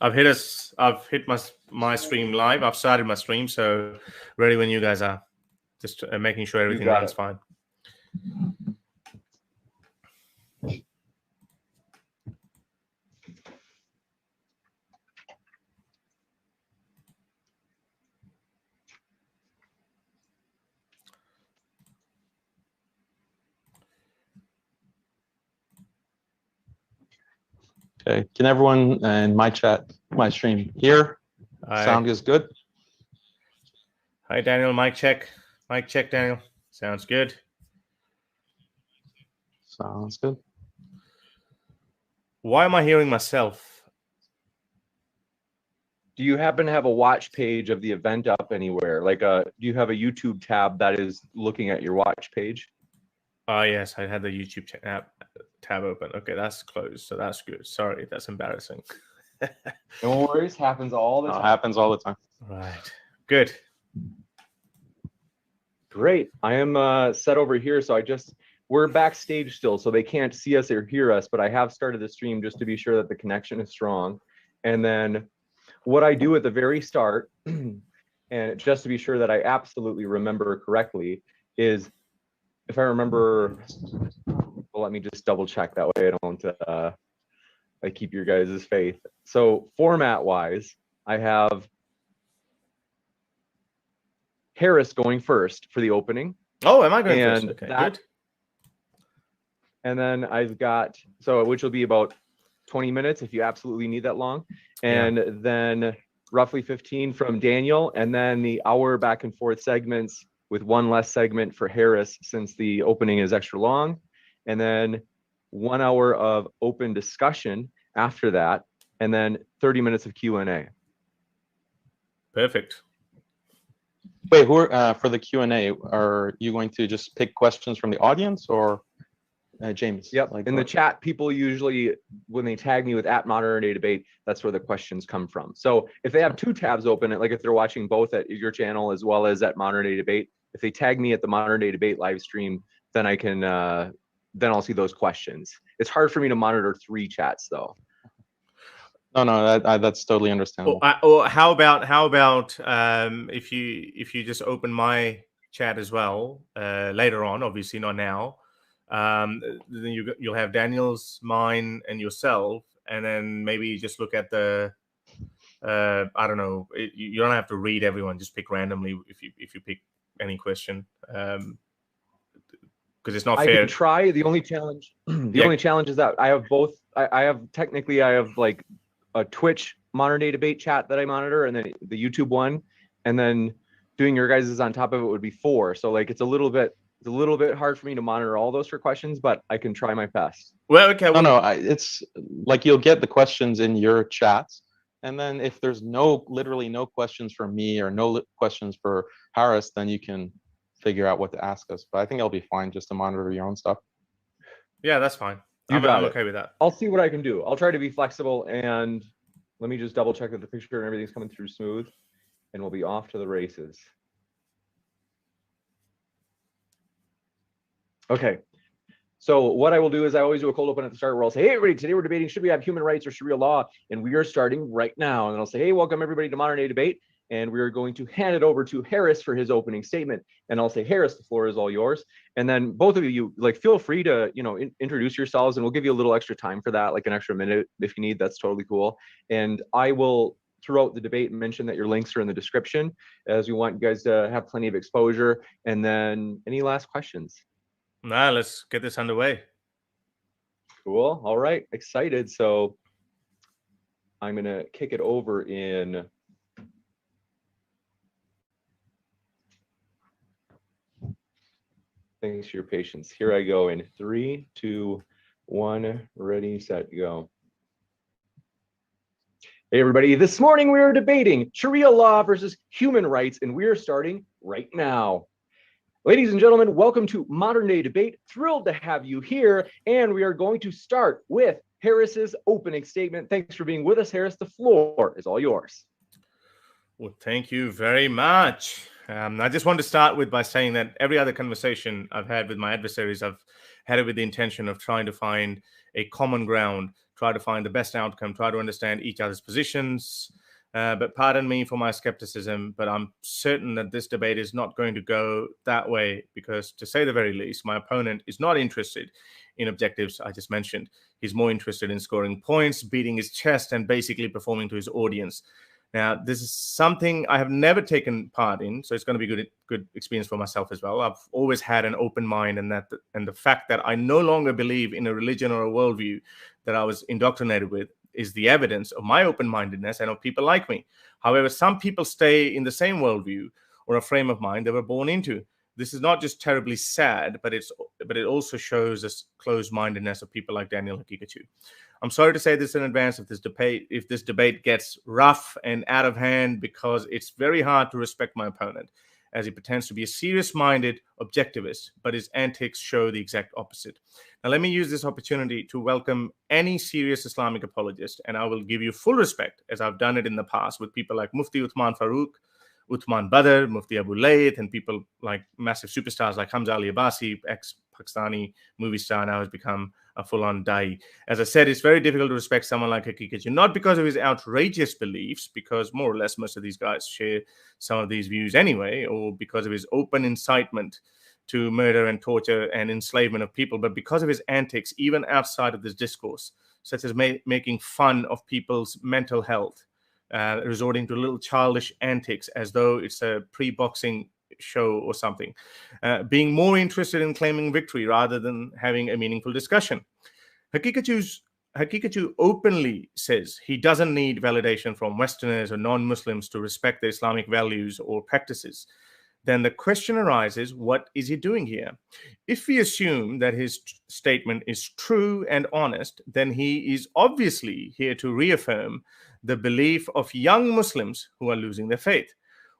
I've hit my stream live. I've started my stream, so ready when you guys are. Just making sure everything runs fine. Okay, can everyone in my stream hear? Sound is good? Hi, Daniel. Mic check. Mic check, Daniel. Sounds good. Sounds good. Why am I hearing myself? Do you happen to have a watch page of the event up anywhere? Like do you have a YouTube tab that is looking at your watch page? Yes, I had the YouTube tab open. Okay, that's closed, so that's good. Sorry, that's embarrassing. No worries, happens all the time. Happens all the time. Right, good. Great. I am set over here, so we're backstage still, so they can't see us or hear us, but I have started the stream just to be sure that the connection is strong. And then what I do at the very start, and just to be sure that I absolutely remember correctly, is if I remember, well, let me just double check that way I don't I keep your guys' faith. So format wise, I have Harris going first for the opening. Oh, am I going first? Okay, good. And then I've got, which will be about 20 minutes if you absolutely need that long. And then roughly 15 from Daniel, and then the hour back and forth segments with one less segment for Harris since the opening is extra long. And then 1 hour of open discussion after that, and then 30 minutes of Q&A. Perfect. Wait, for the Q&A, are you going to just pick questions from the audience or James? Yep. In the chat, people usually, when they tag me with @ModernDayDebate, that's where the questions come from. So if they have two tabs open, like if they're watching both at your channel as well as at Modern Day Debate, if they tag me at the Modern Day Debate live stream, then I can, then I'll see those questions. It's hard for me to monitor 3 chats though. No, that's totally understandable. Or how about if you just open my chat as well later on, obviously not now. Then you'll have Daniel's, mine, and yourself, and then maybe just look at the I don't know. You don't have to read everyone. Just pick randomly if you pick any question, because it's not fair. I can try. The only challenge, only challenge is that I have both. I have like a Twitch Modern Day Debate chat that I monitor, and then the YouTube one, and then doing your guys' on top of it would be 4. So like it's a little bit hard for me to monitor all those for questions, but I can try my best. Well, okay. No, it's like you'll get the questions in your chats, and then if there's literally no questions from me or no questions for Harris, then you can figure out what to ask us. But I think it'll be fine just to monitor your own stuff. Yeah, that's fine. I'm okay with that. I'll see what I can do. I'll try to be flexible, and let me just double check that the picture and everything's coming through smooth, and we'll be off to the races. Okay, so what I will do is I always do a cold open at the start where I'll say, hey, everybody, today we're debating, should we have human rights or Sharia law? And we are starting right now. And then I'll say, hey, welcome everybody to Modern Day Debate. And we are going to hand it over to Harris for his opening statement. And I'll say, Harris, the floor is all yours. And then both of you, like, feel free to, introduce yourselves, and we'll give you a little extra time for that, like an extra minute if you need. That's totally cool. And I will, throughout the debate, mention that your links are in the description, as we want you guys to have plenty of exposure. And then any last questions? Nah, let's get this underway. Cool. All right. Excited. So I'm going to kick it over in. Thanks for your patience. Here I go in 3, 2, 1, ready, set, go. Hey, everybody. This morning we are debating Sharia law versus human rights, and we are starting right now. Ladies and gentlemen, welcome to Modern Day Debate. Thrilled to have you here, and we are going to start with Harris's opening statement. Thanks for being with us, Harris. The floor is all yours. Well, thank you very much. I just want to start by saying that every other conversation I've had with my adversaries, I've had it with the intention of trying to find a common ground, try to find the best outcome, try to understand each other's positions. But pardon me for my skepticism, but I'm certain that this debate is not going to go that way because, to say the very least, my opponent is not interested in objectives I just mentioned. He's more interested in scoring points, beating his chest, and basically performing to his audience. Now, this is something I have never taken part in, so it's going to be good experience for myself as well. I've always had an open mind, and the fact that I no longer believe in a religion or a worldview that I was indoctrinated with is the evidence of my open-mindedness and of people like me. However, some people stay in the same worldview or a frame of mind they were born into. This is not just terribly sad, but it also shows us closed-mindedness of people like Daniel Haqiqatjou. I'm sorry to say this in advance if this debate gets rough and out of hand, because it's very hard to respect my opponent, as he pretends to be a serious-minded objectivist, but his antics show the exact opposite. Now, let me use this opportunity to welcome any serious Islamic apologist, and I will give you full respect, as I've done it in the past with people like Mufti Uthman Farooq, Uthman Badr, Mufti Abu Layth, and people like massive superstars like Hamza Ali Abbasi, ex-Pakistani movie star, now has become a full-on da'i. As I said, it's very difficult to respect someone like Haqiqatjou, not because of his outrageous beliefs, because more or less most of these guys share some of these views anyway, or because of his open incitement to murder and torture and enslavement of people, but because of his antics, even outside of this discourse, such as making fun of people's mental health, resorting to little childish antics as though it's a pre-boxing show or something, being more interested in claiming victory rather than having a meaningful discussion. Haqiqatjou openly says he doesn't need validation from Westerners or non-Muslims to respect the Islamic values or practices. Then the question arises, what is he doing here? If we assume that his statement is true and honest, then he is obviously here to reaffirm the belief of young Muslims who are losing their faith.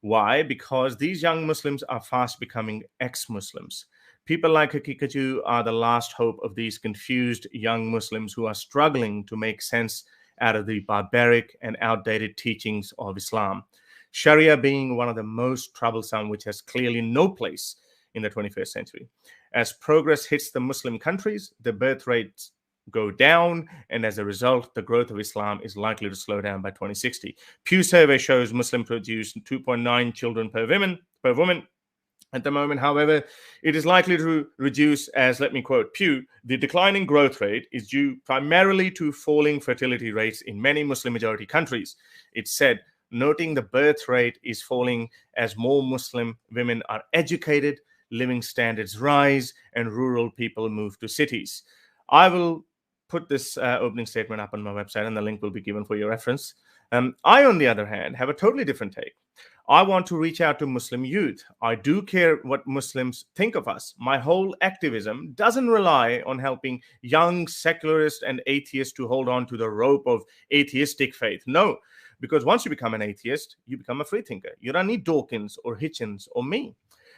Why? Because these young Muslims are fast becoming ex-Muslims. People like Haqiqatjou are the last hope of these confused young Muslims who are struggling to make sense out of the barbaric and outdated teachings of Islam. Sharia being one of the most troublesome, which has clearly no place in the 21st century. As progress hits the Muslim countries, the birth rates go down, and as a result, the growth of Islam is likely to slow down by 2060. Pew survey shows Muslims produce 2.9 children per woman. At the moment, however, it is likely to reduce as, let me quote Pew, the declining growth rate is due primarily to falling fertility rates in many Muslim-majority countries. It said, noting the birth rate is falling as more Muslim women are educated, living standards rise, and rural people move to cities. I will put this opening statement up on my website, and the link will be given for your reference. I, on the other hand, have a totally different take. I want to reach out to Muslim youth. I do care what Muslims think of us. My whole activism doesn't rely on helping young secularists and atheists to hold on to the rope of atheistic faith. No, because once you become an atheist, you become a free thinker. You don't need Dawkins or Hitchens or me.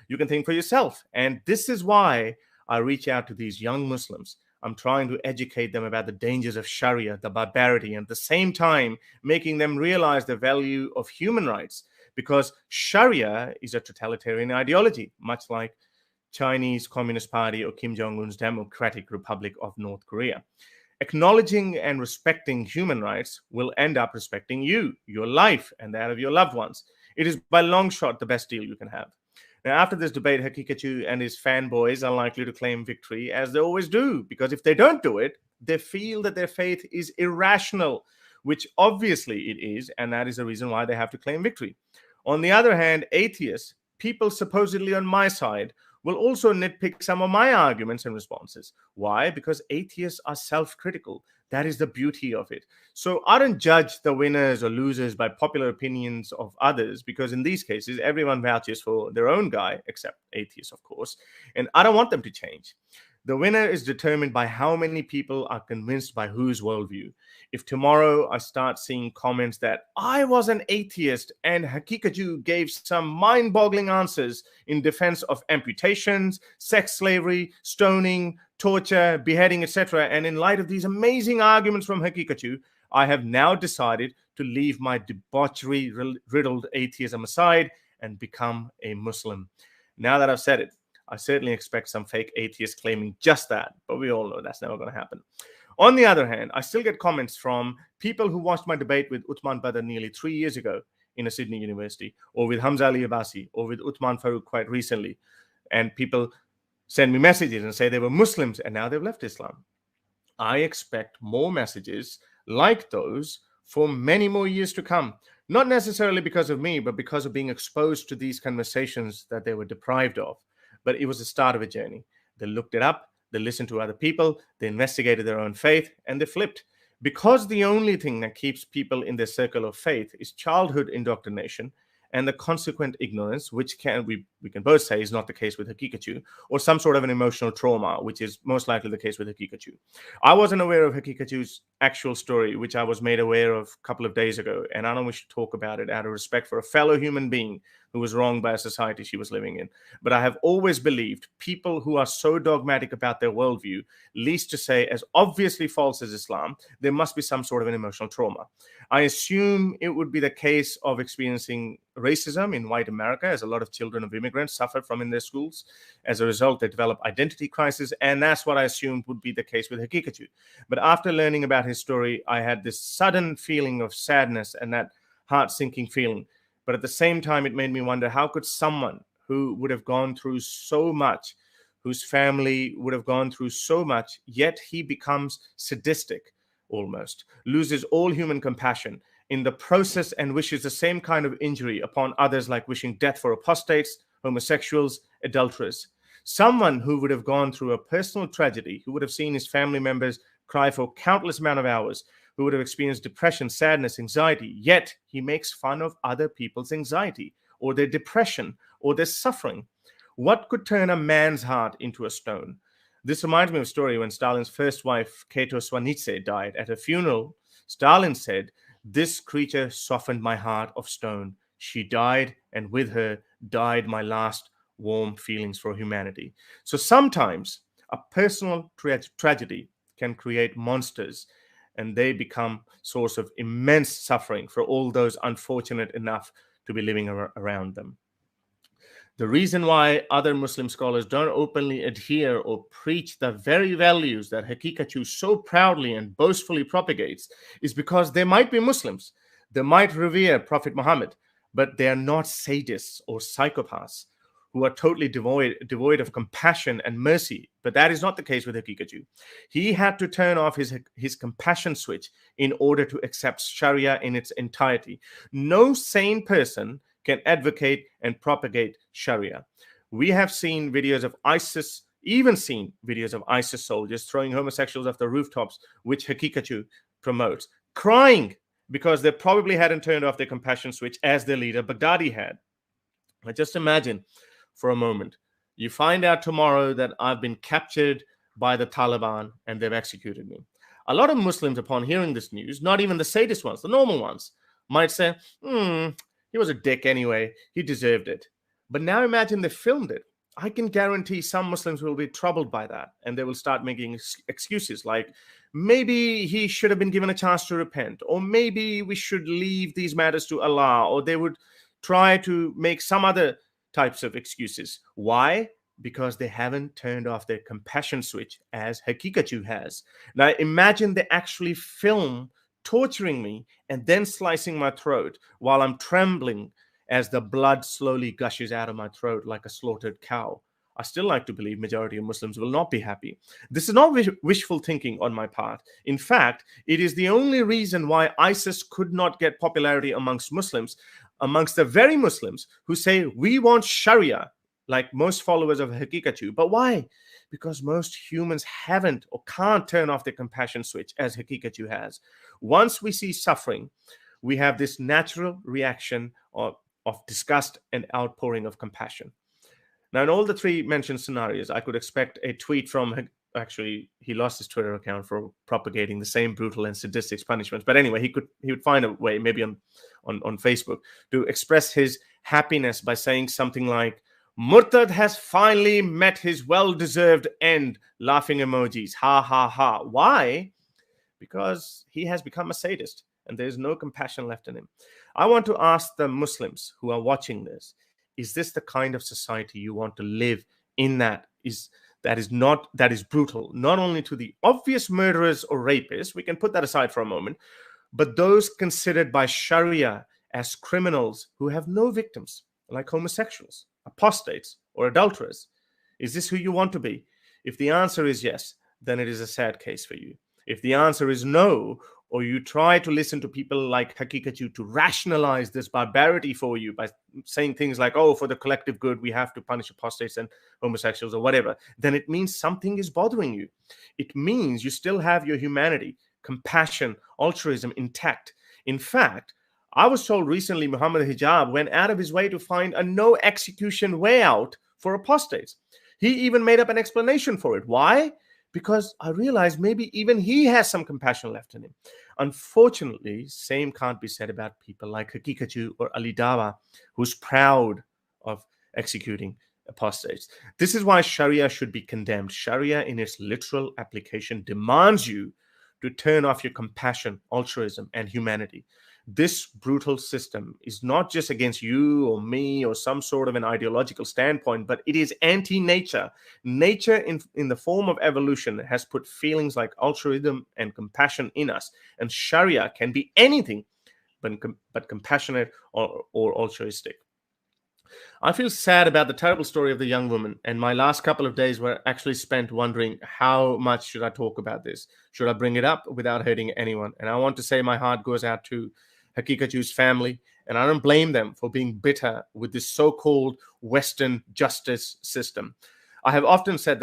You can think for yourself. And this is why I reach out to these young Muslims. I'm trying to educate them about the dangers of Sharia, the barbarity, and at the same time, making them realize the value of human rights, because Sharia is a totalitarian ideology, much like Chinese Communist Party or Kim Jong-un's Democratic Republic of North Korea. Acknowledging and respecting human rights will end up respecting you, your life, and that of your loved ones. It is by long shot the best deal you can have. Now, after this debate, Haqiqatjou and his fanboys are likely to claim victory, as they always do, because if they don't do it, they feel that their faith is irrational, which obviously it is, and that is the reason why they have to claim victory. On the other hand, atheists, people supposedly on my side, will also nitpick some of my arguments and responses. Why? Because atheists are self-critical. That is the beauty of it. So I don't judge the winners or losers by popular opinions of others, because in these cases, everyone vouches for their own guy, except atheists, of course, and I don't want them to change. The winner is determined by how many people are convinced by whose worldview. If tomorrow I start seeing comments that I was an atheist and Haqiqatjou gave some mind-boggling answers in defense of amputations, sex slavery, stoning, torture, beheading, etc., and in light of these amazing arguments from Haqiqatjou, I have now decided to leave my debauchery-riddled atheism aside and become a Muslim. Now that I've said it, I certainly expect some fake atheists claiming just that, but we all know that's never going to happen. On the other hand, I still get comments from people who watched my debate with Uthman Badr nearly 3 years ago in a Sydney university, or with Hamza Ali Abbasi, or with Uthman Farooq quite recently. And people send me messages and say they were Muslims and now they've left Islam. I expect more messages like those for many more years to come. Not necessarily because of me, but because of being exposed to these conversations that they were deprived of. But it was the start of a journey. They looked it up, they listened to other people, they investigated their own faith, and they flipped. Because the only thing that keeps people in their circle of faith is childhood indoctrination and the consequent ignorance, which we can both say is not the case with Haqiqatjou, or some sort of an emotional trauma, which is most likely the case with Haqiqatjou. I wasn't aware of Haqiqatjou's actual story, which I was made aware of a couple of days ago, and I don't wish to talk about it out of respect for a fellow human being who was wronged by a society she was living in. But I have always believed people who are so dogmatic about their worldview, least to say as obviously false as Islam, there must be some sort of an emotional trauma. I assume it would be the case of experiencing racism in white America, as a lot of children of immigrants suffered from in their schools. As a result, they develop identity crisis, and that's what I assumed would be the case with Haqiqatjou. But after learning about his story, I had this sudden feeling of sadness and that heart-sinking feeling. But at the same time, it made me wonder, how could someone who would have gone through so much, whose family would have gone through so much, yet he becomes sadistic almost, loses all human compassion in the process, and wishes the same kind of injury upon others, like wishing death for apostates, homosexuals, adulterers. Someone who would have gone through a personal tragedy, who would have seen his family members cry for countless amount of hours, who would have experienced depression, sadness, anxiety, yet he makes fun of other people's anxiety or their depression or their suffering. What could turn a man's heart into a stone? This reminds me of a story when Stalin's first wife, Kato Swanidze, died. At her funeral, Stalin said, "This creature softened my heart of stone. She died, and with her died my last warm feelings for humanity." So sometimes a personal tragedy can create monsters, and they become source of immense suffering for all those unfortunate enough to be living around them. The reason why other Muslim scholars don't openly adhere or preach the very values that Haqiqatjou so proudly and boastfully propagates is because they might be Muslims, they might revere Prophet Muhammad, but they are not sadists or psychopaths who are totally devoid of compassion and mercy. But that is not the case with Haqiqatjou. He had to turn off his compassion switch in order to accept Sharia in its entirety. No sane person can advocate and propagate Sharia. We have seen videos of ISIS, even seen videos of ISIS soldiers throwing homosexuals off the rooftops, which Haqiqatjou promotes, crying because they probably hadn't turned off their compassion switch as their leader Baghdadi had. But just imagine for a moment, you find out tomorrow that I've been captured by the Taliban and they've executed me. A lot of Muslims, upon hearing this news, not even the sadist ones, the normal ones, might say, he was a dick anyway, he deserved it. But now imagine they filmed it. I can guarantee some Muslims will be troubled by that, and they will start making excuses like, maybe he should have been given a chance to repent, or maybe we should leave these matters to Allah, or they would try to make some other types of excuses. Why? Because they haven't turned off their compassion switch as Haqiqatjou has. Now imagine they actually film torturing me and then slicing my throat while I'm trembling as the blood slowly gushes out of my throat like a slaughtered cow. I still like to believe majority of Muslims will not be happy. This is not wishful thinking on my part. In fact, it is the only reason why ISIS could not get popularity amongst Muslims, amongst the very Muslims who say, we want Sharia, like most followers of Haqiqatjou. But why? Because most humans haven't or can't turn off their compassion switch as Haqiqatjou has. Once we see suffering, we have this natural reaction of disgust and outpouring of compassion. Now, in all the three mentioned scenarios, I could expect a tweet from, actually, he lost his Twitter account for propagating the same brutal and sadistic punishments. But anyway, he would find a way, maybe on Facebook, to express his happiness by saying something like, Murtad has finally met his well-deserved end, laughing emojis, ha, ha, ha. Why? Because he has become a sadist and there's no compassion left in him. I want to ask the Muslims who are watching this, is this the kind of society you want to live in? That is that is brutal, not only to the obvious murderers or rapists, we can put that aside for a moment, but those considered by Sharia as criminals who have no victims, like homosexuals, apostates, or adulterers. Is this who you want to be? If the answer is yes, then it is a sad case for you. If the answer is no, or you try to listen to people like Haqiqatjou to rationalize this barbarity for you by saying things like, oh, for the collective good, we have to punish apostates and homosexuals or whatever, then it means something is bothering you. It means you still have your humanity, compassion, altruism intact. In fact, I was told recently Muhammad Hijab went out of his way to find a no execution way out for apostates. He even made up an explanation for it. Why? Because I realized maybe even he has some compassion left in him. Unfortunately, same can't be said about people like Haqiqatjou or Ali Dawa, who's proud of executing apostates. This is why Sharia should be condemned. Sharia, in its literal application, demands you to turn off your compassion, altruism, and humanity. This brutal system is not just against you or me or some sort of an ideological standpoint, but it is anti-nature. Nature in the form of evolution has put feelings like altruism and compassion in us. And Sharia can be anything but compassionate or altruistic. I feel sad about the terrible story of the young woman, and my last couple of days were actually spent wondering how much should I talk about this? Should I bring it up without hurting anyone? And I want to say my heart goes out to Haqiqatjou's family, and I don't blame them for being bitter with this so-called Western justice system. I have often said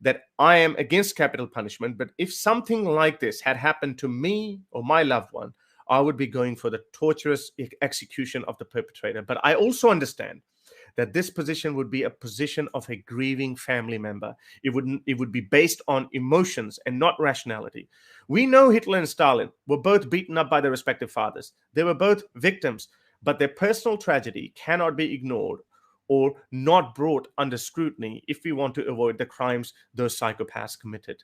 that I am against capital punishment, but if something like this had happened to me or my loved one, I would be going for the torturous execution of the perpetrator. But I also understand that this position would be a position of a grieving family member. It would be based on emotions and not rationality. We know Hitler and Stalin were both beaten up by their respective fathers. They were both victims, but their personal tragedy cannot be ignored or not brought under scrutiny if we want to avoid the crimes those psychopaths committed.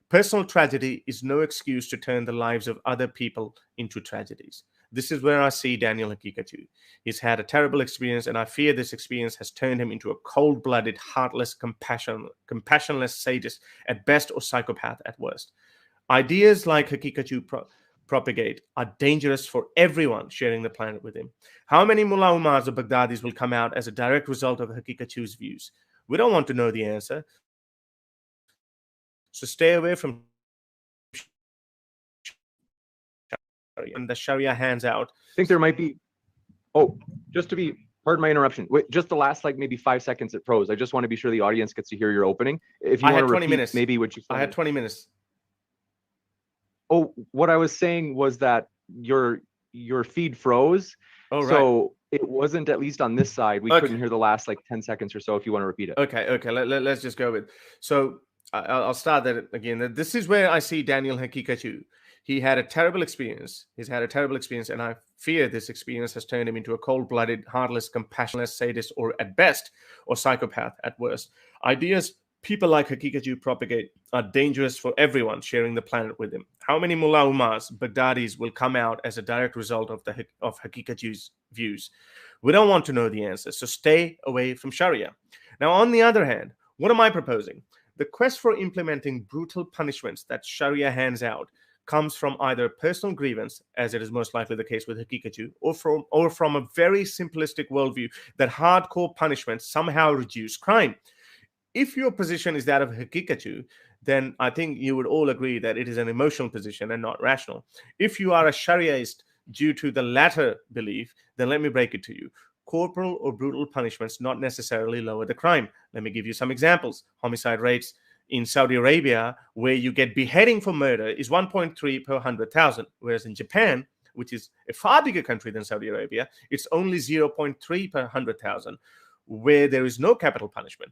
Personal tragedy is no excuse to turn the lives of other people into tragedies. This is where I see Daniel Haqiqatjou. He's had a terrible experience, and I fear this experience has turned him into a cold-blooded, heartless, compassionless sadist at best or psychopath at worst. Ideas like Haqiqatjou propagate are dangerous for everyone sharing the planet with him. How many Mullah Umars or Baghdadis will come out as a direct result of Haqiqatjou's views? We don't want to know the answer. So stay away from and the Sharia hands out. I think there might be, pardon my interruption. Wait, just the last maybe 5 seconds it froze. I just want to be sure the audience gets to hear your opening. If you want to repeat, minutes. Maybe what you said. I had 20 minutes. Oh, what I was saying was that your feed froze. Oh, right. So it wasn't, at least on this side, we couldn't hear the last 10 seconds or so if you want to repeat it. Okay. Let's just go with. So I'll start that again. This is where I see Daniel Haqiqatjou. He had a terrible experience. He's had a terrible experience, and I fear this experience has turned him into a cold-blooded, heartless, compassionless sadist, or at best, or psychopath at worst. Ideas people like Haqiqatjou propagate are dangerous for everyone sharing the planet with him. How many Mullah Umars, Baghdadis will come out as a direct result of Haqiqatjou's views? We don't want to know the answer, so stay away from Sharia. Now, on the other hand, what am I proposing? The quest for implementing brutal punishments that Sharia hands out comes from either personal grievance, as it is most likely the case with Haqiqatjou, or from a very simplistic worldview that hardcore punishments somehow reduce crime. If your position is that of Haqiqatjou, then I think you would all agree that it is an emotional position and not rational. If you are a Shariaist due to the latter belief, then let me break it to you. Corporal or brutal punishments not necessarily lower the crime. Let me give you some examples. Homicide rates in Saudi Arabia, where you get beheading for murder, is 1.3 per 100,000, whereas in Japan, which is a far bigger country than Saudi Arabia, it's only 0.3 per 100,000, where there is no capital punishment.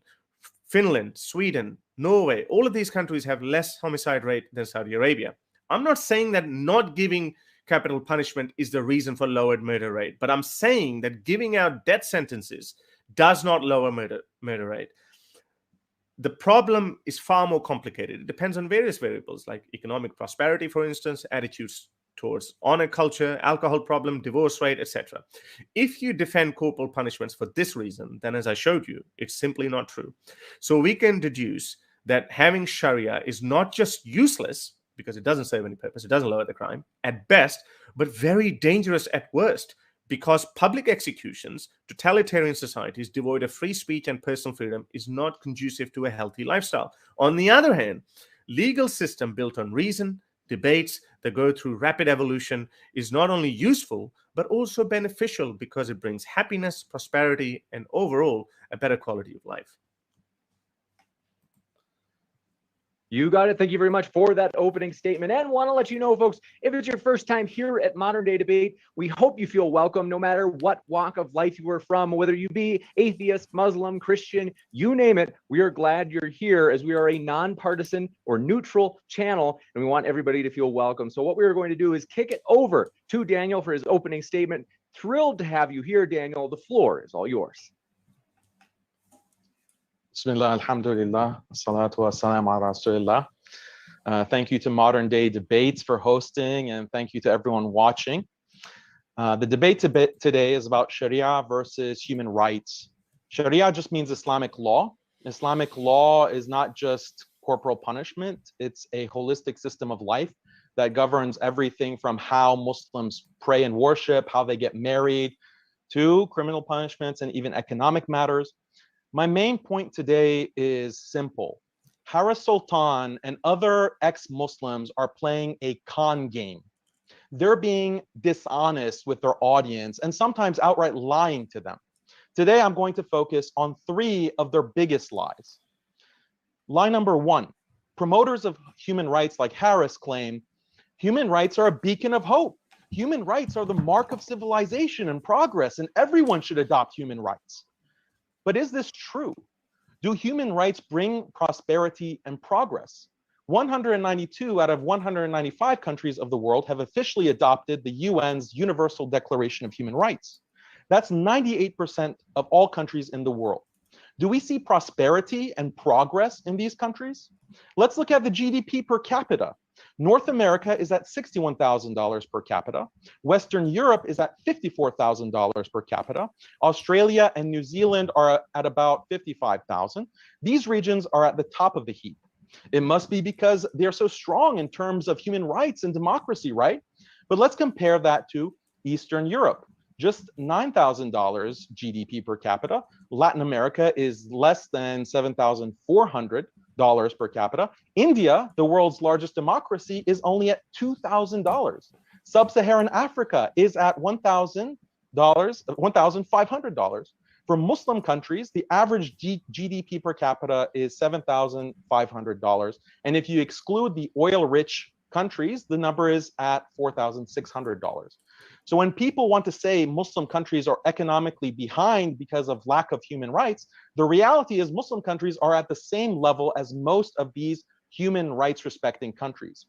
Finland, Sweden, Norway, all of these countries have less homicide rate than Saudi Arabia. I'm not saying that not giving capital punishment is the reason for lowered murder rate, but I'm saying that giving out death sentences does not lower murder rate. The problem is far more complicated. It depends on various variables like economic prosperity, for instance, attitudes towards honor culture, alcohol problem, divorce rate, etc. If you defend corporal punishments for this reason, then as I showed you, it's simply not true. So we can deduce that having Sharia is not just useless, because it doesn't serve any purpose, it doesn't lower the crime at best, but very dangerous at worst, because public executions, totalitarian societies devoid of free speech and personal freedom is not conducive to a healthy lifestyle. On the other hand, legal system built on reason, debates that go through rapid evolution is not only useful, but also beneficial because it brings happiness, prosperity, and overall a better quality of life. You got it. Thank you very much for that opening statement. And want to let you know, folks, if it's your first time here at Modern Day Debate, we hope you feel welcome no matter what walk of life you are from, whether you be atheist, Muslim, Christian, you name it. We are glad you're here, as we are a nonpartisan or neutral channel, and we want everybody to feel welcome. So what we are going to do is kick it over to Daniel for his opening statement. Thrilled to have you here, Daniel. The floor is all yours. Bismillah, alhamdulillah, salatu wassalam ala rasulillah. Thank you to Modern Day Debates for hosting, and thank you to everyone watching. The debate today is about Sharia versus human rights. Sharia just means Islamic law. Islamic law is not just corporal punishment, it's a holistic system of life that governs everything from how Muslims pray and worship, how they get married, to criminal punishments and even economic matters. My main point today is simple. Sultan and other ex-Muslims are playing a con game. They're being dishonest with their audience and sometimes outright lying to them. Today, I'm going to focus on 3 of their biggest lies. Lie number 1, promoters of human rights like Harris claim human rights are a beacon of hope. Human rights are the mark of civilization and progress, and everyone should adopt human rights. But is this true? Do human rights bring prosperity and progress? 192 out of 195 countries of the world have officially adopted the UN's Universal Declaration of Human Rights. That's 98% of all countries in the world. Do we see prosperity and progress in these countries? Let's look at the GDP per capita. North America is at $61,000 per capita. Western Europe is at $54,000 per capita. Australia and New Zealand are at about $55,000. These regions are at the top of the heap. It must be because they're so strong in terms of human rights and democracy, right? But let's compare that to Eastern Europe. Just $9,000 GDP per capita. Latin America is less than $7,400 per capita. India, the world's largest democracy, is only at $2,000. Sub-Saharan Africa is at $1,500. For Muslim countries, the average GDP per capita is $7,500. And if you exclude the oil-rich countries, the number is at $4,600. So when people want to say Muslim countries are economically behind because of lack of human rights, the reality is Muslim countries are at the same level as most of these human rights respecting countries.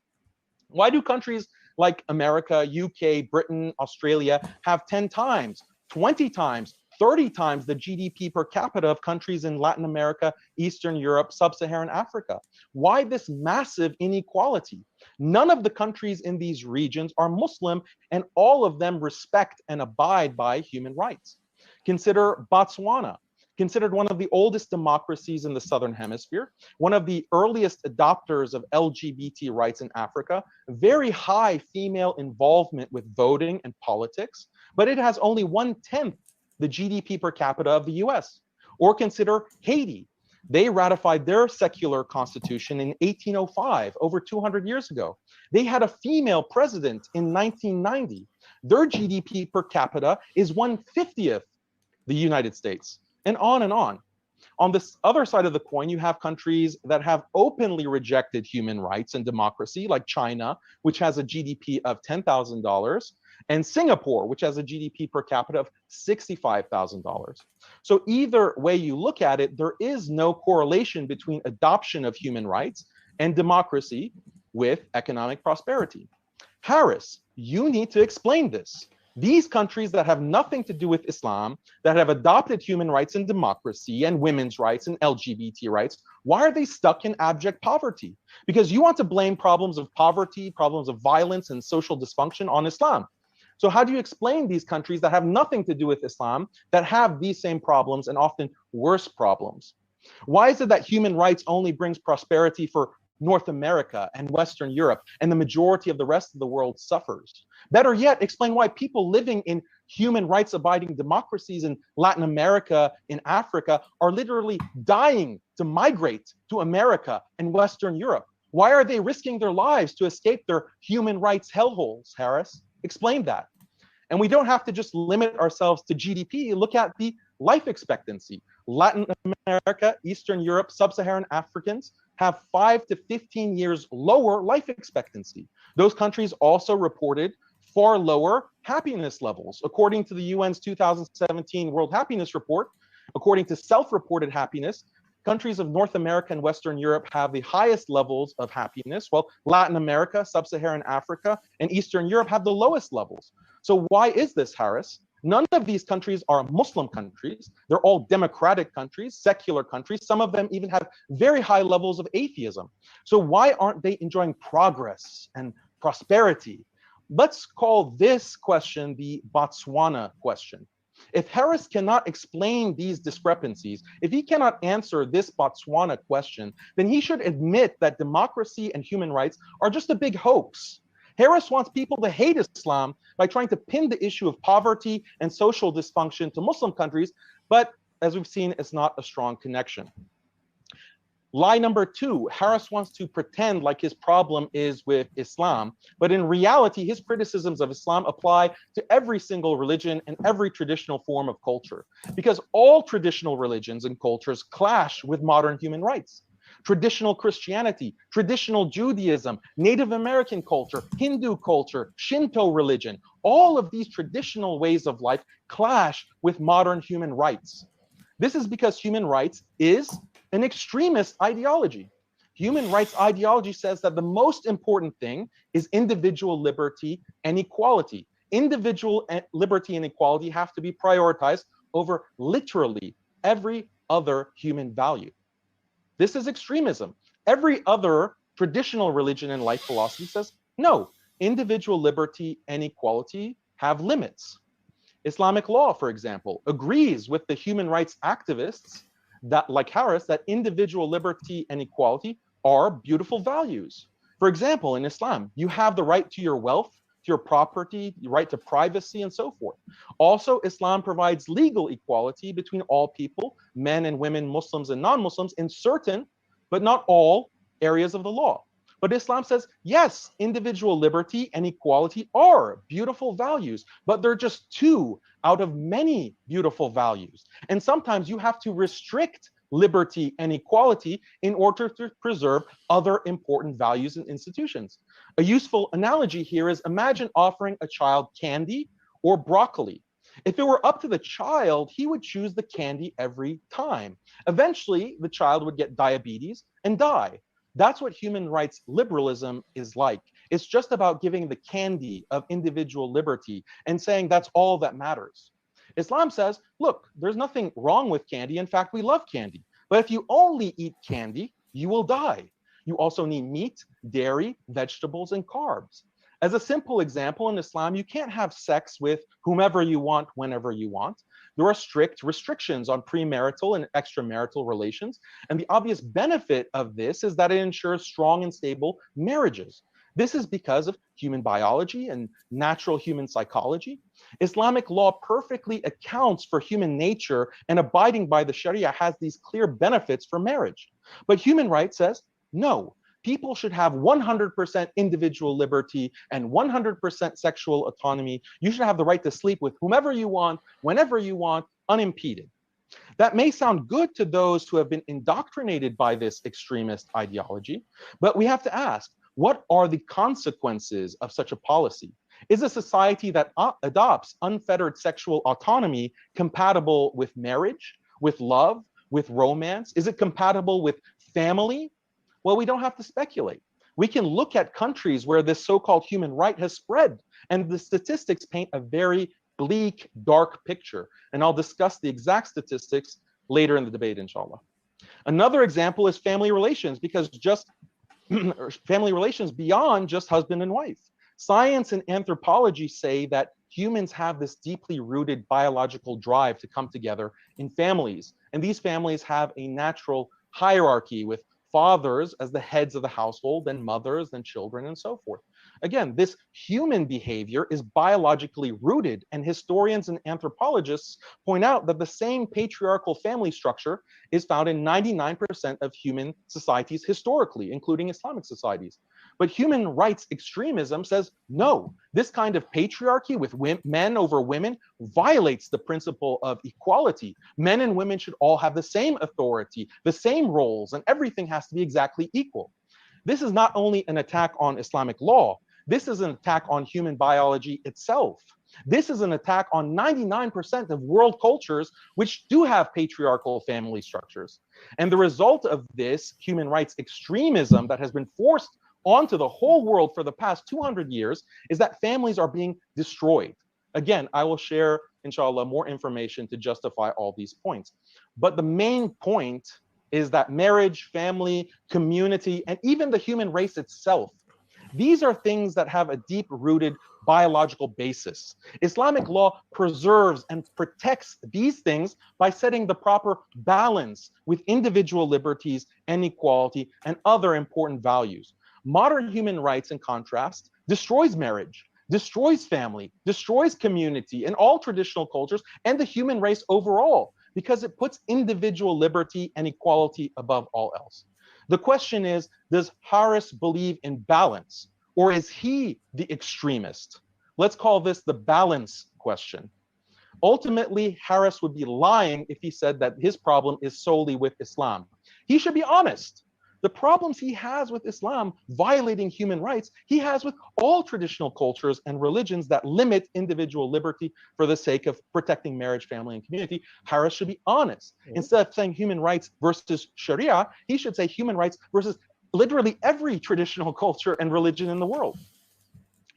Why do countries like America, UK, Britain, Australia have 10 times, 20 times, 30 times the GDP per capita of countries in Latin America, Eastern Europe, Sub-Saharan Africa? Why this massive inequality? None of the countries in these regions are Muslim, and all of them respect and abide by human rights. Consider Botswana, considered one of the oldest democracies in the Southern Hemisphere, one of the earliest adopters of LGBT rights in Africa, very high female involvement with voting and politics, but it has only 1/10 the GDP per capita of the US. Or consider Haiti. They ratified their secular constitution in 1805, over 200 years ago. They had a female president in 1990. Their GDP per capita is 1/50th the United States, and on and on. On this other side of the coin, you have countries that have openly rejected human rights and democracy, like China, which has a GDP of $10,000, and Singapore, which has a GDP per capita of $65,000. So either way you look at it, there is no correlation between adoption of human rights and democracy with economic prosperity. Harris, you need to explain this. These countries that have nothing to do with Islam, that have adopted human rights and democracy and women's rights and LGBT rights, why are they stuck in abject poverty? Because you want to blame problems of poverty, problems of violence and social dysfunction on Islam. So how do you explain these countries that have nothing to do with Islam, that have these same problems and often worse problems? Why is it that human rights only brings prosperity for North America and Western Europe, and the majority of the rest of the world suffers? Better yet, explain why people living in human rights abiding democracies in Latin America, in Africa, are literally dying to migrate to America and Western Europe. Why are they risking their lives to escape their human rights hellholes, Harris? Explain that. And we don't have to just limit ourselves to GDP. Look at the life expectancy. Latin America, Eastern Europe, Sub-Saharan Africans have 5 to 15 years lower life expectancy. Those countries also reported far lower happiness levels. According to the UN's 2017 World Happiness Report, according to self-reported happiness, countries of North America and Western Europe have the highest levels of happiness, while Latin America, Sub-Saharan Africa, and Eastern Europe have the lowest levels. So why is this, Harris? None of these countries are Muslim countries. They're all democratic countries, secular countries. Some of them even have very high levels of atheism. So why aren't they enjoying progress and prosperity? Let's call this question the Botswana question. If Harris cannot explain these discrepancies, if he cannot answer this Botswana question, then he should admit that democracy and human rights are just a big hoax. Harris wants people to hate Islam by trying to pin the issue of poverty and social dysfunction to Muslim countries, but as we've seen, it's not a strong connection. Lie number 2, Harris wants to pretend like his problem is with Islam, but in reality, his criticisms of Islam apply to every single religion and every traditional form of culture, because all traditional religions and cultures clash with modern human rights. Traditional Christianity, traditional Judaism, Native American culture, Hindu culture, Shinto religion, all of these traditional ways of life clash with modern human rights. This is because human rights is an extremist ideology. Human rights ideology says that the most important thing is individual liberty and equality. Individual liberty and equality have to be prioritized over literally every other human value. This is extremism. Every other traditional religion and life philosophy says, no, individual liberty and equality have limits. Islamic law, for example, agrees with the human rights activists that, like Harris, that individual liberty and equality are beautiful values. For example, in Islam, you have the right to your wealth, to your property, the right to privacy, and so forth. Also, Islam provides legal equality between all people, men and women, Muslims and non-Muslims, in certain, but not all, areas of the law. But Islam says, yes, individual liberty and equality are beautiful values, but they're just 2 out of many beautiful values. And sometimes you have to restrict liberty and equality in order to preserve other important values and institutions. A useful analogy here is, imagine offering a child candy or broccoli. If it were up to the child, he would choose the candy every time. Eventually, the child would get diabetes and die. That's what human rights liberalism is like. It's just about giving the candy of individual liberty and saying that's all that matters. Islam says, look, there's nothing wrong with candy. In fact, we love candy. But if you only eat candy, you will die. You also need meat, dairy, vegetables, and carbs. As a simple example, in Islam, you can't have sex with whomever you want, whenever you want. There are strict restrictions on premarital and extramarital relations. And the obvious benefit of this is that it ensures strong and stable marriages. This is because of human biology and natural human psychology. Islamic law perfectly accounts for human nature, and abiding by the Sharia has these clear benefits for marriage. But human rights says, no, people should have 100% individual liberty and 100% sexual autonomy. You should have the right to sleep with whomever you want, whenever you want, unimpeded. That may sound good to those who have been indoctrinated by this extremist ideology, but we have to ask, what are the consequences of such a policy? Is a society that adopts unfettered sexual autonomy compatible with marriage, with love, with romance? Is it compatible with family? Well, we don't have to speculate. We can look at countries where this so-called human right has spread, and the statistics paint a very bleak, dark picture. And I'll discuss the exact statistics later in the debate, inshallah. Another example is family relations, because just family relations beyond just husband and wife. Science and anthropology say that humans have this deeply rooted biological drive to come together in families. And these families have a natural hierarchy with fathers as the heads of the household, then mothers, then children, and so forth. Again, this human behavior is biologically rooted, and historians and anthropologists point out that the same patriarchal family structure is found in 99% of human societies historically, including Islamic societies. But human rights extremism says, no, this kind of patriarchy with men over women violates the principle of equality. Men and women should all have the same authority, the same roles, and everything has to be exactly equal. This is not only an attack on Islamic law, this is an attack on human biology itself. This is an attack on 99% of world cultures which do have patriarchal family structures. And the result of this human rights extremism that has been forced onto the whole world for the past 200 years is that families are being destroyed. Again, I will share, inshallah, more information to justify all these points. But the main point is that marriage, family, community, and even the human race itself, these are things that have a deep-rooted biological basis. Islamic law preserves and protects these things by setting the proper balance with individual liberties and equality and other important values. Modern human rights, in contrast, destroys marriage, destroys family, destroys community in all traditional cultures and the human race overall, because it puts individual liberty and equality above all else. The question is, does Harris believe in balance, or is he the extremist? Let's call this the balance question. Ultimately, Harris would be lying if he said that his problem is solely with Islam. He should be honest. The problems he has with Islam violating human rights, he has with all traditional cultures and religions that limit individual liberty for the sake of protecting marriage, family, and community. Harris should be honest. Instead of saying human rights versus Sharia, he should say human rights versus literally every traditional culture and religion in the world.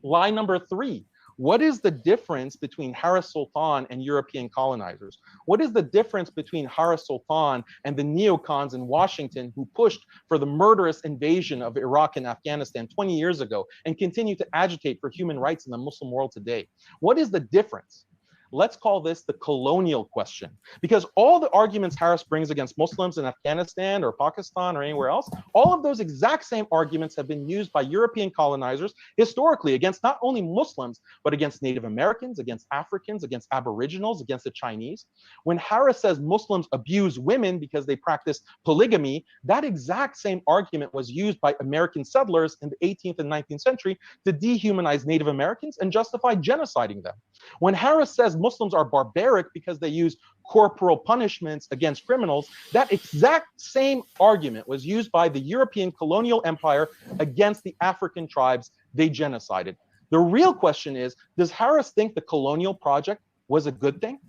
Lie number 3. What is the difference between Harris Sultan and European colonizers? What is the difference between Harris Sultan and the neocons in Washington who pushed for the murderous invasion of Iraq and Afghanistan 20 years ago and continue to agitate for human rights in the Muslim world today? What is the difference? Let's call this the colonial question, because all the arguments Harris brings against Muslims in Afghanistan or Pakistan or anywhere else, all of those exact same arguments have been used by European colonizers historically against not only Muslims, but against Native Americans, against Africans, against Aboriginals, against the Chinese. When Harris says Muslims abuse women because they practice polygamy, that exact same argument was used by American settlers in the 18th and 19th century to dehumanize Native Americans and justify genociding them. When Harris says Muslims are barbaric because they use corporal punishments against criminals, that exact same argument was used by the European colonial empire against the African tribes they genocided. The real question is, does Harris think the colonial project was a good thing?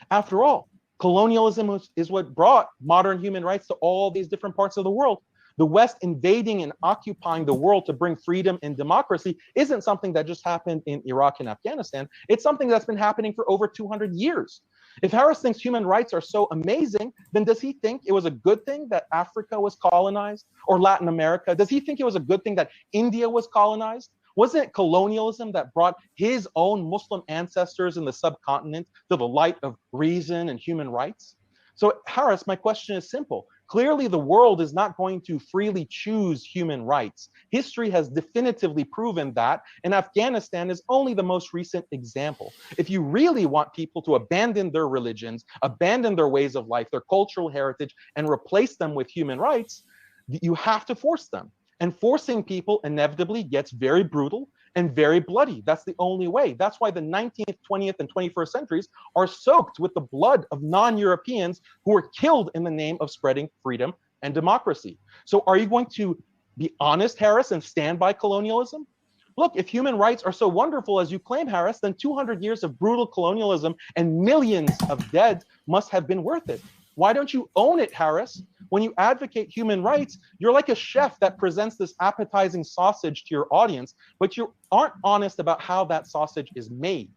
After all, colonialism is what brought modern human rights to all these different parts of the world. The West invading and occupying the world to bring freedom and democracy isn't something that just happened in Iraq and Afghanistan. It's something that's been happening for over 200 years. If Harris thinks human rights are so amazing, then does he think it was a good thing that Africa was colonized or Latin America? Does he think it was a good thing that India was colonized? Wasn't it colonialism that brought his own Muslim ancestors in the subcontinent to the light of reason and human rights? So Harris, my question is simple. Clearly, the world is not going to freely choose human rights. History has definitively proven that, and Afghanistan is only the most recent example. If you really want people to abandon their religions, abandon their ways of life, their cultural heritage, and replace them with human rights, you have to force them. And forcing people inevitably gets very brutal and very bloody. That's the only way. That's why the 19th, 20th, and 21st centuries are soaked with the blood of non-Europeans who were killed in the name of spreading freedom and democracy. So are you going to be honest, Harris, and stand by colonialism? Look, if human rights are so wonderful as you claim, Harris, then 200 years of brutal colonialism and millions of dead must have been worth it. Why don't you own it, Harris? When you advocate human rights, you're like a chef that presents this appetizing sausage to your audience, but you aren't honest about how that sausage is made.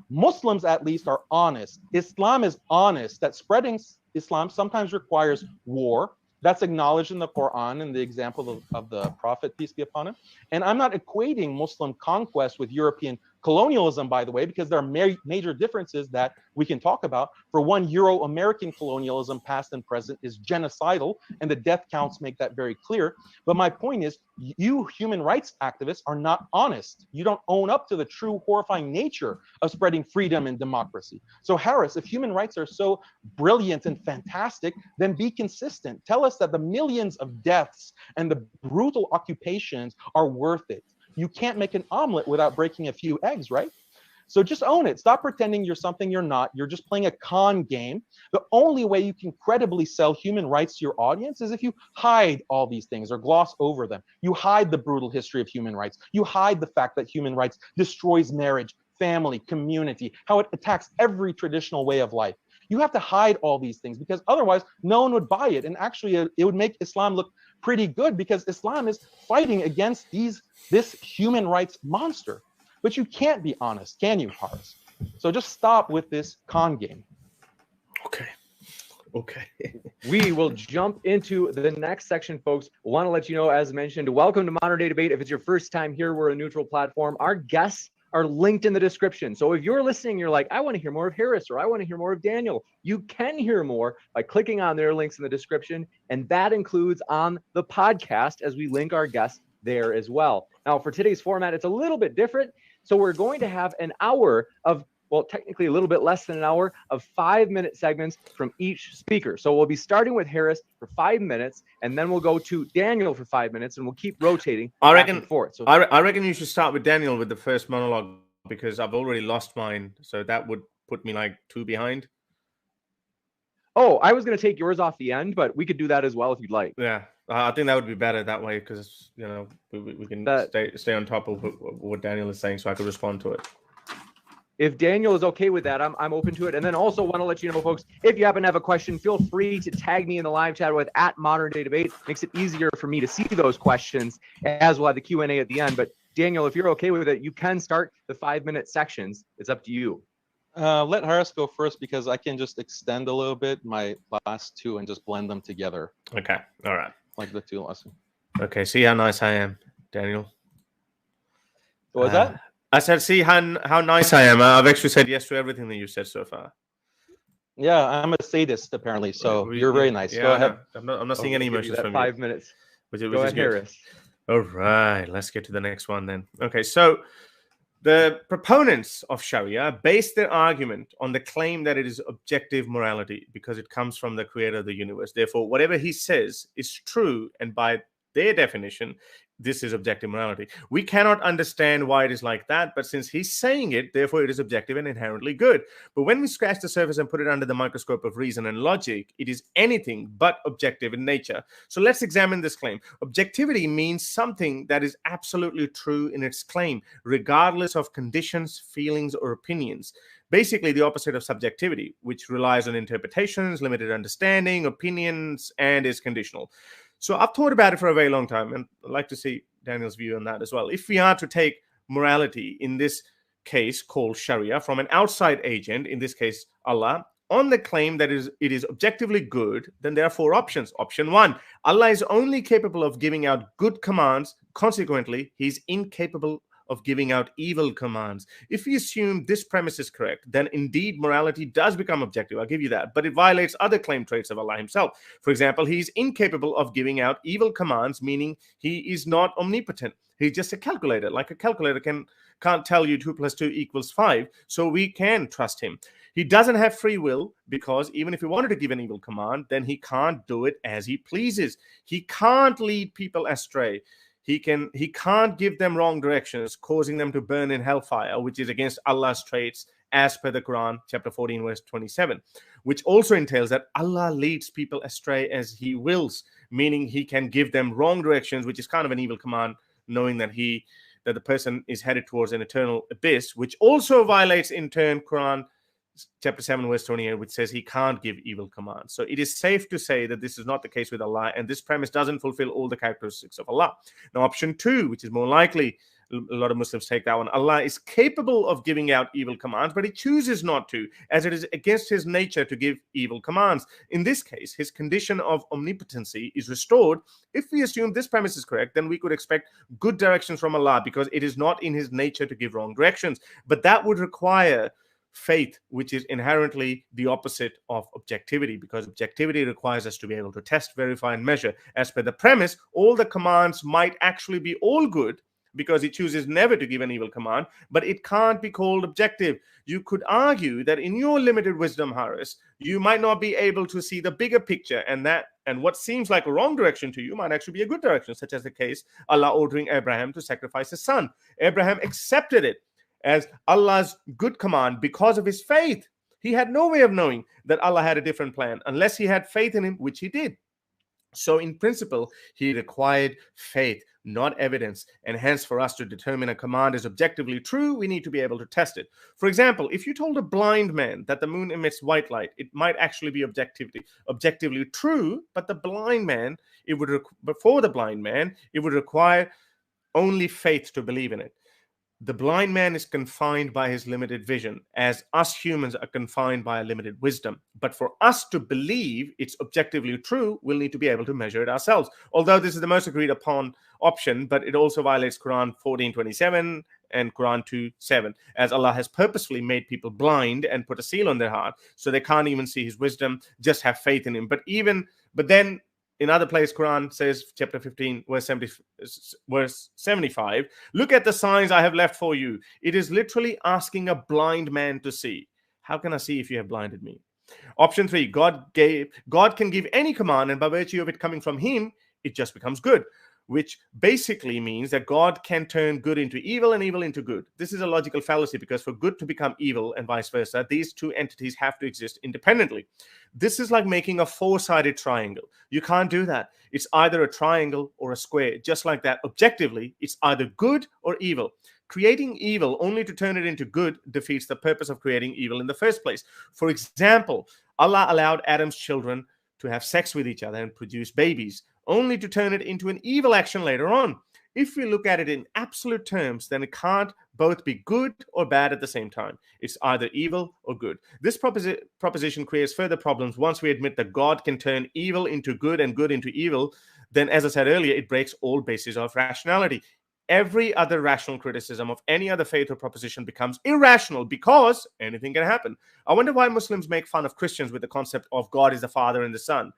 Muslims, at least, are honest. Islam is honest that spreading Islam sometimes requires war. That's acknowledged in the Quran and the example of the Prophet, peace be upon him. And I'm not equating Muslim conquest with European colonialism, by the way, because there are major differences that we can talk about. For one, Euro-American colonialism, past and present, is genocidal, and the death counts make that very clear. But my point is, you human rights activists are not honest. You don't own up to the true horrifying nature of spreading freedom and democracy. So Harris, if human rights are so brilliant and fantastic, then be consistent. Tell us that the millions of deaths and the brutal occupations are worth it. You can't make an omelet without breaking a few eggs, right? So just own it. Stop pretending you're something you're not. You're just playing a con game. The only way you can credibly sell human rights to your audience is if you hide all these things or gloss over them. You hide the brutal history of human rights. You hide the fact that human rights destroys marriage, family, community, how it attacks every traditional way of life. You have to hide all these things because otherwise no one would buy it. And actually it would make Islam look pretty good because Islam is fighting against this human rights monster. But you can't be honest, can you, Harris? So just stop with this con game. Okay. We will jump into the next section, folks. Want to let you know, as mentioned, welcome to Modern Day Debate. If it's your first time here, we're a neutral platform. Our guests are linked in the description. So if you're listening, you're like, I want to hear more of Harris or I want to hear more of Daniel. You can hear more by clicking on their links in the description. And that includes on the podcast as we link our guests there as well. Now, for today's format, it's a little bit different. So we're going to have an hour of, well, technically a little bit less than an hour of 5-minute segments from each speaker. So we'll be starting with Harris for 5 minutes, and then we'll go to Daniel for 5 minutes, and we'll keep rotating back and forth. So I reckon you should start with Daniel with the first monologue because I've already lost mine. So that would put me like 2 behind. Oh, I was going to take yours off the end, but we could do that as well if you'd like. Yeah, I think that would be better that way because, you know, we can stay on top of what Daniel is saying so I could respond to it. If Daniel is okay with that, I'm open to it. And then also want to let you know, folks, if you happen to have a question, feel free to tag me in the live chat with @ModernDayDebate. Makes it easier for me to see those questions as we'll have the Q&A at the end. But Daniel, if you're okay with it, you can start the 5-minute sections. It's up to you. Let Harris go first because I can just extend a little bit my last 2 and just blend them together. Okay, all right. Like the 2 lessons. Okay, see how nice I am, Daniel. What was that? I said, see how nice I am. I've actually said yes to everything that you said so far. Yeah, I'm a sadist apparently, so you're very nice. Yeah, go ahead. I'm not seeing any emotions from 5 you. minutes. Which Go ahead, Harris. All right, let's get to the next one then. Okay, so the proponents of Sharia base their argument on the claim that it is objective morality because it comes from the creator of the universe. Therefore, whatever he says is true, and by their definition, this is objective morality. We cannot understand why it is like that, but since he's saying it, therefore it is objective and inherently good. But when we scratch the surface and put it under the microscope of reason and logic, it is anything but objective in nature. So let's examine this claim. Objectivity means something that is absolutely true in its claim, regardless of conditions, feelings, or opinions. Basically, the opposite of subjectivity, which relies on interpretations, limited understanding, opinions, and is conditional. So I've thought about it for a very long time, and I'd like to see Daniel's view on that as well. If we are to take morality in this case called Sharia from an outside agent, in this case Allah, on the claim that it is objectively good, then there are 4 options. Option 1, Allah is only capable of giving out good commands. Consequently, he's incapable of giving out evil commands. If we assume this premise is correct, then indeed morality does become objective. I'll give you that. But it violates other claim traits of Allah himself. For example, he's incapable of giving out evil commands, meaning he is not omnipotent. He's just a calculator. Like a calculator can't tell you 2 + 2 = 5. So we can trust him. He doesn't have free will because even if he wanted to give an evil command, then he can't do it as he pleases. He can't lead people astray. He can't give them wrong directions, causing them to burn in hellfire, which is against Allah's traits, as per the Quran, chapter 14, verse 27, which also entails that Allah leads people astray as he wills, meaning he can give them wrong directions, which is kind of an evil command, knowing that the person is headed towards an eternal abyss, which also violates in turn Quran chapter 7, verse 28, which says he can't give evil commands. So it is safe to say that this is not the case with Allah, and this premise doesn't fulfill all the characteristics of Allah. Now, option 2, which is more likely, A lot of Muslims take that one. Allah is capable of giving out evil commands, but he chooses not to, as it is against his nature to give evil commands. In this case, his condition of omnipotency is restored. If we assume this premise is correct, then we could expect good directions from Allah, because it is not in his nature to give wrong directions. But that would require faith, which is inherently the opposite of objectivity, because objectivity requires us to be able to test, verify, and measure. As per the premise, all the commands might actually be all good, because he chooses never to give an evil command, but it can't be called objective. You could argue that in your limited wisdom, Haris, you might not be able to see the bigger picture, and what seems like a wrong direction to you might actually be a good direction, such as the case Allah ordering Abraham to sacrifice his son. Abraham accepted it as Allah's good command because of his faith. He had no way of knowing that Allah had a different plan unless he had faith in him, which he did. So in principle, he required faith, not evidence. And hence, for us to determine a command is objectively true, we need to be able to test it. For example, if you told a blind man that the moon emits white light, it might actually be objectively true, but the blind man, for the blind man, it would require only faith to believe in it. The blind man is confined by his limited vision, as us humans are confined by a limited wisdom. But for us to believe it's objectively true, we'll need to be able to measure it ourselves. Although this is the most agreed upon option, but it also violates Quran 14:27 and Quran 2:7, as Allah has purposefully made people blind and put a seal on their heart, so they can't even see his wisdom, just have faith in him. But then in other place, Quran says, chapter 15, verse 75, look at the signs I have left for you. It is literally asking a blind man to see. How can I see if you have blinded me? Option 3, God can give any command, and by virtue of it coming from him, it just becomes good, which basically means that God can turn good into evil and evil into good. This is a logical fallacy, because for good to become evil and vice versa, these two entities have to exist independently. This is like making a four-sided triangle. You can't do that. It's either a triangle or a square. Just like that, objectively, it's either good or evil. Creating evil only to turn it into good defeats the purpose of creating evil in the first place. For example, Allah allowed Adam's children to have sex with each other and produce babies, only to turn it into an evil action later on. If we look at it in absolute terms, then it can't both be good or bad at the same time. It's either evil or good. This proposition creates further problems once we admit that God can turn evil into good and good into evil. Then, as I said earlier, it breaks all bases of rationality. Every other rational criticism of any other faith or proposition becomes irrational, because anything can happen. I wonder why Muslims make fun of Christians with the concept of God is the Father and the Son.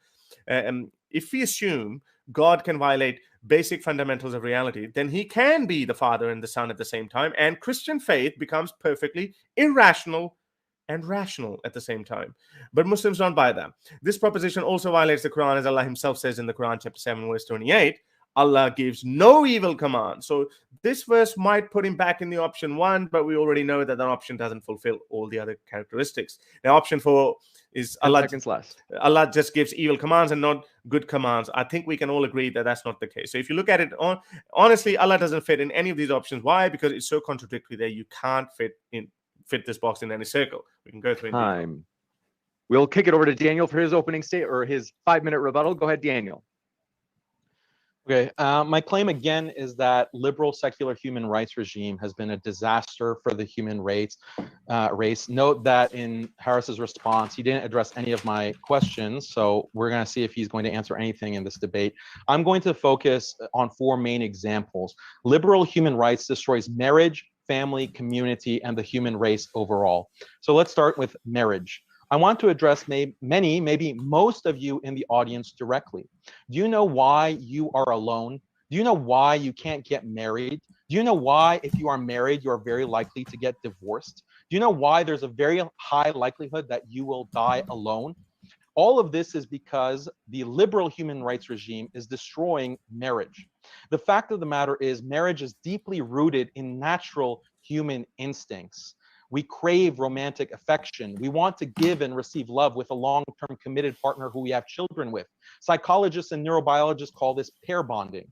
If we assume God can violate basic fundamentals of reality, then he can be the Father and the Son at the same time, and Christian faith becomes perfectly irrational and rational at the same time. But Muslims don't buy that. This proposition also violates the Quran, as Allah himself says in the Quran, chapter 7, verse 28, Allah gives no evil command. So this verse might put him back in the option 1, but we already know that that option doesn't fulfill all the other characteristics. Now, option 4 is Allah just gives evil commands and not good commands. I think we can all agree that that's not the case. So if you look at it, honestly, Allah doesn't fit in any of these options. Why? Because it's so contradictory there. You can't fit this box in any circle. We can go through time. We'll kick it over to Daniel for his opening statement, or his 5-minute rebuttal. Go ahead, Daniel. Okay, my claim again is that liberal secular human rights regime has been a disaster for the human race. Note that in Haris's response, he didn't address any of my questions, so we're going to see if he's going to answer anything in this debate. I'm going to focus on 4 main examples. Liberal human rights destroys marriage, family, community, and the human race overall. So let's start with marriage. I want to address maybe most of you in the audience directly. Do you know why you are alone? Do you know why you can't get married? Do you know why, if you are married, you are very likely to get divorced? Do you know why there's a very high likelihood that you will die alone? All of this is because the liberal human rights regime is destroying marriage. The fact of the matter is, marriage is deeply rooted in natural human instincts. We crave romantic affection. We want to give and receive love with a long-term committed partner who we have children with. Psychologists and neurobiologists call this pair bonding.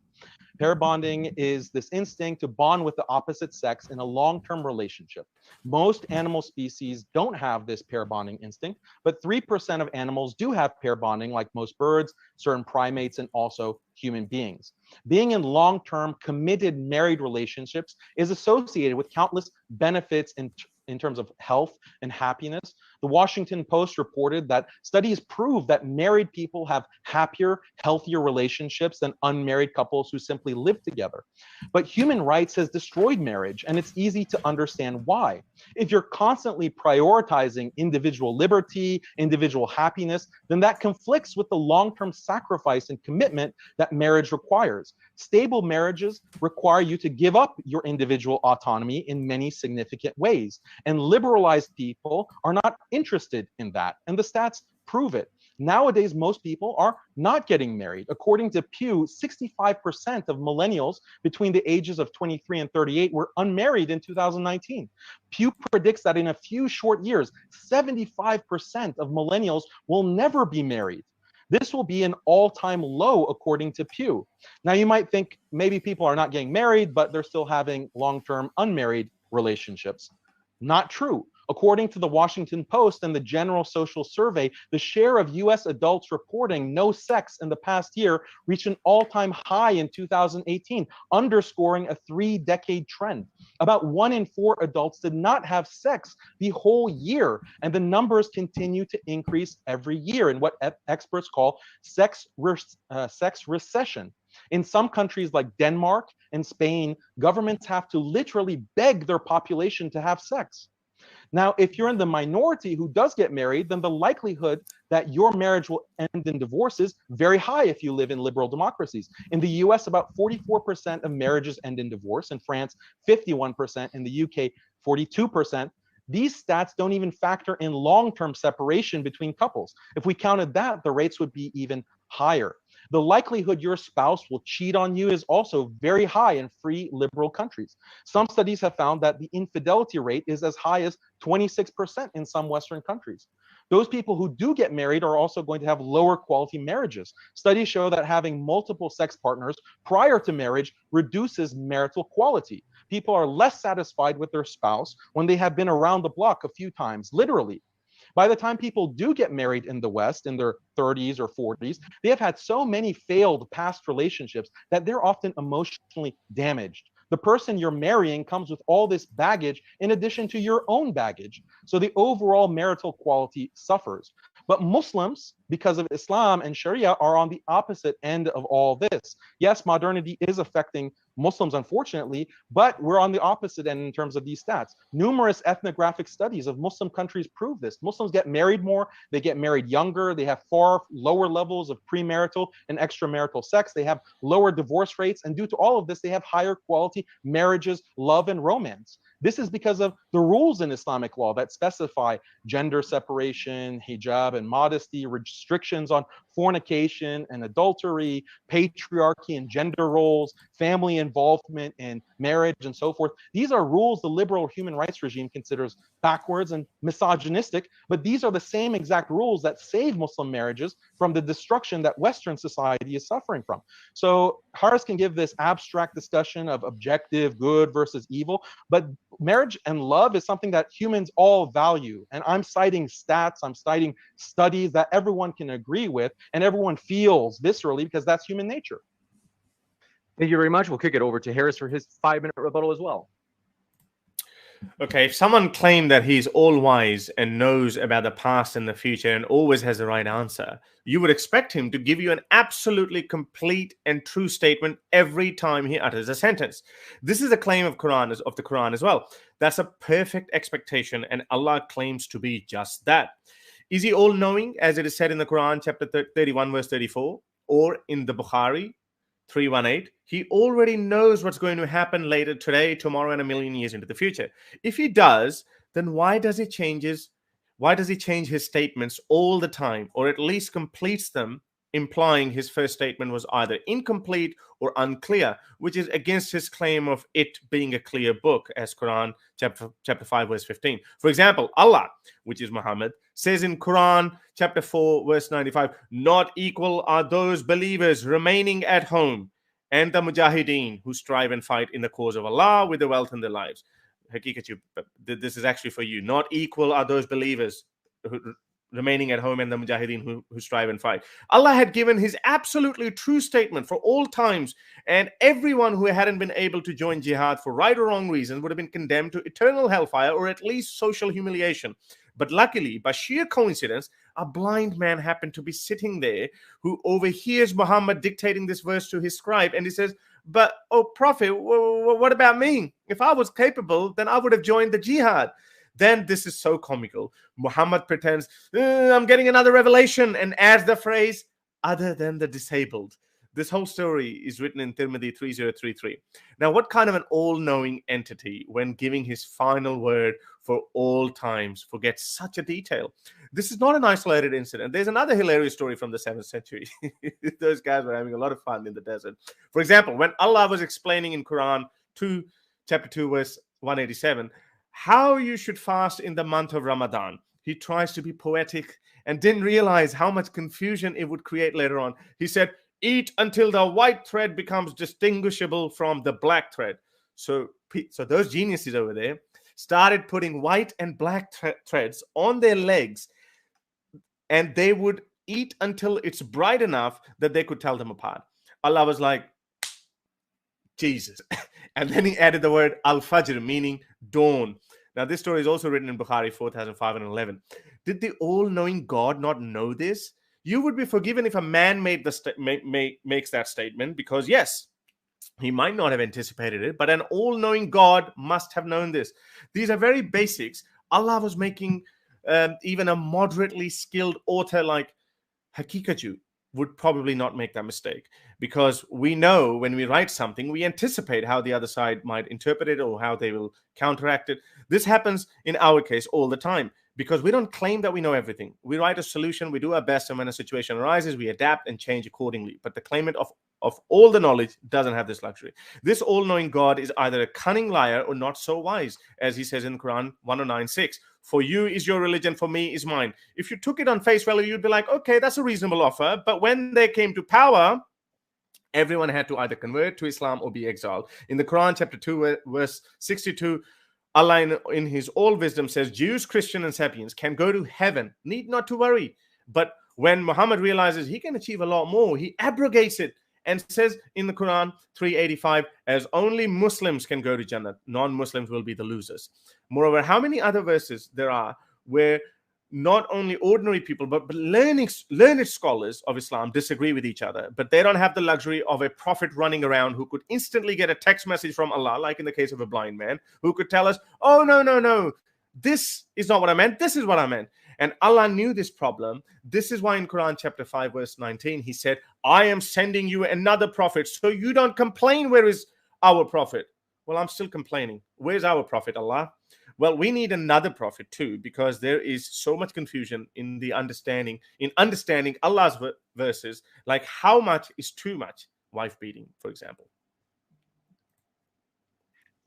Pair bonding is this instinct to bond with the opposite sex in a long-term relationship. Most animal species don't have this pair bonding instinct, but 3% of animals do have pair bonding, like most birds, certain primates, and also human beings. Being in long-term, committed, married relationships is associated with countless benefits in terms of health and happiness. The Washington Post reported that studies prove that married people have happier, healthier relationships than unmarried couples who simply live together. But human rights has destroyed marriage, and it's easy to understand why. If you're constantly prioritizing individual liberty, individual happiness, then that conflicts with the long-term sacrifice and commitment that marriage requires. Stable marriages require you to give up your individual autonomy in many significant ways. And liberalized people are not interested in that. And the stats prove it. Nowadays, most people are not getting married. According to Pew, 65% of millennials between the ages of 23 and 38 were unmarried in 2019. Pew predicts that in a few short years, 75% of millennials will never be married. This will be an all-time low, according to Pew. Now, you might think maybe people are not getting married, but they're still having long-term unmarried relationships. Not true. According to the Washington Post and the General Social Survey, the share of US adults reporting no sex in the past year reached an all-time high in 2018, underscoring a 3-decade trend. About 1 in 4 adults did not have sex the whole year, and the numbers continue to increase every year in what experts call sex recession. In some countries like Denmark and Spain, governments have to literally beg their population to have sex. Now, if you're in the minority who does get married, then the likelihood that your marriage will end in divorce is very high if you live in liberal democracies. In the US, about 44% of marriages end in divorce. In France, 51%. In the UK, 42%. These stats don't even factor in long-term separation between couples. If we counted that, the rates would be even higher. The likelihood your spouse will cheat on you is also very high in free liberal countries. Some studies have found that the infidelity rate is as high as 26% in some Western countries. Those people who do get married are also going to have lower quality marriages. Studies show that having multiple sex partners prior to marriage reduces marital quality. People are less satisfied with their spouse when they have been around the block a few times, literally. By the time people do get married in the West in their 30s or 40s, they have had so many failed past relationships that they're often emotionally damaged. The person you're marrying comes with all this baggage in addition to your own baggage. So the overall marital quality suffers. But Muslims, because of Islam and Sharia, are on the opposite end of all this. Yes, modernity is affecting Muslims, unfortunately, but we're on the opposite end in terms of these stats. Numerous ethnographic studies of Muslim countries prove this. Muslims get married more, they get married younger, they have far lower levels of premarital and extramarital sex, they have lower divorce rates, and due to all of this, they have higher quality marriages, love, and romance. This is because of the rules in Islamic law that specify gender separation, hijab, and modesty, restrictions on fornication and adultery, patriarchy and gender roles, family involvement in marriage, and so forth. These are rules the liberal human rights regime considers backwards and misogynistic, but these are the same exact rules that save Muslim marriages from the destruction that Western society is suffering from. So Haris can give this abstract discussion of objective good versus evil, but marriage and love is something that humans all value. And I'm citing stats, I'm citing studies that everyone can agree with and everyone feels viscerally because that's human nature. Thank you very much. We'll kick it over to Haris for his 5-minute rebuttal as well. Okay, if someone claimed that he's all wise and knows about the past and the future and always has the right answer, you would expect him to give you an absolutely complete and true statement every time he utters a sentence. This is a claim of the Quran as well. That's a perfect expectation, and Allah claims to be just that. Is he all-knowing, as it is said in the Quran, chapter 31, verse 34, or in the Bukhari 318, he already knows what's going to happen later today, tomorrow, and a million years into the future. If he does, then why does he change his statements all the time, or at least completes them, implying his first statement was either incomplete or unclear, which is against his claim of it being a clear book, as Quran chapter 5, verse 15. For example, Allah, which is Muhammad, says in Quran chapter 4, verse 95, "Not equal are those believers remaining at home and the mujahideen who strive and fight in the cause of Allah with their wealth and their lives. Haqiqatjou, this is actually for you. Not equal are those believers who, remaining at home and the mujahideen who strive and fight. Allah had given his absolutely true statement for all times, and everyone who hadn't been able to join jihad for right or wrong reasons would have been condemned to eternal hellfire or at least social humiliation. But luckily, by sheer coincidence, a blind man happened to be sitting there who overhears Muhammad dictating this verse to his scribe, and he says, "But, oh Prophet, what about me? If I was capable, then I would have joined the jihad." Then this is so comical. Muhammad pretends, I'm getting another revelation, and adds the phrase, "other than the disabled." This whole story is written in Tirmidhi 3033. Now, what kind of an all-knowing entity, when giving his final word for all times, forgets such a detail? This is not an isolated incident. There's another hilarious story from the 7th century. Those guys were having a lot of fun in the desert. For example, when Allah was explaining in Quran 2, chapter 2, verse 187, how you should fast in the month of Ramadan, he tries to be poetic and didn't realize how much confusion it would create later on. He said, "Eat until the white thread becomes distinguishable from the black thread." So those geniuses over there started putting white and black threads on their legs, and they would eat until it's bright enough that they could tell them apart. Allah was like, Jesus. And then he added the word al-fajr, meaning dawn. Now, this story is also written in Bukhari 4511. Did the all-knowing God not know this? You would be forgiven if a man makes that statement, because yes, he might not have anticipated it, but an all-knowing God must have known this. These are very basics. Allah was making even a moderately skilled author like Haqiqatjou would probably not make that mistake, because we know when we write something, we anticipate how the other side might interpret it or how they will counteract it. This happens in our case all the time, because we don't claim that we know everything. We write a solution, we do our best, and when a situation arises, we adapt and change accordingly. But the claimant of all the knowledge doesn't have this luxury. This all-knowing God is either a cunning liar or not so wise, as he says in Quran 109:6. For you is your religion, for me is mine. If you took it on face value, you'd be like, okay, that's a reasonable offer. But when they came to power, everyone had to either convert to Islam or be exiled. In the Quran, chapter 2, verse 62, Allah in his all wisdom says, Jews, Christians, and Sapiens can go to heaven, need not to worry. But when Muhammad realizes he can achieve a lot more, he abrogates it and says in the Quran 385, as only Muslims can go to Jannah, non-Muslims will be the losers. Moreover, how many other verses there are where not only ordinary people, but learned scholars of Islam disagree with each other, but they don't have the luxury of a prophet running around who could instantly get a text message from Allah, like in the case of a blind man, who could tell us, oh, no, this is not what I meant, this is what I meant. And Allah knew this problem. This is why in Quran chapter 5, verse 19, he said, I am sending you another prophet, so you don't complain, where is our prophet? Well, I'm still complaining. Where's our prophet, Allah? Well, we need another prophet too, because there is so much confusion in understanding Allah's verses, like how much is too much, wife beating, for example.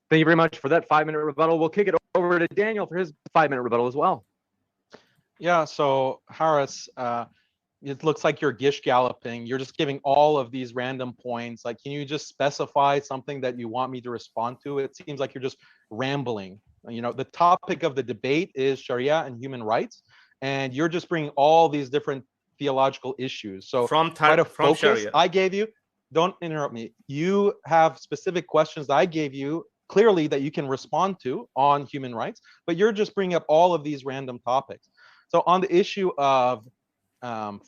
Thank you very much for that 5-minute rebuttal. We'll kick it over to Daniel for his 5-minute rebuttal as well. Yeah, so Harris, it looks like you're gish galloping. You're just giving all of these random points. Like, can you just specify something that you want me to respond to? It seems like you're just rambling. You know, the topic of the debate is Sharia and human rights, and you're just bringing all these different theological issues. So try to focus. Sharia. I gave you, don't interrupt me. You have specific questions that I gave you clearly that you can respond to on human rights, but you're just bringing up all of these random topics. So on the issue of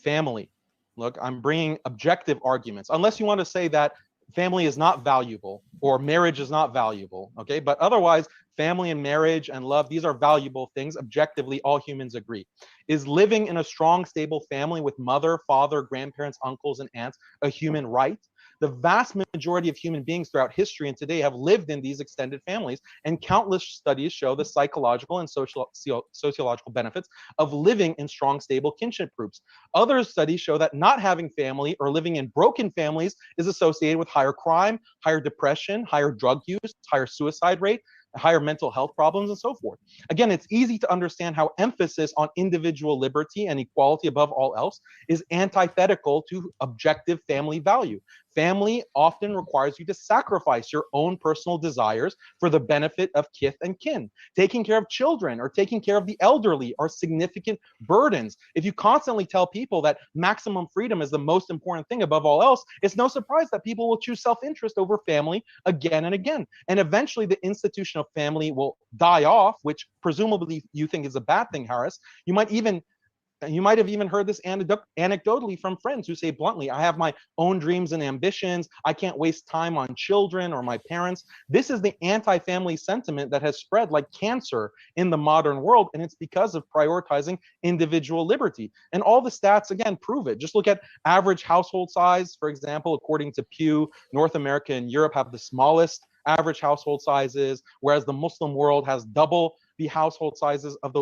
family, look, I'm bringing objective arguments, unless you want to say that family is not valuable or marriage is not valuable, okay? But otherwise, family and marriage and love, these are valuable things. Objectively, all humans agree. Is living in a strong, stable family with mother, father, grandparents, uncles, and aunts a human right? The vast majority of human beings throughout history and today have lived in these extended families, and countless studies show the psychological and sociological benefits of living in strong, stable kinship groups. Other studies show that not having family or living in broken families is associated with higher crime, higher depression, higher drug use, higher suicide rate, higher mental health problems, and so forth. Again, it's easy to understand how emphasis on individual liberty and equality above all else is antithetical to objective family value. family often requires you to sacrifice your own personal desires for the benefit of kith and kin. Taking care of children or taking care of the elderly are significant burdens. If you constantly tell people that maximum freedom is the most important thing above all else, it's no surprise that people will choose self-interest over family again and again. And eventually the institution of family will die off, which presumably you think is a bad thing, Harris. You might have even heard this anecdotally from friends who say bluntly, I have my own dreams and ambitions. I can't waste time on children or my parents. This is the anti-family sentiment that has spread like cancer in the modern world, and it's because of prioritizing individual liberty. And all the stats, again, prove it. Just look at average household size, for example, according to Pew, North America and Europe have the smallest average household sizes, whereas the Muslim world has double the household sizes of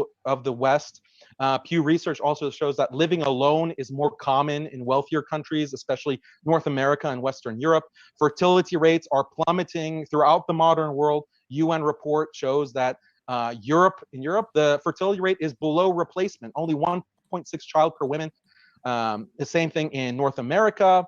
the West. Pew Research also shows that living alone is more common in wealthier countries, especially North America and Western Europe. Fertility rates are plummeting throughout the modern world. UN report shows that in Europe, the fertility rate is below replacement, only 1.6 child per woman. The same thing in North America,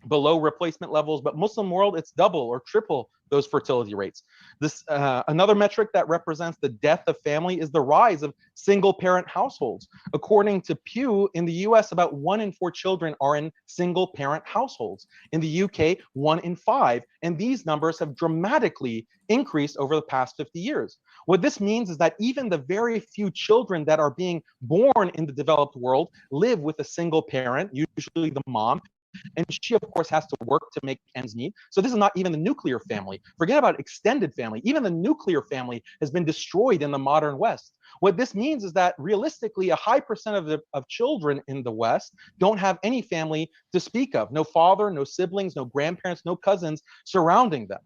below replacement levels, but Muslim world, it's double or triple those fertility rates. This another metric that represents the death of family is the rise of single parent households. According to Pew, in the US, about 1 in 4 children are in single parent households. In the UK, 1 in 5, and these numbers have dramatically increased over the past 50 years. What this means is that even the very few children that are being born in the developed world live with a single parent, usually the mom, and she, of course, has to work to make ends meet. So this is not even the nuclear family. Forget about extended family. Even the nuclear family has been destroyed in the modern West. What this means is that realistically, a high percent of children in the West don't have any family to speak of. No father, no siblings, no grandparents, no cousins surrounding them.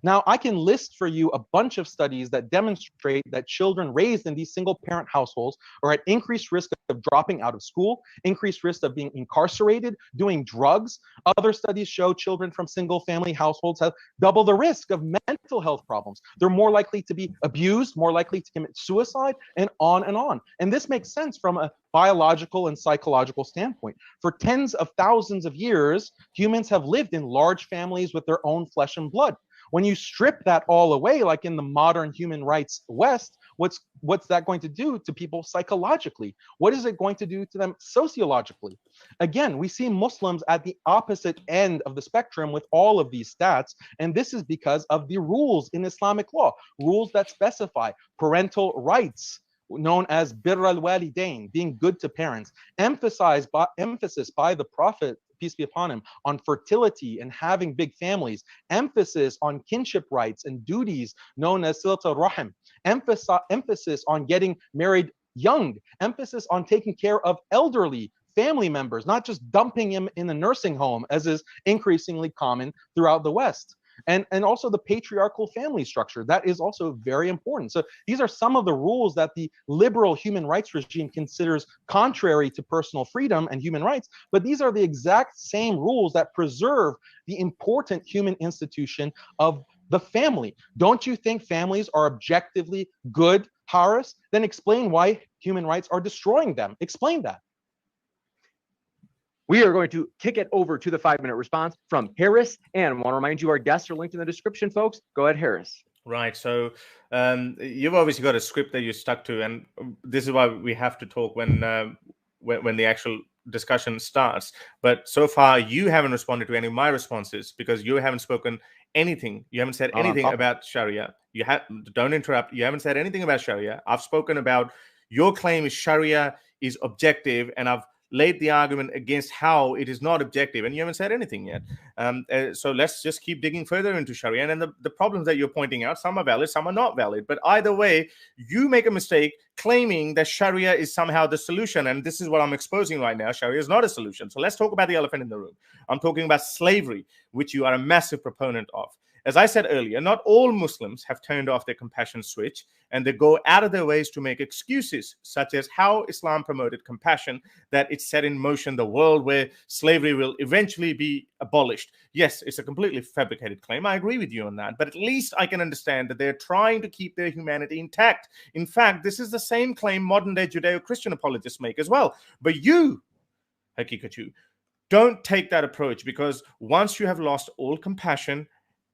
Now, I can list for you a bunch of studies that demonstrate that children raised in these single parent households are at increased risk of dropping out of school, increased risk of being incarcerated, doing drugs. Other studies show children from single family households have double the risk of mental health problems. They're more likely to be abused, more likely to commit suicide, and on and on. And this makes sense from a biological and psychological standpoint. For tens of thousands of years, humans have lived in large families with their own flesh and blood. When you strip that all away, like in the modern human rights West, what's that going to do to people psychologically? What is it going to do to them sociologically? Again, we see Muslims at the opposite end of the spectrum with all of these stats, and this is because of the rules in Islamic law, rules that specify parental rights, known as birr al-walidain, being good to parents, emphasis by the Prophet, peace be upon him, on fertility and having big families, emphasis on kinship rights and duties known as silat al-rahim, emphasis on getting married young, emphasis on taking care of elderly family members, not just dumping him in a nursing home, as is increasingly common throughout the West. And also the patriarchal family structure, that is also very important. So these are some of the rules that the liberal human rights regime considers contrary to personal freedom and human rights, but these are the exact same rules that preserve the important human institution of the family. Don't you think families are objectively good, Harris? Then explain why human rights are destroying them. Explain that. We are going to kick it over to the 5-minute response from Harris. And I want to remind you, our guests are linked in the description, folks. Go ahead, Harris. Right. So you've obviously got a script that you stuck to, and this is why we have to talk when the actual discussion starts. But so far, you haven't responded to any of my responses because you haven't spoken anything. You haven't said anything about Sharia. Don't interrupt. You haven't said anything about Sharia. I've spoken about your claim is Sharia is objective, and I've laid the argument against how it is not objective, and you haven't said anything yet. So let's just keep digging further into Sharia. And then the problems that you're pointing out, some are valid, some are not valid. But either way, you make a mistake claiming that Sharia is somehow the solution. And this is what I'm exposing right now. Sharia is not a solution. So let's talk about the elephant in the room. I'm talking about slavery, which you are a massive proponent of. As I said earlier, not all Muslims have turned off their compassion switch, and they go out of their ways to make excuses, such as how Islam promoted compassion, that it set in motion the world where slavery will eventually be abolished. Yes, it's a completely fabricated claim. I agree with you on that. But at least I can understand that they're trying to keep their humanity intact. In fact, this is the same claim modern-day Judeo-Christian apologists make as well. But you, Haqiqatjou, Don't take that approach, because once you have lost all compassion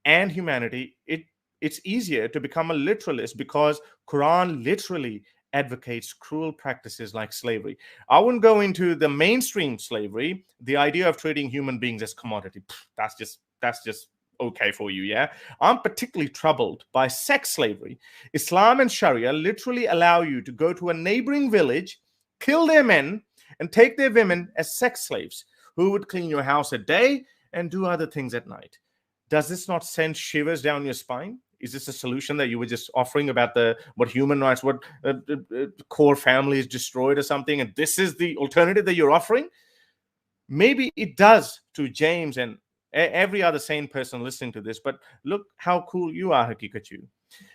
and humanity, it's easier to become a literalist, because Quran literally advocates cruel practices like slavery. I wouldn't go into the mainstream slavery, the idea of treating human beings as commodity. That's just okay for you, yeah? I'm particularly troubled by sex slavery. Islam and Sharia literally allow you to go to a neighboring village, kill their men, and take their women as sex slaves who would clean your house at day and do other things at night. Does this not send shivers down your spine? Is this a solution that you were just offering about what human rights, what core family is destroyed or something, and this is the alternative that you're offering? Maybe it does to James and every other sane person listening to this, but look how cool you are, Haqiqatjou,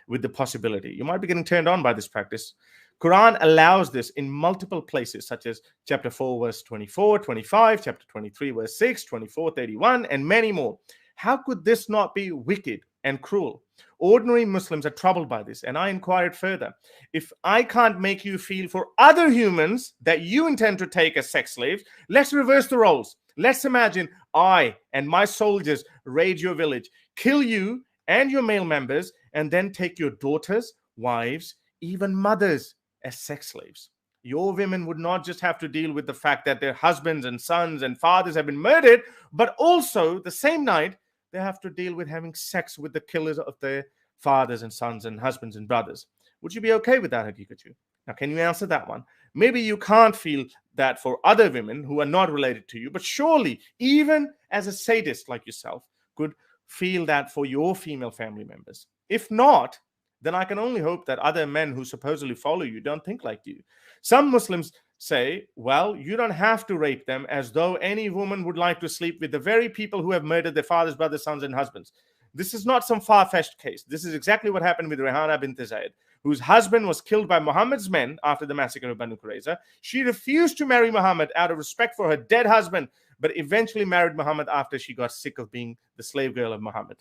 with the possibility. You might be getting turned on by this practice. Quran allows this in multiple places, such as chapter 4, verse 24, 25, chapter 23, verse 6, 24, 31, and many more. How could this not be wicked and cruel? Ordinary Muslims are troubled by this, and I inquired further. If I can't make you feel for other humans that you intend to take as sex slaves, let's reverse the roles. Let's imagine I and my soldiers raid your village, kill you and your male members, and then take your daughters, wives, even mothers as sex slaves. Your women would not just have to deal with the fact that their husbands and sons and fathers have been murdered, but also the same night they have to deal with having sex with the killers of their fathers and sons and husbands and brothers. Would you be okay with that, Haqiqatjou? Now, can you answer that one? Maybe you can't feel that for other women who are not related to you, but surely, even as a sadist like yourself, could feel that for your female family members. If not, then I can only hope that other men who supposedly follow you don't think like you. Some Muslims say, well, you don't have to rape them, as though any woman would like to sleep with the very people who have murdered their fathers, brothers, sons, and husbands. This is not some far-fetched case. This is exactly what happened with Rehana bint Zayd, whose husband was killed by Muhammad's men after the massacre of Banu Qurayza. She refused to marry Muhammad out of respect for her dead husband, but eventually married Muhammad after she got sick of being the slave girl of Muhammad.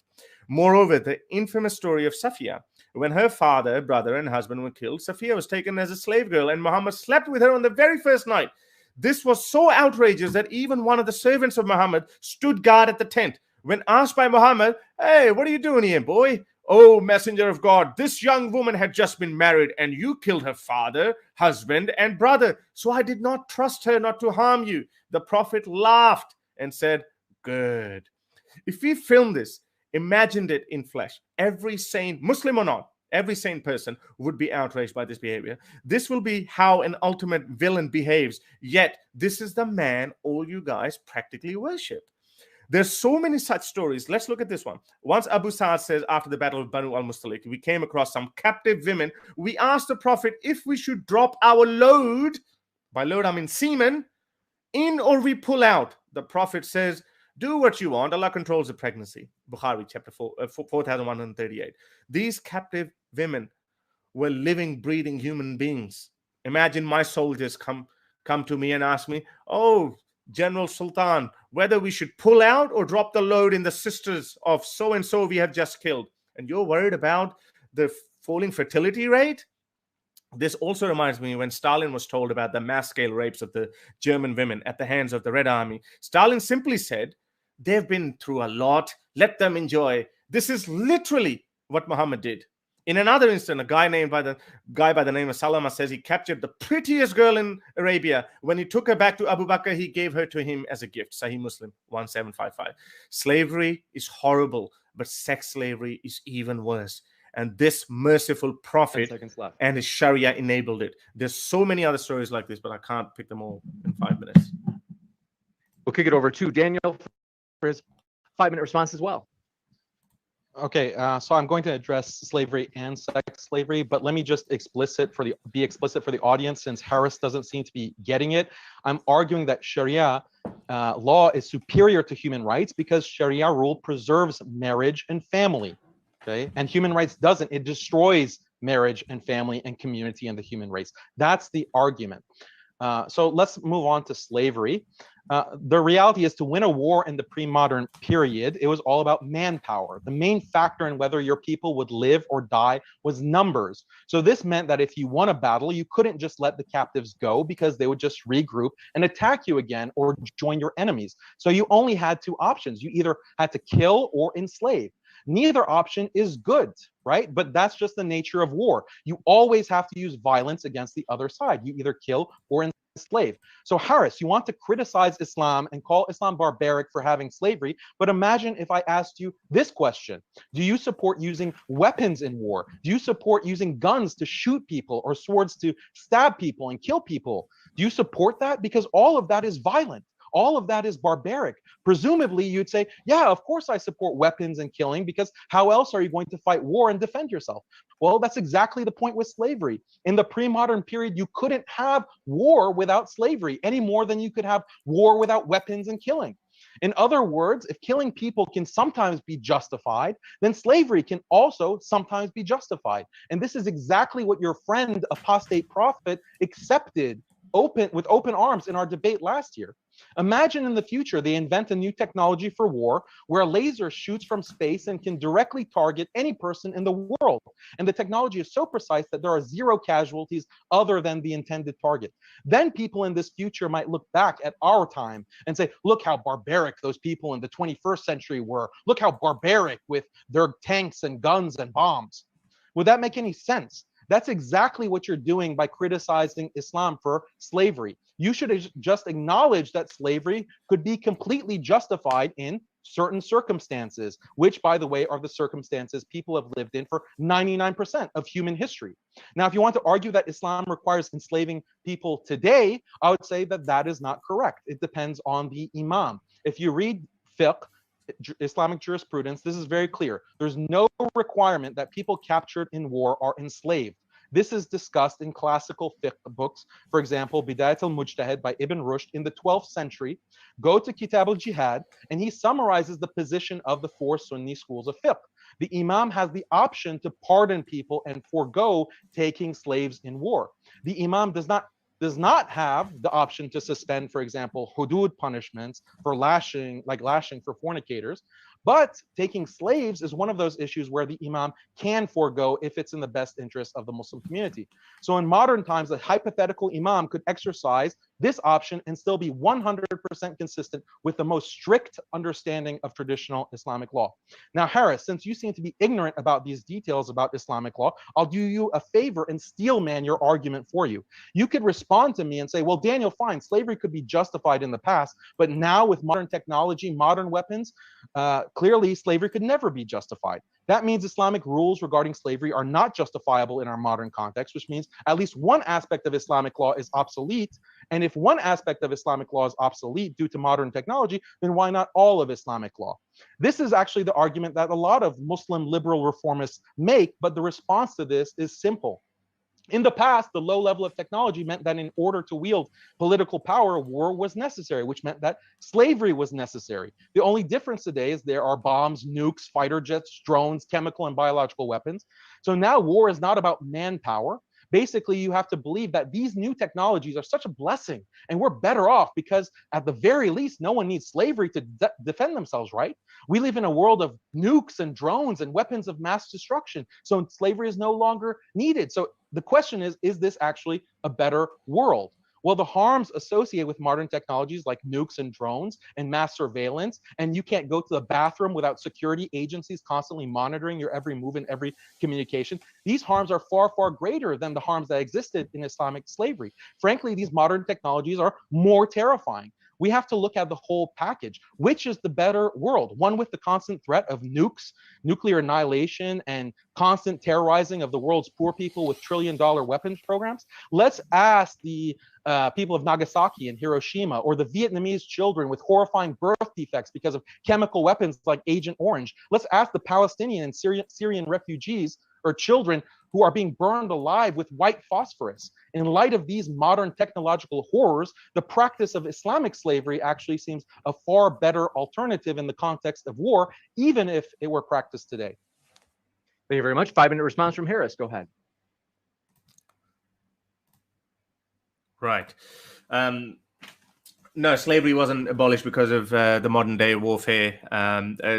Moreover, the infamous story of Safiya, when her father, brother, and husband were killed, Safiya was taken as a slave girl, and Muhammad slept with her on the very first night. This was so outrageous that even one of the servants of Muhammad stood guard at the tent. When asked by Muhammad, "Hey, what are you doing here, boy?" "Oh, messenger of God, this young woman had just been married, and you killed her father, husband, and brother. So I did not trust her not to harm you." The Prophet laughed and said, "Good." If we film this, imagined it in flesh, every sane, Muslim or not, every sane person would be outraged by this behavior. This will be how an ultimate villain behaves. Yet, this is the man all you guys practically worship. There's so many such stories. Let's look at this one. Once Abu Sa'd says, after the battle of Banu al-Mustalik, we came across some captive women. We asked the Prophet if we should drop our load, by load I mean semen, in or we pull out. The Prophet says, do what you want. Allah controls the pregnancy. Bukhari chapter 4138. These captive women were living, breathing human beings. Imagine my soldiers come to me and ask me, "Oh, General Sultan, whether we should pull out or drop the load in the sisters of so-and-so we have just killed." And you're worried about the falling fertility rate? This also reminds me when Stalin was told about the mass-scale rapes of the German women at the hands of the Red Army. Stalin simply said, "They've been through a lot. Let them enjoy." This is literally what Muhammad did. In another instant, a guy by the name of Salama says he captured the prettiest girl in Arabia. When he took her back to Abu Bakr, he gave her to him as a gift. Sahih Muslim 1755. Slavery is horrible, but sex slavery is even worse. And this merciful Prophet and his Sharia enabled it. There's so many other stories like this, but I can't pick them all in 5 minutes. We'll kick it over to Daniel for his 5-minute response as well. Okay, so I'm going to address slavery and sex slavery, but let me just be explicit for the audience, since Harris doesn't seem to be getting it. I'm arguing that Sharia law is superior to human rights because Sharia rule preserves marriage and family, okay? And human rights doesn't. It destroys marriage and family and community and the human race. That's the argument. So let's move on to slavery. The reality is, to win a war in the pre-modern period, it was all about manpower. The main factor in whether your people would live or die was numbers. So this meant that if you won a battle, you couldn't just let the captives go, because they would just regroup and attack you again or join your enemies. So you only had two options. You either had to kill or enslave. Neither option is good, right? But that's just the nature of war. You always have to use violence against the other side. You either kill or enslave. So Haris, you want to criticize Islam and call Islam barbaric for having slavery, but imagine if I asked you this question: do you support using weapons in war? Do you support using guns to shoot people or swords to stab people and kill people? Do you support that? Because all of that is violent. All of that is barbaric. Presumably, you'd say, yeah, of course I support weapons and killing, because how else are you going to fight war and defend yourself? Well, that's exactly the point with slavery. In the pre-modern period, you couldn't have war without slavery any more than you could have war without weapons and killing. In other words, if killing people can sometimes be justified, then slavery can also sometimes be justified. And this is exactly what your friend, apostate prophet, accepted with open arms in our debate last year. Imagine in the future they invent a new technology for war where a laser shoots from space and can directly target any person in the world. And the technology is so precise that there are zero casualties other than the intended target. Then people in this future might look back at our time and say, look how barbaric those people in the 21st century were. Look how barbaric with their tanks and guns and bombs. Would that make any sense? That's exactly what you're doing by criticizing Islam for slavery. You should just acknowledge that slavery could be completely justified in certain circumstances, which, by the way, are the circumstances people have lived in for 99% of human history. Now, if you want to argue that Islam requires enslaving people today, I would say that that is not correct. It depends on the imam. If you read fiqh, Islamic jurisprudence, this is very clear. There's no requirement that people captured in war are enslaved. This is discussed in classical fiqh books. For example, Bidayat al-Mujtahid by Ibn Rushd in the 12th century. Go to Kitab al-Jihad, and he summarizes the position of the four Sunni schools of fiqh. The imam has the option to pardon people and forego taking slaves in war. The imam does not have the option to suspend, for example, hudud punishments for lashing for fornicators. But taking slaves is one of those issues where the imam can forego if it's in the best interest of the Muslim community. So in modern times, a hypothetical imam could exercise this option and still be 100% consistent with the most strict understanding of traditional Islamic law. Now, Haris, since you seem to be ignorant about these details about Islamic law, I'll do you a favor and steelman your argument for you. You could respond to me and say, well, Daniel, fine, slavery could be justified in the past, but now with modern technology, modern weapons, clearly slavery could never be justified. That means Islamic rules regarding slavery are not justifiable in our modern context, which means at least one aspect of Islamic law is obsolete. And if one aspect of Islamic law is obsolete due to modern technology, then why not all of Islamic law? This is actually the argument that a lot of Muslim liberal reformists make, but the response to this is simple. In the past, the low level of technology meant that in order to wield political power, war was necessary, which meant that slavery was necessary. The only difference today is there are bombs, nukes, fighter jets, drones, chemical and biological weapons. So now war is not about manpower. Basically, you have to believe that these new technologies are such a blessing, and we're better off because at the very least, no one needs slavery to defend themselves, right? We live in a world of nukes and drones and weapons of mass destruction. So slavery is no longer needed. So the question is this actually a better world? Well, the harms associated with modern technologies like nukes and drones and mass surveillance, and you can't go to the bathroom without security agencies constantly monitoring your every move and every communication. These harms are far, far greater than the harms that existed in Islamic slavery. Frankly, these modern technologies are more terrifying. We have to look at the whole package. Which is the better world? One with the constant threat of nukes, nuclear annihilation, and constant terrorizing of the world's poor people with trillion-dollar weapons programs? Let's ask the people of Nagasaki and Hiroshima, or the Vietnamese children with horrifying birth defects because of chemical weapons like Agent Orange. Let's ask the Palestinian and Syrian refugees or children who are being burned alive with white phosphorus. In light of these modern technological horrors, the practice of Islamic slavery actually seems a far better alternative in the context of war, even if it were practiced today. Thank you very much. 5-minute response from Haris. Go ahead. Right. No, slavery wasn't abolished because of the modern day warfare.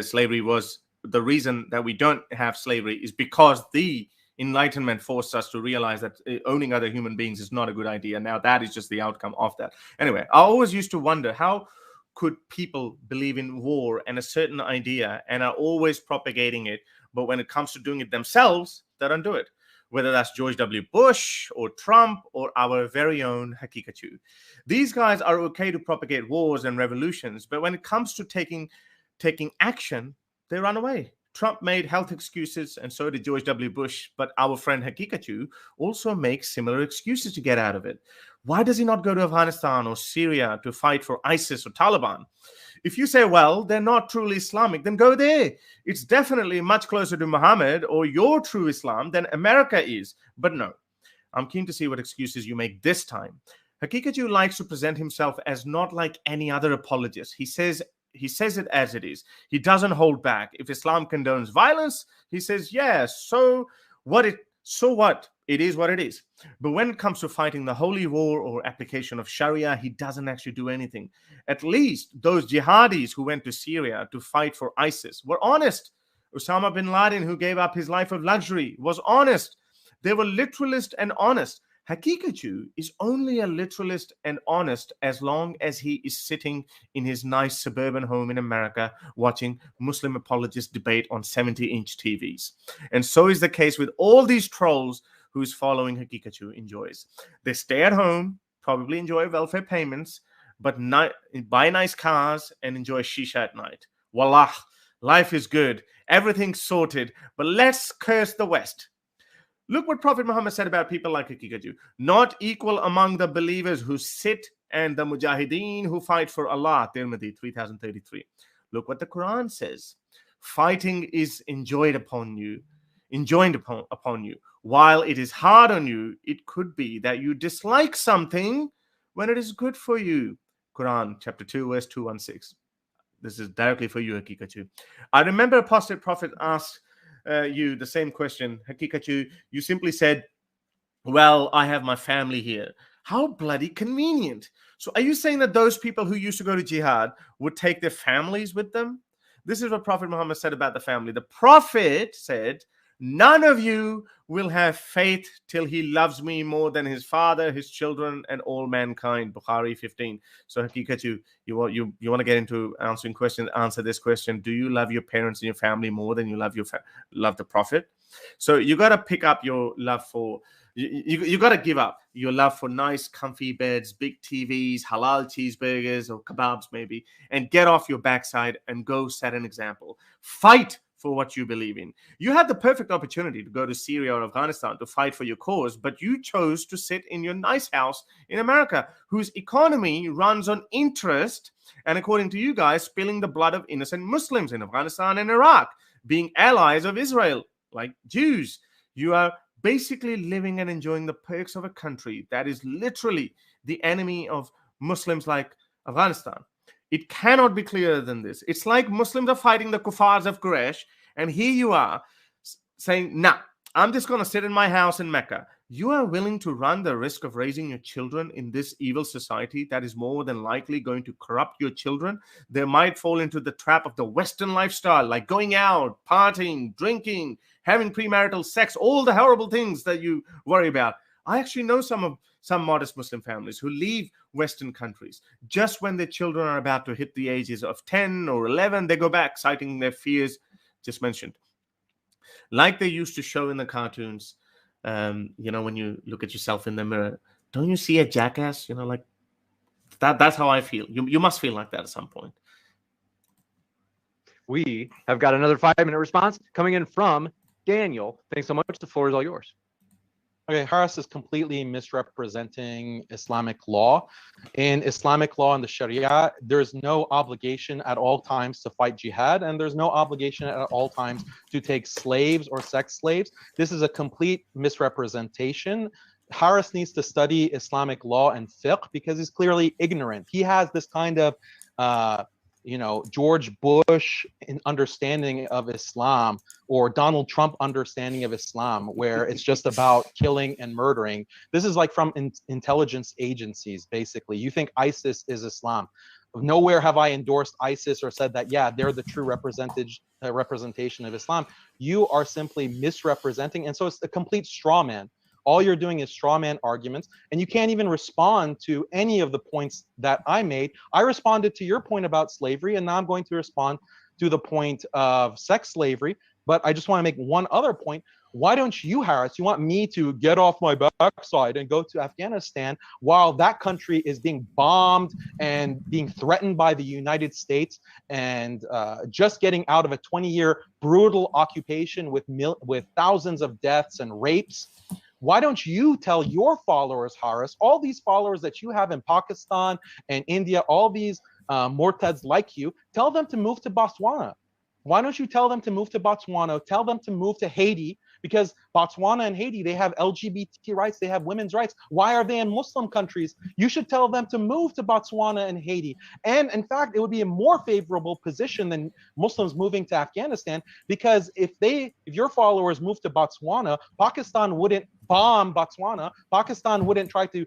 Slavery was the reason that we don't have slavery is because the Enlightenment forced us to realize that owning other human beings is not a good idea. Now that is just the outcome of that. Anyway, I always used to wonder, how could people believe in war and a certain idea and are always propagating it, but when it comes to doing it themselves, they don't do it? Whether that's George W. Bush or Trump or our very own Haqiqatjou. These guys are okay to propagate wars and revolutions, but when it comes to taking action, they run away. Trump made health excuses, and so did George W. Bush, but our friend Haqiqatjou also makes similar excuses to get out of it. Why does he not go to Afghanistan or Syria to fight for ISIS or Taliban? If you say, well, they're not truly Islamic, then go there. It's definitely much closer to Muhammad or your true Islam than America is. But no, I'm keen to see what excuses you make this time. Haqiqatjou likes to present himself as not like any other apologist. He says it as it is. He doesn't hold back. If Islam condones violence, he says, yeah, so what? It is what it is. But when it comes to fighting the holy war or application of Sharia, he doesn't actually do anything. At least those jihadis who went to Syria to fight for ISIS were honest. Osama bin Laden, who gave up his life of luxury, was honest. They were literalist and honest. Haqiqatjou is only a literalist and honest as long as he is sitting in his nice suburban home in America watching Muslim apologists debate on 70-inch TVs. And so is the case with all these trolls whose following Haqiqatjou enjoys. They stay at home, probably enjoy welfare payments, but buy nice cars and enjoy shisha at night. Wallah, life is good, everything's sorted, but let's curse the West. Look what Prophet Muhammad said about people like Haqiqatjou. Not equal among the believers who sit and the mujahideen who fight for Allah. Tirmidhi 3033. Look what the Quran says. Fighting is enjoined upon you. While it is hard on you, it could be that you dislike something when it is good for you. Quran chapter 2 verse 216. This is directly for you, Haqiqatjou. I remember Apostate Prophet asked you the same question, Haqiqatjou. You simply said, well, I have my family here. How bloody convenient. So are you saying that those people who used to go to jihad would take their families with them? This is what Prophet Muhammad said about the family. The Prophet said, none of you will have faith till he loves me more than his father, his children, and all mankind. Bukhari 15. So Haqiqatjou, you want to get into answering questions, answer this question. Do you love your parents and your family more than you love love the Prophet? So you got to pick up your love for, you got to give up your love for nice, comfy beds, big TVs, halal cheeseburgers or kebabs maybe, and get off your backside and go set an example. Fight for what you believe in. You had the perfect opportunity to go to Syria or Afghanistan to fight for your cause, but you chose to sit in your nice house in America, whose economy runs on interest, and according to you guys, spilling the blood of innocent Muslims in Afghanistan and Iraq, being allies of Israel, like Jews. You are basically living and enjoying the perks of a country that is literally the enemy of Muslims like Afghanistan. It cannot be clearer than this. It's like Muslims are fighting the kuffars of Quraysh, and here you are saying, nah, I'm just going to sit in my house in Mecca. You are willing to run the risk of raising your children in this evil society that is more than likely going to corrupt your children. They might fall into the trap of the Western lifestyle, like going out, partying, drinking, having premarital sex, all the horrible things that you worry about. I actually know some modest Muslim families who leave Western countries just when their children are about to hit the ages of 10 or 11. They go back, citing their fears just mentioned, like they used to show in the cartoons. When you look at yourself in the mirror, don't you see a jackass? Like that. That's how I feel. You must feel like that at some point. We have got another 5-minute response coming in from Daniel. Thanks so much. The floor is all yours. Okay, Haris is completely misrepresenting Islamic law. In Islamic law and the Sharia, there's no obligation at all times to fight jihad, and there's no obligation at all times to take slaves or sex slaves. This is a complete misrepresentation. Haris needs to study Islamic law and fiqh because he's clearly ignorant. He has this kind of George Bush understanding of Islam, or Donald Trump understanding of Islam, where it's just about killing and murdering. This is like from intelligence agencies, basically. You think ISIS is Islam. Nowhere have I endorsed ISIS or said that, yeah, they're the true representation of Islam. You are simply misrepresenting. And so it's a complete straw man. All you're doing is straw man arguments, and you can't even respond to any of the points that I made. I responded to your point about slavery, and now I'm going to respond to the point of sex slavery. But I just want to make one other point. Why don't you, Harris, you want me to get off my backside and go to Afghanistan while that country is being bombed and being threatened by the United States and just getting out of a 20-year brutal occupation with thousands of deaths and rapes? Why don't you tell your followers, Harris, all these followers that you have in Pakistan and India, all these Mortads like you, tell them to move to Botswana. Why don't you tell them to move to Botswana? Tell them to move to Haiti, because Botswana and Haiti, they have LGBT rights, they have women's rights. Why are they in Muslim countries? You should tell them to move to Botswana and Haiti. And in fact, it would be a more favorable position than Muslims moving to Afghanistan, because if your followers move to Botswana, Pakistan wouldn't bomb Botswana. Pakistan wouldn't try to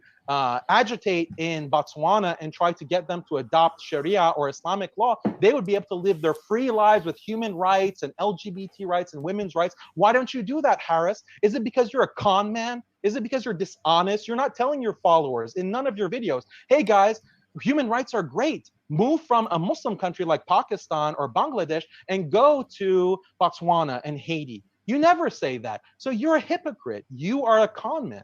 agitate in Botswana and try to get them to adopt Sharia or Islamic law. They would be able to live their free lives with human rights and LGBT rights and women's rights. Why don't you do that, Harris? Is it because you're a con man? Is it because you're dishonest? You're not telling your followers in none of your videos, hey guys, human rights are great. Move from a Muslim country like Pakistan or Bangladesh and go to Botswana and Haiti. You never say that. So you're a hypocrite. You are a con man.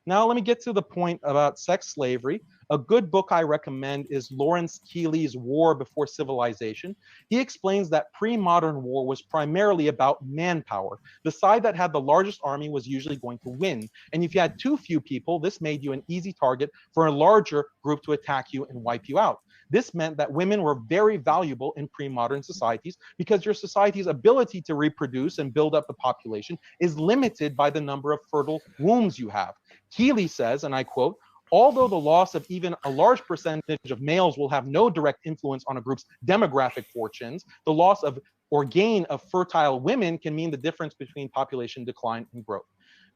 Now, let me get to the point about sex slavery. A good book I recommend is Lawrence Keeley's War Before Civilization. He explains that pre-modern war was primarily about manpower. The side that had the largest army was usually going to win. And if you had too few people, this made you an easy target for a larger group to attack you and wipe you out. This meant that women were very valuable in pre-modern societies because your society's ability to reproduce and build up the population is limited by the number of fertile wombs you have. Keeley says, and I quote, although the loss of even a large percentage of males will have no direct influence on a group's demographic fortunes, the loss of or gain of fertile women can mean the difference between population decline and growth.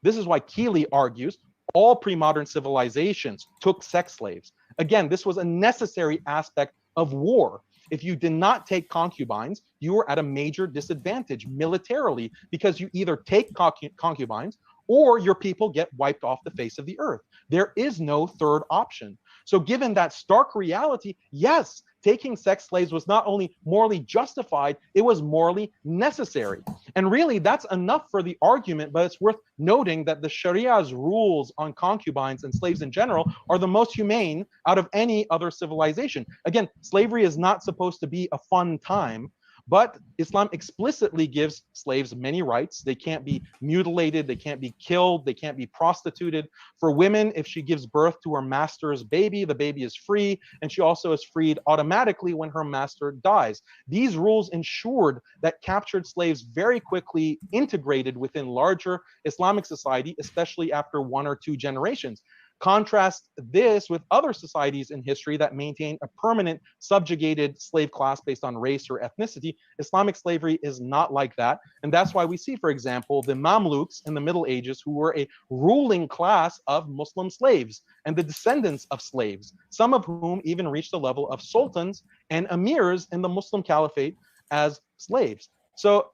This is why Keeley argues all pre-modern civilizations took sex slaves. Again, this was a necessary aspect of war. If you did not take concubines, you were at a major disadvantage militarily because you either take concubines or your people get wiped off the face of the earth. There is no third option. So given that stark reality, yes, taking sex slaves was not only morally justified, it was morally necessary. And really, that's enough for the argument, but it's worth noting that the Sharia's rules on concubines and slaves in general are the most humane out of any other civilization. Again, slavery is not supposed to be a fun time, but Islam explicitly gives slaves many rights. They can't be mutilated, they can't be killed, they can't be prostituted. For women, if she gives birth to her master's baby, the baby is free, and she also is freed automatically when her master dies. These rules ensured that captured slaves very quickly integrated within larger Islamic society, especially after 1 or 2 generations. Contrast this with other societies in history that maintain a permanent subjugated slave class based on race or ethnicity. Islamic slavery is not like that. And that's why we see, for example, the Mamluks in the Middle Ages, who were a ruling class of Muslim slaves and the descendants of slaves, some of whom even reached the level of sultans and emirs in the Muslim caliphate as slaves. So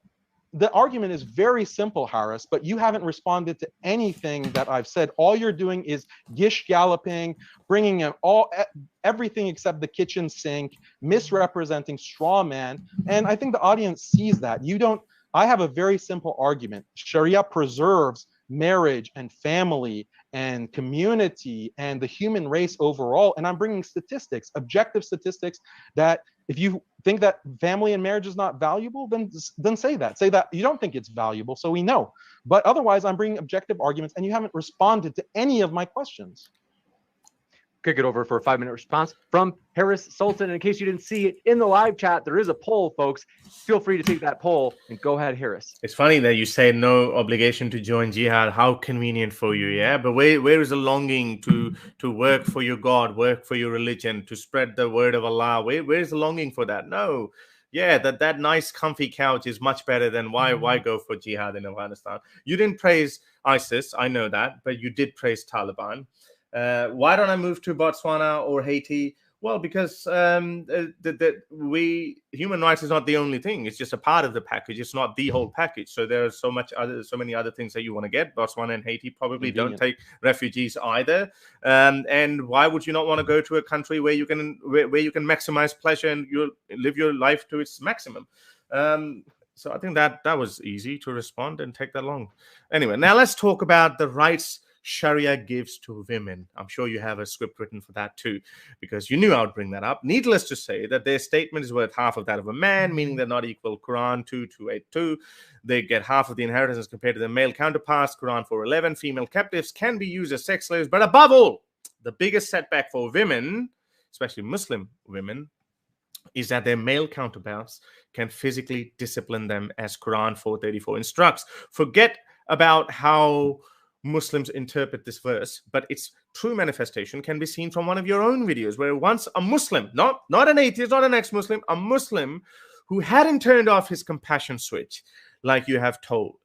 the argument is very simple, Harris, but you haven't responded to anything that I've said. All you're doing is gish galloping, bringing in everything except the kitchen sink, misrepresenting straw man. And I think the audience sees that. I have a very simple argument. Sharia preserves marriage and family and community and the human race overall. And I'm bringing statistics, objective statistics, that if you think that family and marriage is not valuable, then say that. Say that you don't think it's valuable, so we know. But otherwise, I'm bringing objective arguments, and you haven't responded to any of my questions. Kick it over for a 5-minute response from Harris Sultan. And in case you didn't see it in the live chat, there is a poll, folks. Feel free to take that poll and go ahead, Harris. It's funny that you say no obligation to join jihad. How convenient for you, yeah? But where is the longing to work for your God, work for your religion, to spread the word of Allah? Where is the longing for that? No. yeah, that nice comfy couch is much better than why go for jihad in Afghanistan. You didn't praise ISIS, I know that, but you did praise Taliban. Why don't I move to Botswana or Haiti? Well, because human rights is not the only thing. It's just a part of the package. It's not the whole package. So there are so many other things that you want to get. Botswana and Haiti probably don't take refugees either. And why would you not want to go to a country where you can maximize pleasure and you live your life to its maximum? So I think that was easy to respond and take that long. Anyway, now let's talk about the rights Sharia gives to women. I'm sure you have a script written for that too, because you knew I would bring that up. Needless to say that their statement is worth half of that of a man, meaning they're not equal. Quran 2:282. They get half of the inheritance compared to their male counterparts. Quran 4:11. Female captives can be used as sex slaves, but above all, the biggest setback for women, especially Muslim women, is that their male counterparts can physically discipline them, as Quran 4:34 instructs. Forget about how Muslims interpret this verse, but its true manifestation can be seen from one of your own videos, where once a Muslim, not an atheist, not an ex-Muslim, a Muslim who hadn't turned off his compassion switch, like you have told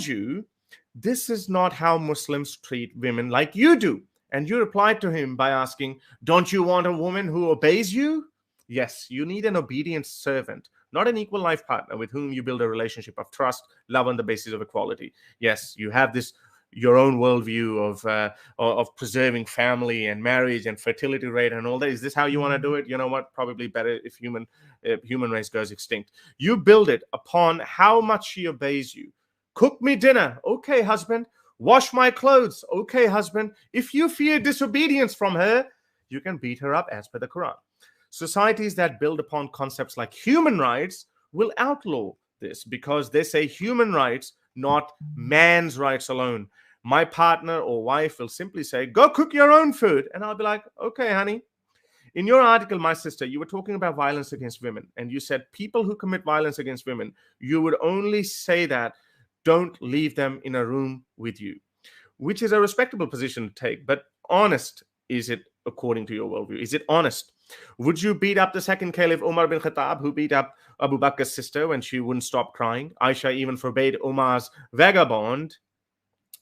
you this is not how Muslims treat women like you do. And you replied to him by asking, don't you want a woman who obeys you? Yes, you need an obedient servant, not an equal life partner with whom you build a relationship of trust, love on the basis of equality. Yes, you have your own worldview of preserving family and marriage and fertility rate and all that. Is this how you want to do it? You know what? Probably better if human race goes extinct. You build it upon how much she obeys you. Cook me dinner. Okay, husband. Wash my clothes. Okay, husband. If you fear disobedience from her, you can beat her up as per the Quran. Societies that build upon concepts like human rights will outlaw this because they say human rights, not man's rights alone. My partner or wife will simply say, go cook your own food. And I'll be like, okay, honey. In your article, my sister, you were talking about violence against women. And you said people who commit violence against women, you would only say that don't leave them in a room with you, which is a respectable position to take. But honest, is it according to your worldview? Is it honest? Would you beat up the second caliph Umar bin Khattab, who beat up Abu Bakr's sister when she wouldn't stop crying? Aisha even forbade Umar's vagabond,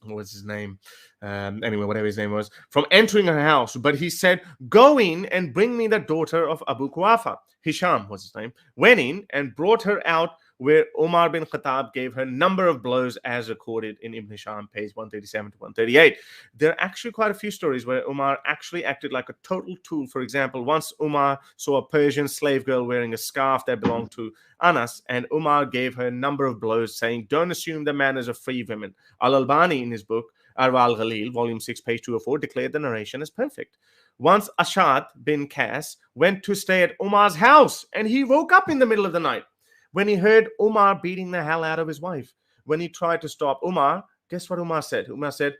what was his name? Anyway, whatever his name was, from entering her house. But he said, go in and bring me the daughter of Abu Quafa. Hisham was his name. Went in and brought her out, where Umar bin Khattab gave her a number of blows, as recorded in Ibn Hisham, page 137 to 138. There are actually quite a few stories where Umar actually acted like a total tool. For example, once Umar saw a Persian slave girl wearing a scarf that belonged to Anas, and Umar gave her a number of blows, saying, don't assume the manners of free women. Al-Albani, in his book, Arwa al-Ghalil, volume 6, page 204, declared the narration as perfect. Once Ashad bin Qas went to stay at Umar's house, and he woke up in the middle of the night when he heard Umar beating the hell out of his wife. When he tried to stop Umar, guess what Umar said? Umar said,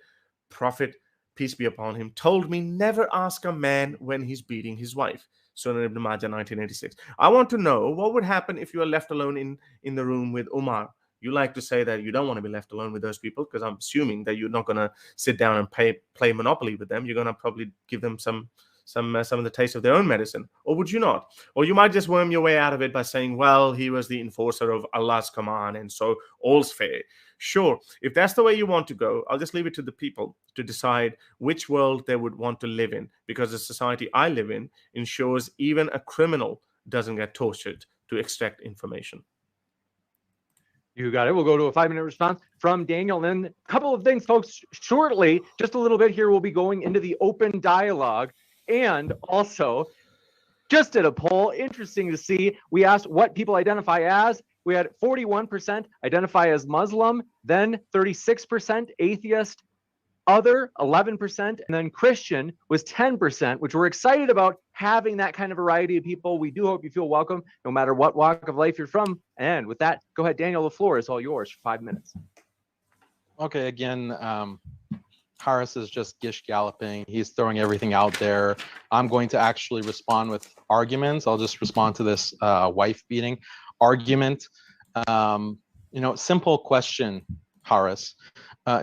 Prophet, peace be upon him, told me never ask a man when he's beating his wife. Sunan Ibn Majah, 1986. I want to know what would happen if you are left alone in the room with Umar. You like to say that you don't want to be left alone with those people, because I'm assuming that you're not going to sit down and play Monopoly with them. You're going to probably give them some of the taste of their own medicine. Or would you not? Or you might just worm your way out of it by saying, well, he was the enforcer of Allah's command, and so all's fair. Sure, if that's the way you want to go, I'll just leave it to the people to decide which world they would want to live in, because the society I live in ensures even a criminal doesn't get tortured to extract information. You got it. We'll go to a 5-minute response from Daniel. And then a couple of things, folks, shortly, just a little bit here, we'll be going into the open dialogue. And also, just did a poll, interesting to see. We asked what people identify as. We had 41% identify as Muslim, then 36% atheist, other 11%, and then Christian was 10%, which we're excited about having that kind of variety of people. We do hope you feel welcome, no matter what walk of life you're from. And with that, go ahead, Daniel, the floor is all yours for 5 minutes. Okay, again, Harris is just gish galloping. He's throwing everything out there. I'm going to actually respond with arguments. I'll just respond to this wife beating argument. Simple question, Harris.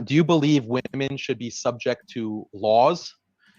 Do you believe women should be subject to laws?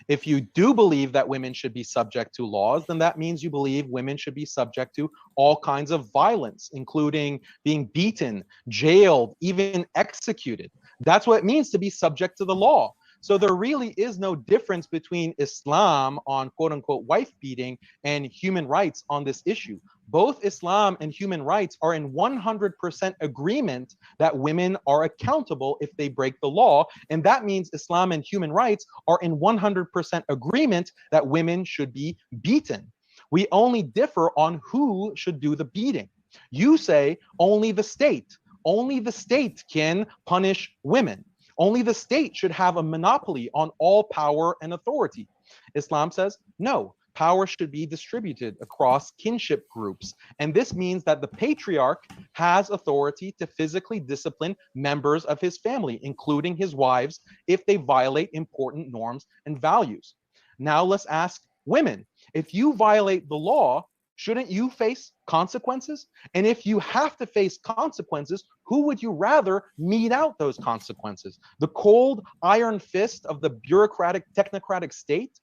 If you do believe that women should be subject to laws, then that means you believe women should be subject to all kinds of violence, including being beaten, jailed, even executed. That's what it means to be subject to the law. So there really is no difference between Islam on quote unquote wife beating and human rights on this issue. Both Islam and human rights are in 100% agreement that women are accountable if they break the law. And that means Islam and human rights are in 100% agreement that women should be beaten. We only differ on who should do the beating. You say only the state can punish women. Only the state should have a monopoly on all power and authority. Islam says, no, power should be distributed across kinship groups. And this means that the patriarch has authority to physically discipline members of his family, including his wives, if they violate important norms and values. Now let's ask women, if you violate the law, shouldn't you face consequences? And if you have to face consequences, who would you rather mete out those consequences? The cold iron fist of the bureaucratic, technocratic state,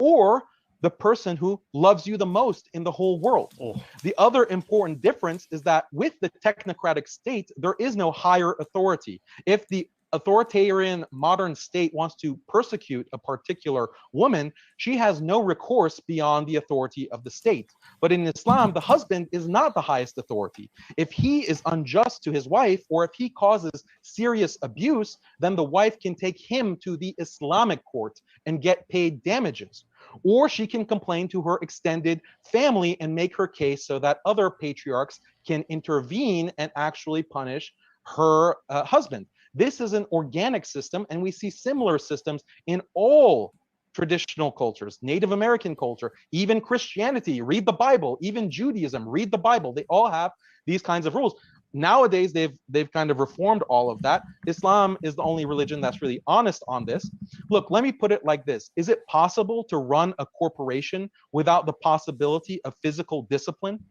or the person who loves you the most in the whole world? Oh. The other important difference is that with the technocratic state, there is no higher authority. If the authoritarian modern state wants to persecute a particular woman, she has no recourse beyond the authority of the state. But in Islam, the husband is not the highest authority. If he is unjust to his wife, or if he causes serious abuse, then the wife can take him to the Islamic court and get paid damages. Or she can complain to her extended family and make her case so that other patriarchs can intervene and actually punish her husband. This is an organic system, and we see similar systems in all traditional cultures, Native American culture, even Christianity, read the Bible, even Judaism, read the Bible. They all have these kinds of rules. Nowadays, they've kind of reformed all of that. Islam is the only religion that's really honest on this. Look, let me put it like this. Is it possible to run a corporation without the possibility of physical discipline?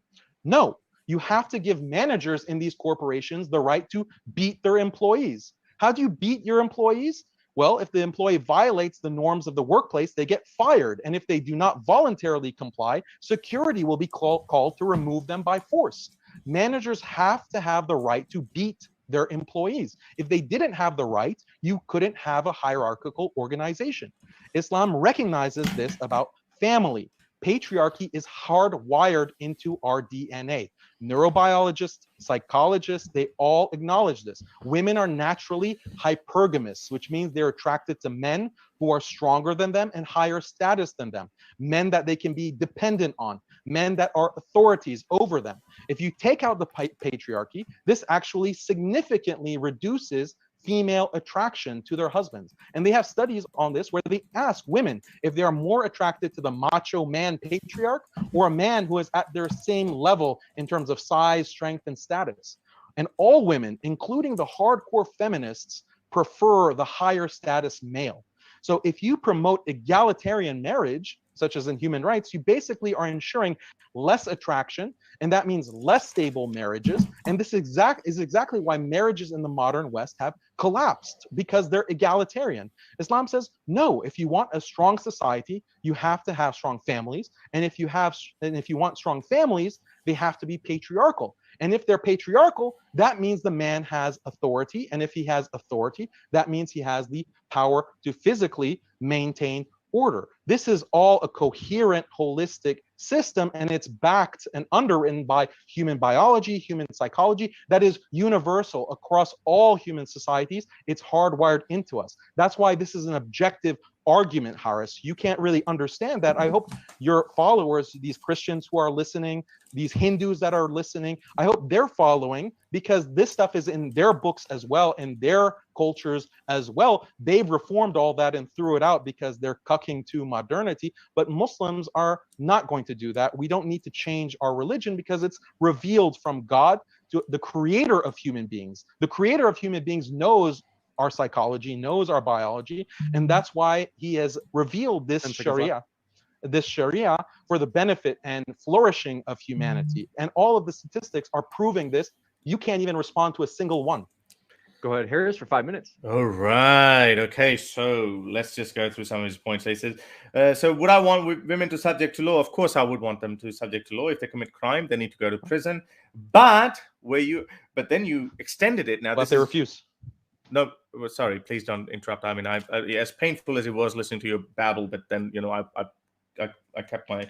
No. You have to give managers in these corporations the right to beat their employees. How do you beat your employees? Well, if the employee violates the norms of the workplace, they get fired. And if they do not voluntarily comply, security will be called to remove them by force. Managers have to have the right to beat their employees. If they didn't have the right, you couldn't have a hierarchical organization. Islam recognizes this about family. Patriarchy is hardwired into our DNA. Neurobiologists, psychologists, they all acknowledge this. Women are naturally hypergamous, which means they're attracted to men who are stronger than them and higher status than them, men that they can be dependent on, men that are authorities over them. If you take out the patriarchy, this actually significantly reduces female attraction to their husbands. And they have studies on this where they ask women if they are more attracted to the macho man patriarch or a man who is at their same level in terms of size, strength, and status. And all women, including the hardcore feminists, prefer the higher status male. So if you promote egalitarian marriage, such as in human rights, you basically are ensuring less attraction, and that means less stable marriages. And this is exactly why marriages in the modern West have collapsed, because they're egalitarian. Islam says, no, if you want a strong society, you have to have strong families. And if you want strong families, they have to be patriarchal. And if they're patriarchal, that means the man has authority. And if he has authority, that means he has the power to physically maintain order. This is all a coherent, holistic system, and it's backed and underwritten by human biology, human psychology, that is universal across all human societies. It's hardwired into us. That's why this is an objective argument, Haris. You can't really understand that. I hope your followers, these Christians who are listening, these Hindus that are listening, I hope they're following, because this stuff is in their books as well, in their cultures as well. They've reformed all that and threw it out because they're cucking to modernity. But Muslims are not going to do that. We don't need to change our religion because it's revealed from God, to the creator of human beings. The creator of human beings knows our psychology, knows our biology, and that's why he has revealed this Sharia for the benefit and flourishing of humanity. And all of the statistics are proving this. You can't even respond to a single one. go ahead, Harris, for 5 minutes. All right. Okay. So let's just go through some of his points. He says, so would I want women to subject to law? Of course, I would want them to subject to law. If they commit crime, they need to go to prison. But then you extended it. Now, But they refuse. No, sorry. Please don't interrupt. I mean, as painful as it was listening to your babble, but then I kept my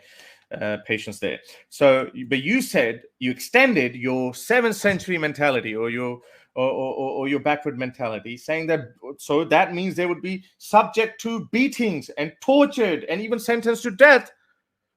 patience there. So, but you said you extended your 7th century mentality or your backward mentality, saying that so that means they would be subject to beatings and tortured and even sentenced to death.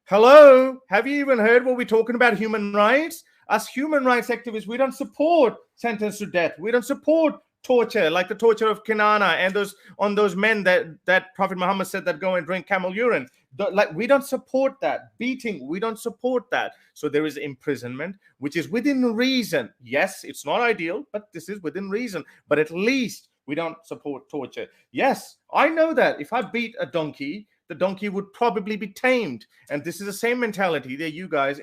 Hello, have you even heard what we're talking about? Human rights. Us human rights activists, we don't support sentence to death. We don't support torture, like the torture of Kinana and those men that Prophet Muhammad said that go and drink camel urine. Like, we don't support that. Beating, we don't support that. So there is imprisonment, which is within reason. Yes, it's not ideal, but this is within reason. But at least we don't support torture. Yes, I know that if I beat a donkey, the donkey would probably be tamed. And this is the same mentality that you guys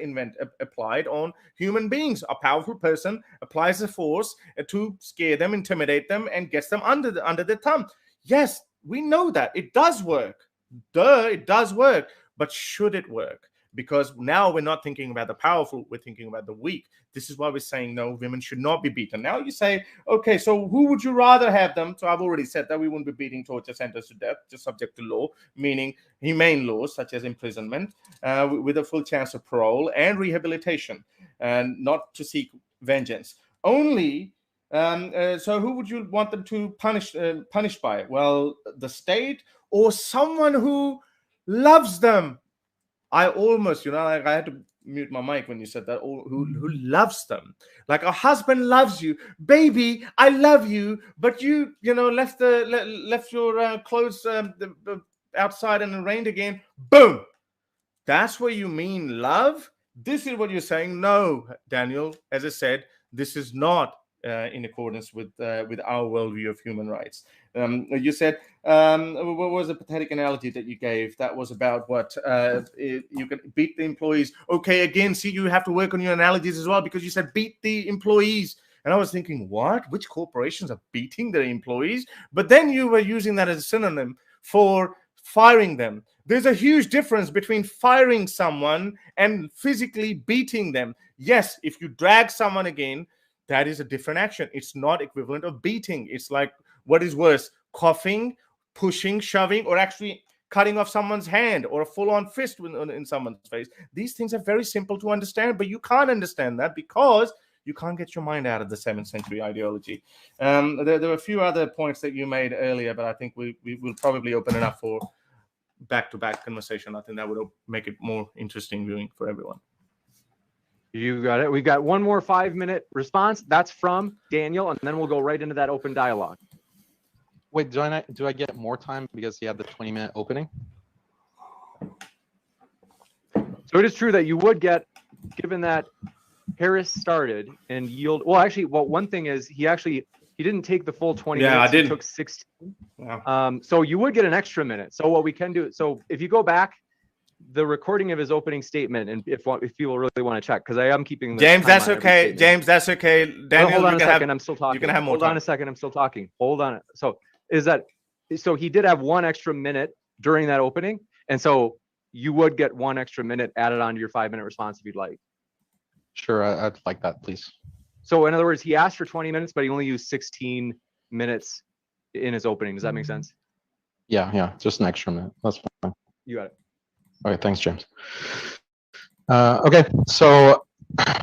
applied on human beings. A powerful person applies a force to scare them, intimidate them, and gets them under the thumb. Yes, we know that. It does work. It does work. But should it work? Because now we're not thinking about the powerful, we're thinking about the weak. This is why we're saying no, women should not be beaten. Now you say, okay, so who would you rather have them? So I've already said that we wouldn't be beating, torture, sentenced to death, just subject to law, meaning humane laws such as imprisonment, with a full chance of parole and rehabilitation, and not to seek vengeance. Only, so who would you want them to punish by? Well, the state or someone who loves them. I almost, I had to mute my mic when you said that. Who loves them, like a husband loves you, baby. I love you, but you left your clothes outside and it rained again. Boom. That's what you mean, love. This is what you're saying. No, Daniel. As I said, this is not in accordance with our worldview of human rights. You said, what was the pathetic analogy that you gave? That was about what you can beat the employees. Okay, again, see, you have to work on your analogies as well, because you said beat the employees. And I was thinking, what? Which corporations are beating their employees? But then you were using that as a synonym for firing them. There's a huge difference between firing someone and physically beating them. Yes, if you drag someone again, that is a different action. It's not equivalent of beating. It's like, what is worse, coughing, pushing, shoving, or actually cutting off someone's hand or a full-on fist in someone's face? These things are very simple to understand, but you can't understand that because you can't get your mind out of the 7th century ideology. There were a few other points that you made earlier, but I think we will probably open it up for back-to-back conversation. I think that would make it more interesting viewing for everyone. You got it. We've got one more 5-minute response. That's from Daniel, and then we'll go right into that open dialogue. Wait, do I get more time because he had the 20-minute opening? So it is true that you would get, given that Harris started and yield. Well, actually, one thing is he didn't take the full 20 minutes. I did. He took 16. Wow. So you would get an extra minute. So what we can do, so if you go back, the recording of his opening statement, and if people really want to check, because I am keeping James, that's okay. James, that's okay. Daniel, hold on a second. I'm still talking. You can have more hold time. on a second. I'm still talking. Hold on. So he did have one extra minute during that opening, and so you would get one extra minute added onto your 5-minute response if you'd like. Sure, I'd like that, please. So in other words, he asked for 20 minutes, but he only used 16 minutes in his opening. Does that make sense? Yeah, just an extra minute. That's fine. You got it. Okay, thanks, James. Okay, so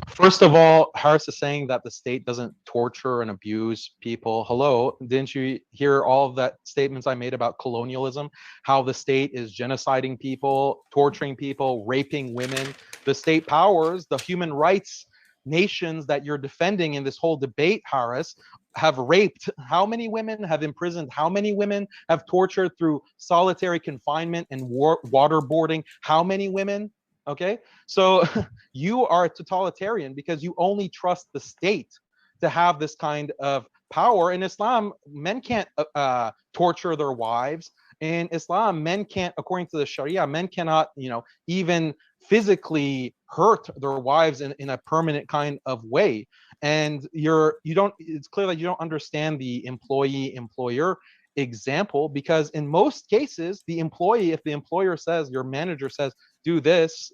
first of all, Harris is saying that the state doesn't torture and abuse people. Hello, didn't you hear all of that statements I made about colonialism? How the state is genociding people, torturing people, raping women. The state powers, the human rights nations that you're defending in this whole debate, Harris, have raped how many women, have imprisoned how many women, have tortured through solitary confinement and waterboarding how many women? Okay, so you are a totalitarian because you only trust the state to have this kind of power. In Islam, men can't torture their wives. In Islam, men can't, according to the Sharia, men cannot, even physically hurt their wives in a permanent kind of way. and it's clear that you don't understand the employee-employer example, because in most cases, the employee, if the employer says, your manager says, do this,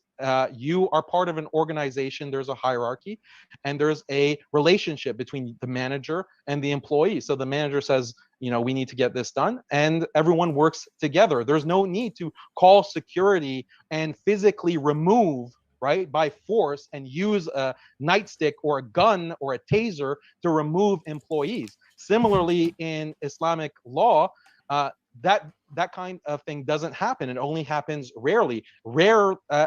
you are part of an organization, there's a hierarchy, and there's a relationship between the manager and the employee. So the manager says, we need to get this done, and everyone works together. There's no need to call security and physically remove, right, by force, and use a nightstick or a gun or a taser to remove employees. Similarly, in Islamic law, that kind of thing doesn't happen. It only happens rarely.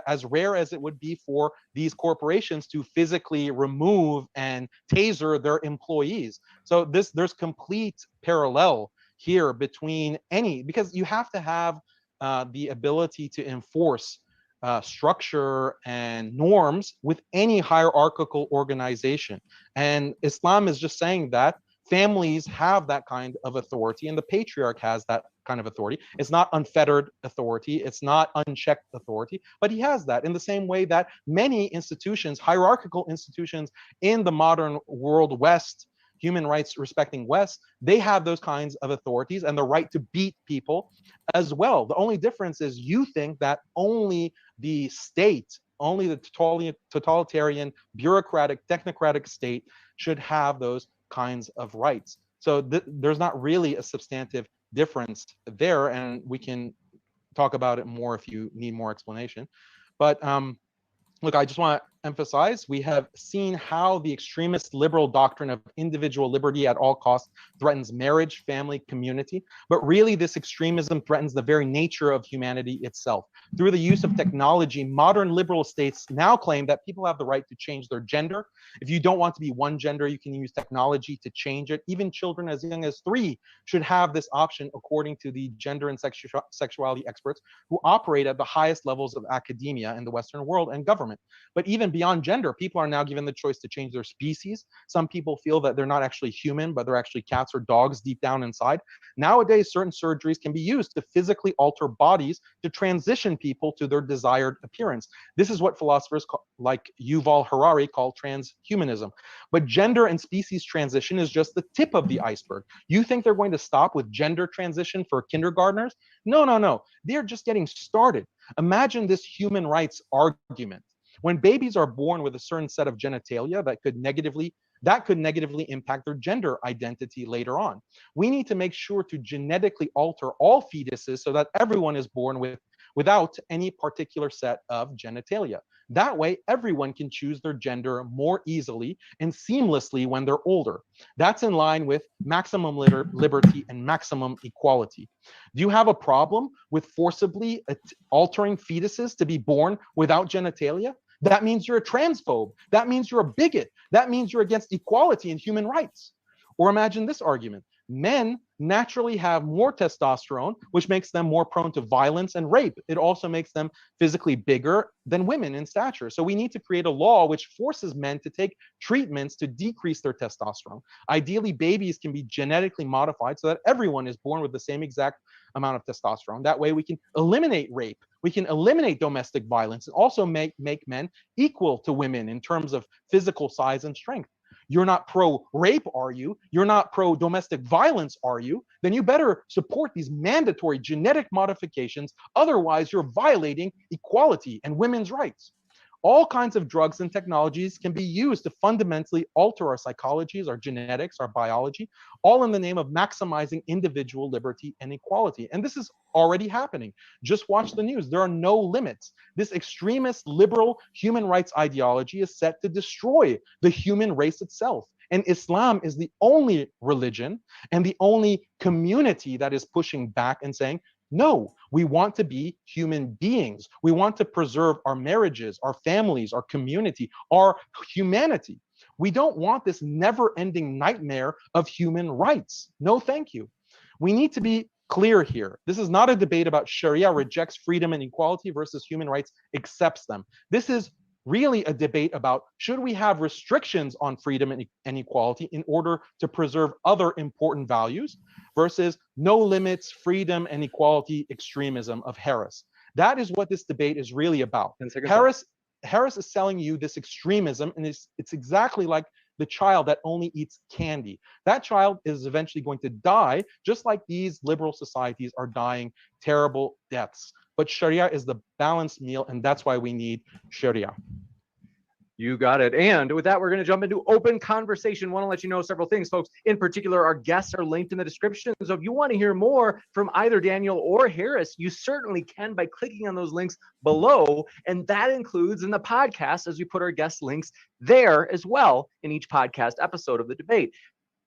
As rare as it would be for these corporations to physically remove and taser their employees. So there's complete parallel here between because you have to have the ability to enforce structure and norms with any hierarchical organization. And Islam is just saying that families have that kind of authority, and the patriarch has that kind of authority. It's not unfettered authority, it's not unchecked authority, but he has that in the same way that many institutions, hierarchical institutions in the modern world West, human rights respecting West, they have those kinds of authorities and the right to beat people as well. The only difference is you think that only the state, only the totalitarian, bureaucratic, technocratic state should have those kinds of rights. So there's not really a substantive difference there, and we can talk about it more if you need more explanation. But look, I just want to emphasize, we have seen how the extremist liberal doctrine of individual liberty at all costs threatens marriage, family, community. But really, this extremism threatens the very nature of humanity itself. Through the use of technology, modern liberal states now claim that people have the right to change their gender. If you don't want to be one gender, you can use technology to change it. Even children as young as 3 should have this option, according to the gender and sexuality experts who operate at the highest levels of academia in the Western world and government. But even beyond gender, people are now given the choice to change their species. Some people feel that they're not actually human, but they're actually cats or dogs deep down inside. Nowadays, certain surgeries can be used to physically alter bodies to transition people to their desired appearance. This is what philosophers like Yuval Harari call transhumanism. But gender and species transition is just the tip of the iceberg. You think they're going to stop with gender transition for kindergartners? No. They're just getting started. Imagine this human rights argument. When babies are born with a certain set of genitalia that could negatively impact their gender identity later on. We need to make sure to genetically alter all fetuses so that everyone is born without any particular set of genitalia. That way, everyone can choose their gender more easily and seamlessly when they're older. That's in line with maximum liberty and maximum equality. Do you have a problem with forcibly altering fetuses to be born without genitalia? That means you're a transphobe. That means you're a bigot. That means you're against equality and human rights. Or imagine this argument. Men naturally have more testosterone, which makes them more prone to violence and rape. It also makes them physically bigger than women in stature. So we need to create a law which forces men to take treatments to decrease their testosterone. Ideally, babies can be genetically modified so that everyone is born with the same exact amount of testosterone. That way we can eliminate rape. We can eliminate domestic violence and also make men equal to women in terms of physical size and strength. You're not pro-rape, are you? You're not pro-domestic violence, are you? Then you better support these mandatory genetic modifications. Otherwise, you're violating equality and women's rights. All kinds of drugs and technologies can be used to fundamentally alter our psychologies, our genetics, our biology, all in the name of maximizing individual liberty and equality. And this is already happening. Just watch the news. There are no limits. This extremist liberal human rights ideology is set to destroy the human race itself. And Islam is the only religion and the only community that is pushing back and saying, no, we want to be human beings. We want to preserve our marriages, our families, our community, our humanity. We don't want this never-ending nightmare of human rights. No, thank you. We need to be clear here. This is not a debate about Sharia rejects freedom and equality versus human rights accepts them. This is really a debate about should we have restrictions on freedom and equality in order to preserve other important values versus no limits, freedom and equality extremism of Harris. That is what this debate is really about. Harris is selling you this extremism, and it's exactly like the child that only eats candy. That child is eventually going to die, just like these liberal societies are dying terrible deaths. But Sharia is the balanced meal, and that's why we need Sharia. You got it. And with that, we're going to jump into open conversation. Want to let you know several things, folks. In particular, our guests are linked in the description. So if you want to hear more from either Daniel or Harris, you certainly can by clicking on those links below. And that includes in the podcast, as we put our guest links there as well in each podcast episode of the debate.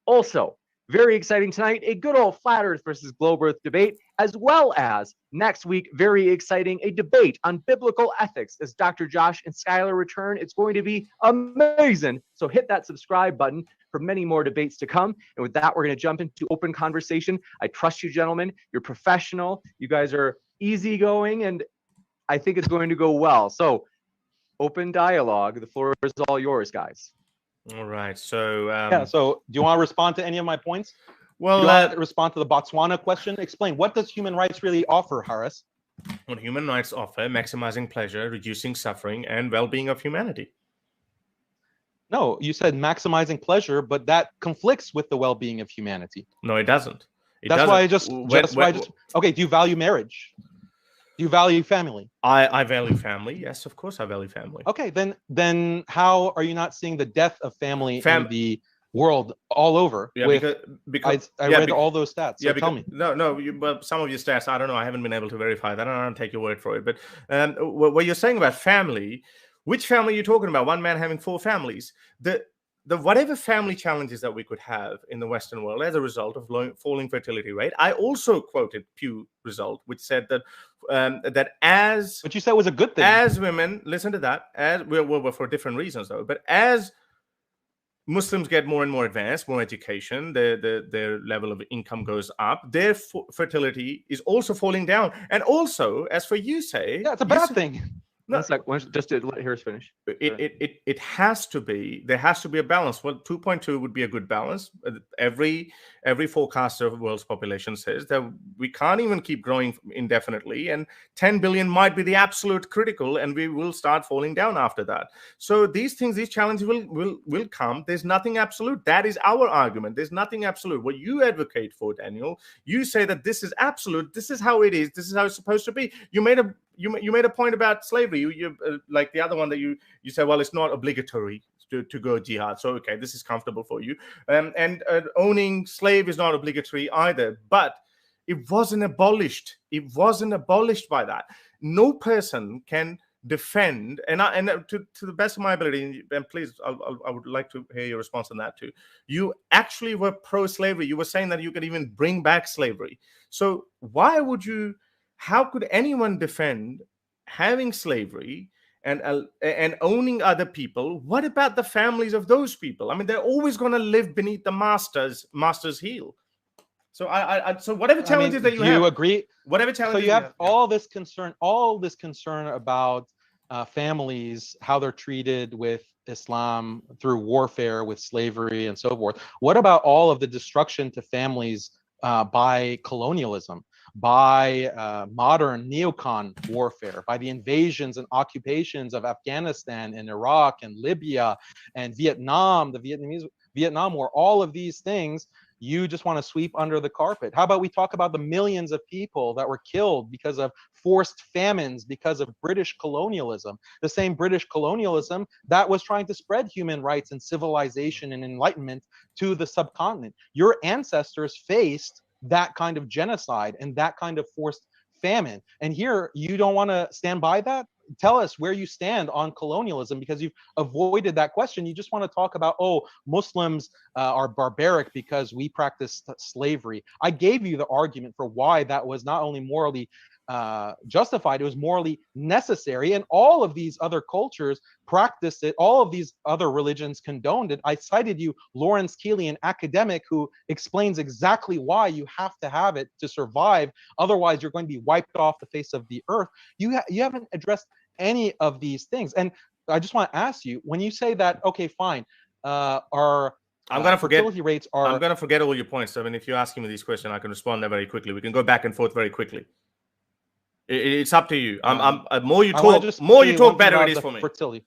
Also, very exciting tonight, a good old flat Earth versus globe Earth debate, as well as next week, very exciting, a debate on biblical ethics as Dr. Josh and Skylar return. It's going to be amazing. So hit that subscribe button for many more debates to come. And with that, we're going to jump into open conversation. I trust you, gentlemen. You're professional. You guys are easygoing, and I think it's going to go well. So open dialogue. The floor is all yours, guys. All right. So So do you want to respond to any of my points? well, Do you want to respond to the Botswana question? Explain, what does human rights really offer, Harris? what human rights offer: maximizing pleasure, reducing suffering, and well-being of humanity. No, you said maximizing pleasure, but that conflicts with the well-being of humanity. No, it doesn't. That's why I just okay. Do you value marriage? Do you value family? I value family. Yes, of course, I value family. Okay, then how are you not seeing the death of family in the world all over? Yeah, because I read all those stats. So tell me. No. Well, some of your stats, I don't know. I haven't been able to verify that. I don't take your word for it. But what you're saying about family, which family are you talking about? One man having 4 families. The whatever family challenges that we could have in the Western world as a result of falling fertility rate. I also quoted Pew result, which said that as But you said it was a good thing. as women, listen to that, as well for different reasons though, but as Muslims get more and more advanced, more education, their level of income goes up, their fertility is also falling down. And also, as for you say, Yeah, it's a bad thing. No, Just to let Harris finish. it has to be, there has to be a balance. Well, 2.2 would be a good balance. Every forecaster of the world's population says that we can't even keep growing indefinitely, and 10 billion might be the absolute critical, and we will start falling down after that. So these challenges will come. There's nothing absolute. That is our argument. There's nothing absolute. What you advocate for, Daniel, you say that this is absolute. This is how it is. This is how it's supposed to be. You made a point about slavery. You like the other one that you said, well, it's not obligatory to go jihad. So, okay, this is comfortable for you. And owning slave is not obligatory either. But it wasn't abolished. It wasn't abolished by that. No person can defend, and to the best of my ability, and please, I would like to hear your response on that too. You actually were pro-slavery. You were saying that you could even bring back slavery. So why would you? How could anyone defend having slavery and owning other people? What about the families of those people? I mean, they're always going to live beneath the master's heel. So so whatever challenges that you have, you agree? Whatever challenges so you have all this concern about families, how they're treated with Islam through warfare, with slavery, and so forth. What about all of the destruction to families by colonialism, by modern neocon warfare, by the invasions and occupations of Afghanistan and Iraq and Libya and Vietnam, the Vietnam War, all of these things you just want to sweep under the carpet? How about we talk about the millions of people that were killed because of forced famines, because of British colonialism, the same British colonialism that was trying to spread human rights and civilization and enlightenment to the subcontinent. Your ancestors faced that kind of genocide and that kind of forced famine. And here you don't want to stand by that? Tell us where you stand on colonialism, because you've avoided that question. You just want to talk about, oh, Muslims are barbaric because we practice slavery. I gave you the argument for why that was not only morally justified, it was morally necessary, and all of these other cultures practiced it. All of these other religions condoned it. I cited you Lawrence Keeley, an academic who explains exactly why you have to have it to survive, otherwise you're going to be wiped off the face of the earth. You haven't addressed any of these things. And I just want to ask you, when you say that, okay, fine, our fertility rates are... I'm going to forget all your points. I mean, if you're asking me these questions, I can respond there very quickly. We can go back and forth very quickly. It's up to you. More you talk, better it is for me. Fertility.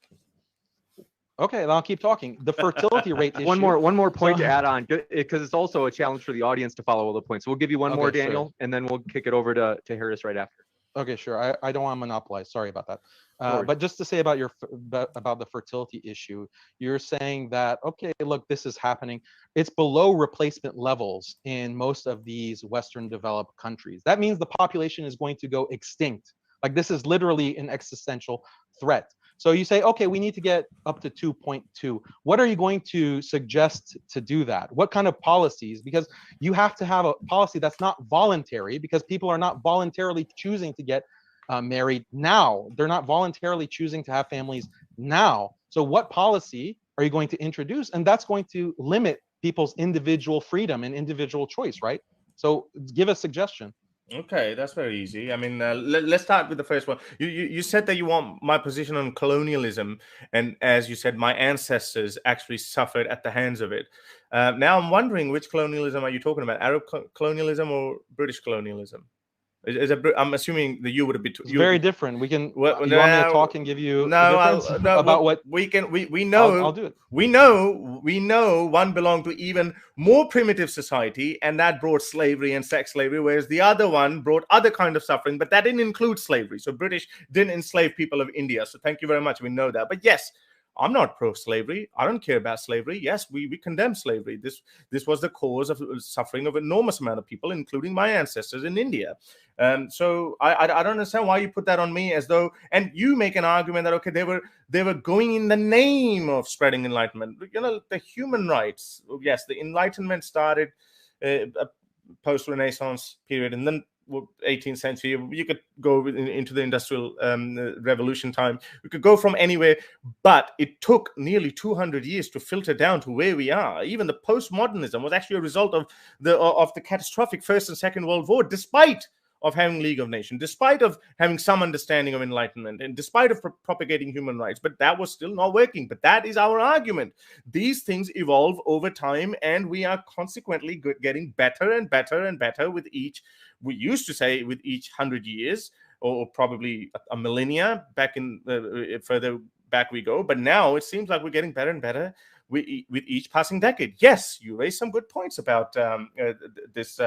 Okay, then I'll keep talking. The fertility rate issue. One more point to add on, because it's also a challenge for the audience to follow all the points. So we'll give you one more, Daniel, sure. and then we'll kick it over to Harris right after. Okay, sure. I don't want to monopolize. Sorry about that. Sorry. But just to say about the fertility issue, you're saying that, okay, look, this is happening. It's below replacement levels in most of these Western developed countries. That means the population is going to go extinct. Like, this is literally an existential threat. So you say, okay, we need to get up to 2.2. What are you going to suggest to do that? What kind of policies? Because you have to have a policy that's not voluntary, because people are not voluntarily choosing to get married now. They're not voluntarily choosing to have families now. So what policy are you going to introduce? And that's going to limit people's individual freedom and individual choice, right? So give a suggestion. Okay, that's very easy. I mean, let's start with the first one. You said that you want my position on colonialism, and as you said, my ancestors actually suffered at the hands of it. Now I'm wondering, which colonialism are you talking about? Arab colonialism or British colonialism? I'm assuming that you would have been. It's very different. We can. Well, you want me to talk and give you about what we can? We know. I'll do it. We know one belonged to even more primitive society, and that brought slavery and sex slavery, whereas the other one brought other kind of suffering, but that didn't include slavery. So British didn't enslave people of India. So thank you very much. We know that. But yes, I'm not pro-slavery. I don't care about slavery. Yes, we condemn slavery. This was the cause of suffering of an enormous amount of people, including my ancestors in India. So I don't understand why you put that on me, as though, and you make an argument that, okay, they were going in the name of spreading enlightenment. You know, the human rights. Yes, the Enlightenment started post-Renaissance period, and then 18th century. You could go into the Industrial Revolution time. We could go from anywhere, but it took nearly 200 years to filter down to where we are. Even the postmodernism was actually a result of the catastrophic First and Second World War, despite of having League of Nations, despite of having some understanding of enlightenment, and despite of propagating human rights. But that was still not working. But that is our argument. These things evolve over time, and we are consequently getting better and better and better with each. We used to say with each 100 years, or probably a millennia back in further back we go. But now it seems like we're getting better and better with each passing decade. Yes, you raised some good points about this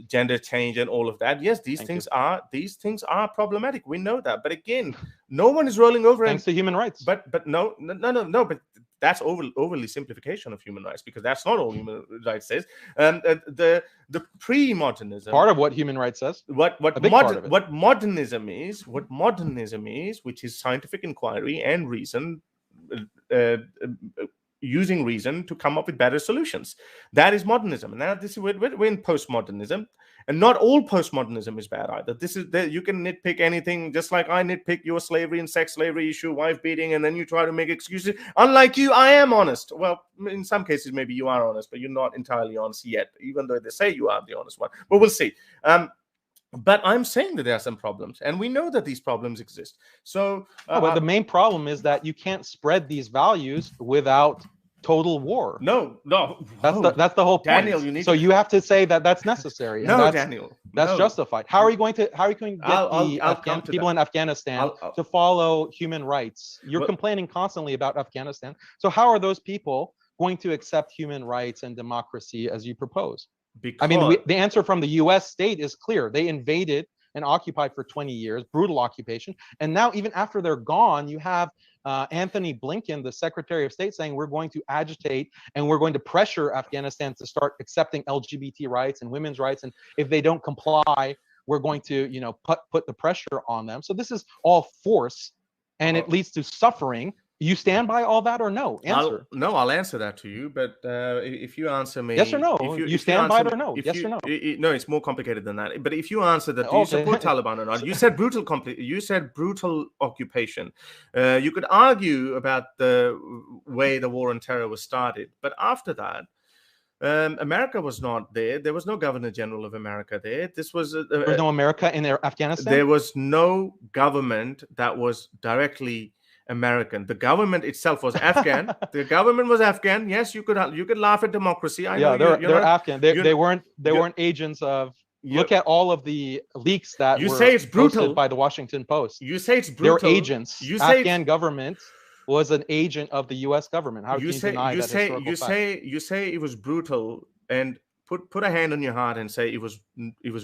gender change and all of that. Yes, these things are problematic. We know that. But again, no one is rolling over. Thanks to human rights. But no. But that's overly simplification of human rights, because that's not all human rights says. The pre-modernism, part of what human rights says. What modernism is, which is scientific inquiry and reason, using reason to come up with better solutions. That is modernism. And now this is we're in postmodernism, and not all postmodernism is bad either. You can nitpick anything, just like I nitpick your slavery and sex slavery issue, wife beating, and then you try to make excuses. Unlike you, I am honest. Well, in some cases maybe you are honest, but you're not entirely honest yet, even though they say you are the honest one. But we'll see. But I'm saying that there are some problems, and we know that these problems exist. So, but the main problem is that you can't spread these values without total war. No. That's the whole point. Daniel, you have to say that that's necessary. Daniel, that's justified. How are you going to get people in Afghanistan to follow human rights? You're complaining constantly about Afghanistan. So how are those people going to accept human rights and democracy as you propose? I mean, the answer from the U.S. state is clear. They invaded and occupied for 20 years, brutal occupation. And now, even after they're gone, you have Anthony Blinken, the Secretary of State, saying we're going to agitate and we're going to pressure Afghanistan to start accepting LGBT rights and women's rights. And if they don't comply, we're going to, put the pressure on them. So this is all force, and it leads to suffering. You stand by all that or no? Answer. I'll answer that to you. But if you answer me, yes or no, you stand by it or no? Yes or no? No, it's more complicated than that. But if you answer that, do you support Taliban or not? You said brutal occupation. You could argue about the way the war on terror was started, but after that, America was not there. There was no Governor General of America there. There was no America in Afghanistan. There was no government that was directly American. The government itself was Afghan. The government was Afghan. Yes, you could laugh at democracy. They're Afghan. They weren't agents of. Look at all of the leaks that you say it's brutal by the Washington Post. You say it's brutal. They're agents. Afghan government was an agent of the U.S. government. How can you deny that historical fact? You say it was brutal, and put a hand on your heart and say it was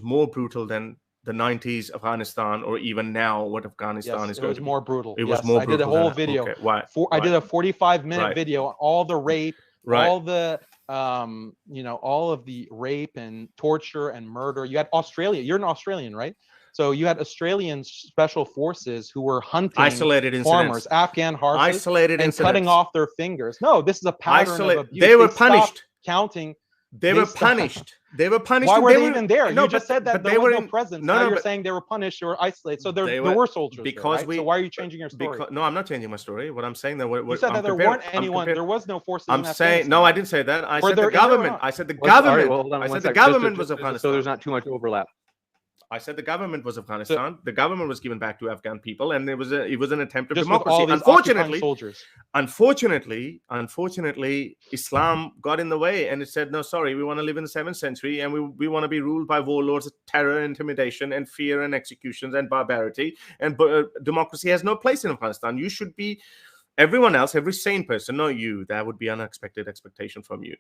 more brutal than the 90s Afghanistan, or even now what Afghanistan is going to be. It was more brutal. It was more brutal. I did a whole video. Okay. Why? I did a 45-minute video on all the rape, all the all of the rape and torture and murder. You had Australia. You're an Australian, right? So you had Australian special forces who were hunting isolated farmers, Afghan horses, isolated and cutting off their fingers. No, this is a pattern of abuse. They were punished. Counting. They were punished. They were punished. Why were they even there? No, you just said that there was no presence. Now you're saying they were punished or isolated. So there were soldiers. Because there, right? So why are you changing your story? No, I'm not changing my story. What I'm saying that you said that there weren't anyone. There was no forces. I'm saying no. I didn't say that. I said the government. I said the government. I said the government was Afghanistan. So there's not too much overlap. I said the government was Afghanistan. The government was given back to Afghan people, and it was an attempt of democracy. Unfortunately, Islam got in the way, and it said, "No, sorry, we want to live in the 7th century, and we want to be ruled by warlords, terror, intimidation, and fear, and executions, and barbarity. And democracy has no place in Afghanistan. You should be." Everyone else, every sane person, not you. That would be unexpected expectation from you.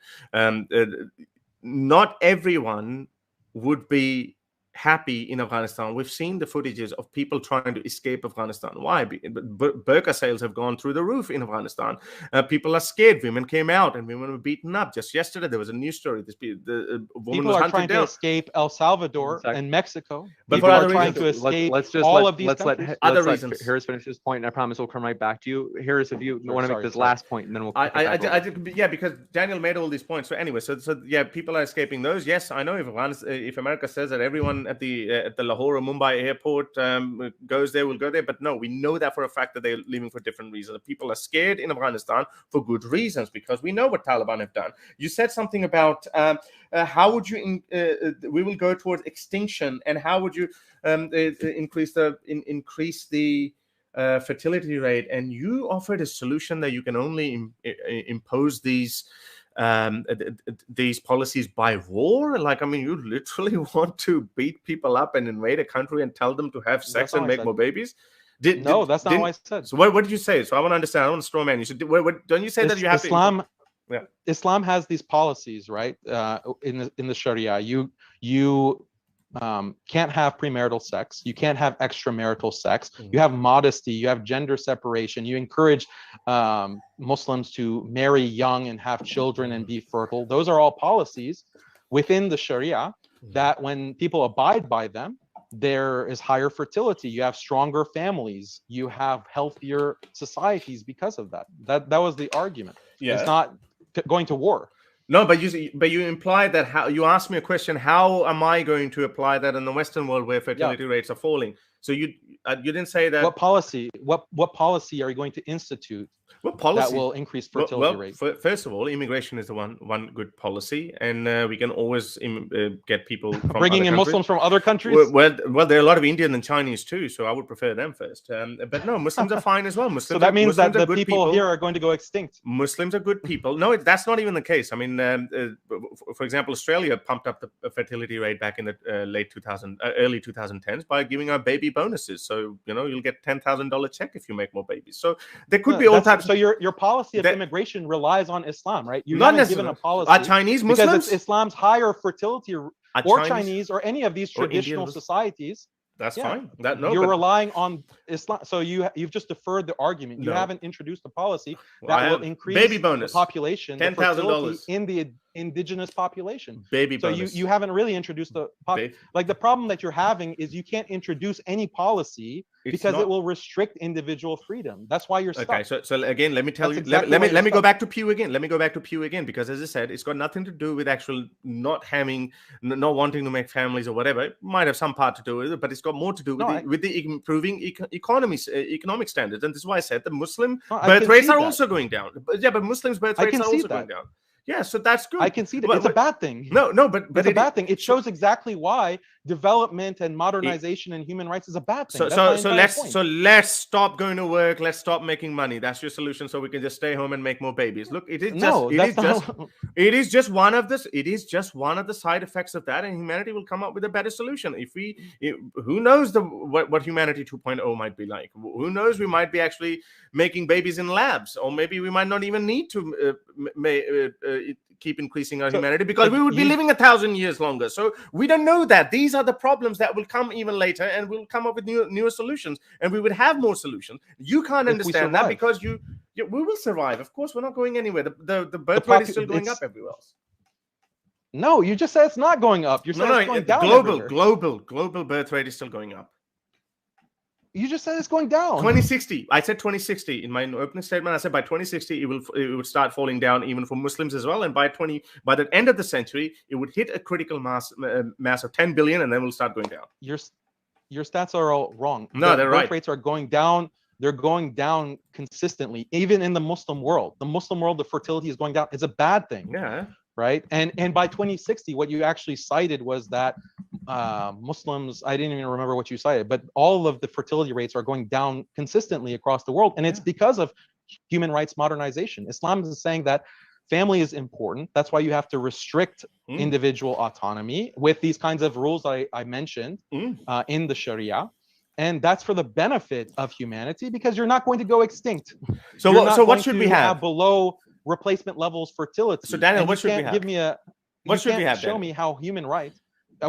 Not everyone would be happy in Afghanistan. We've seen the footages of people trying to escape Afghanistan. Why? Burqa sales have gone through the roof in Afghanistan. People are scared. Women came out and women were beaten up. Just yesterday, there was a news story. The woman people was are trying down. to escape El Salvador and Mexico. But people are trying to escape all of these countries. Other reasons. Harris finish this point, and I promise we'll come right back to you. Harris, if you want to make this last point, and then we'll. Yeah, because Daniel made all these points. So anyway, so yeah, people are escaping those. Yes, I know if America says that everyone at the Lahore or Mumbai airport goes there, will go there. But no, we know that for a fact that they're leaving for different reasons. People are scared in Afghanistan for good reasons, because we know what Taliban have done. You said something about how would you we will go towards extinction, and how would you increase the fertility rate? And you offered a solution that you can only impose these policies by war. Like, I mean, you literally want to beat people up and invade a country and tell them to have sex and make more babies? That's not what I said. So what did you say? So I want to understand. I want to straw man. You said, don't you say that you have Islam? Yeah. Islam has these policies, right? In the Sharia, you can't have premarital sex. You can't have extramarital sex. You have modesty. You have gender separation. You encourage Muslims to marry young and have children and be fertile. Those are all policies within the Sharia that, when people abide by them, there is higher fertility. You have stronger families. You have healthier societies because of that. That was the argument. Yeah. It's not going to war. No, but you implied that. How you asked me a question? How am I going to apply that in the Western world where fertility rates are falling? So you didn't say that. What policy? What policy are you going to institute? What policy that will increase fertility rate? First of all, immigration is the one good policy, and we can always get people from bringing in Muslims from other countries. Well, there are a lot of Indian and Chinese too, so I would prefer them first. But no, Muslims are fine as well. Muslims. So that means that the people here are going to go extinct. Muslims are good people. No, that's not even the case. I mean, for example, Australia pumped up the fertility rate back in the early 2010s by giving out baby bonuses. So you'll get $10,000 check if you make more babies. So there could be all types. So your policy of immigration relies on Islam, right? You're not given a policy. Are Chinese Muslims? Because it's Islam's higher fertility, or Chinese or any of these traditional societies. That's fine. You're relying on Islam. So you've just deferred the argument. You haven't introduced a policy that will increase baby bonus the population, $10,000 in the indigenous population. Baby bonus. So you haven't really introduced the like the problem that you're having is you can't introduce any policy because it will restrict individual freedom. That's why you're stuck. Okay, so again, let me tell you. Let me go back to Pew again. Let me go back to Pew again, because as I said, it's got nothing to do with actual not wanting to make families or whatever. It might have some part to do with it, but it's got more to do with the improving economic standards. And this is why I said the Muslim birth rates are also going down. But Muslims' birth rates are also going down. Yeah, so that's good. I can see that. It's a bad thing. No, but it's a bad thing. It shows exactly why development and modernization and human rights is a bad thing. That's my entire point. So let's stop going to work. Let's stop making money. That's your solution, so we can just stay home and make more babies. Look, it is just one of the side effects of that, and humanity will come up with a better solution. Who knows what humanity 2.0 might be like? Who knows? We might be actually making babies in labs, or maybe we might not even need to keep increasing our humanity, because we would be living 1,000 years longer. So we don't know that. These are the problems that will come even later, and we'll come up with newer solutions, and we would have more solutions. You can't understand that because we will survive. Of course, we're not going anywhere. The birth rate is still going up everywhere else. No, you just said it's not going up. You're saying it's going down. Global birth rate is still going up. You just said it's going down. 2060. I said 2060 in my opening statement. I said by 2060 it would start falling down even for Muslims as well. And by the end of the century, it would hit a critical mass of 10 billion, and then we'll start going down. Your stats are all wrong. No, they're right. Birth rates are going down. They're going down consistently, even in the Muslim world. The Muslim world, the fertility is going down. It's a bad thing. Yeah. Right. And by 2060, what you actually cited was that Muslims, I didn't even remember what you cited, but all of the fertility rates are going down consistently across the world. And it's because of human rights modernization. Islam is saying that family is important. That's why you have to restrict individual autonomy with these kinds of rules I mentioned in the Sharia. And that's for the benefit of humanity, because you're not going to go extinct. So what should we have? Below replacement levels fertility. So Daniel, what should we have? Give me a. What should we have? Show me how human rights.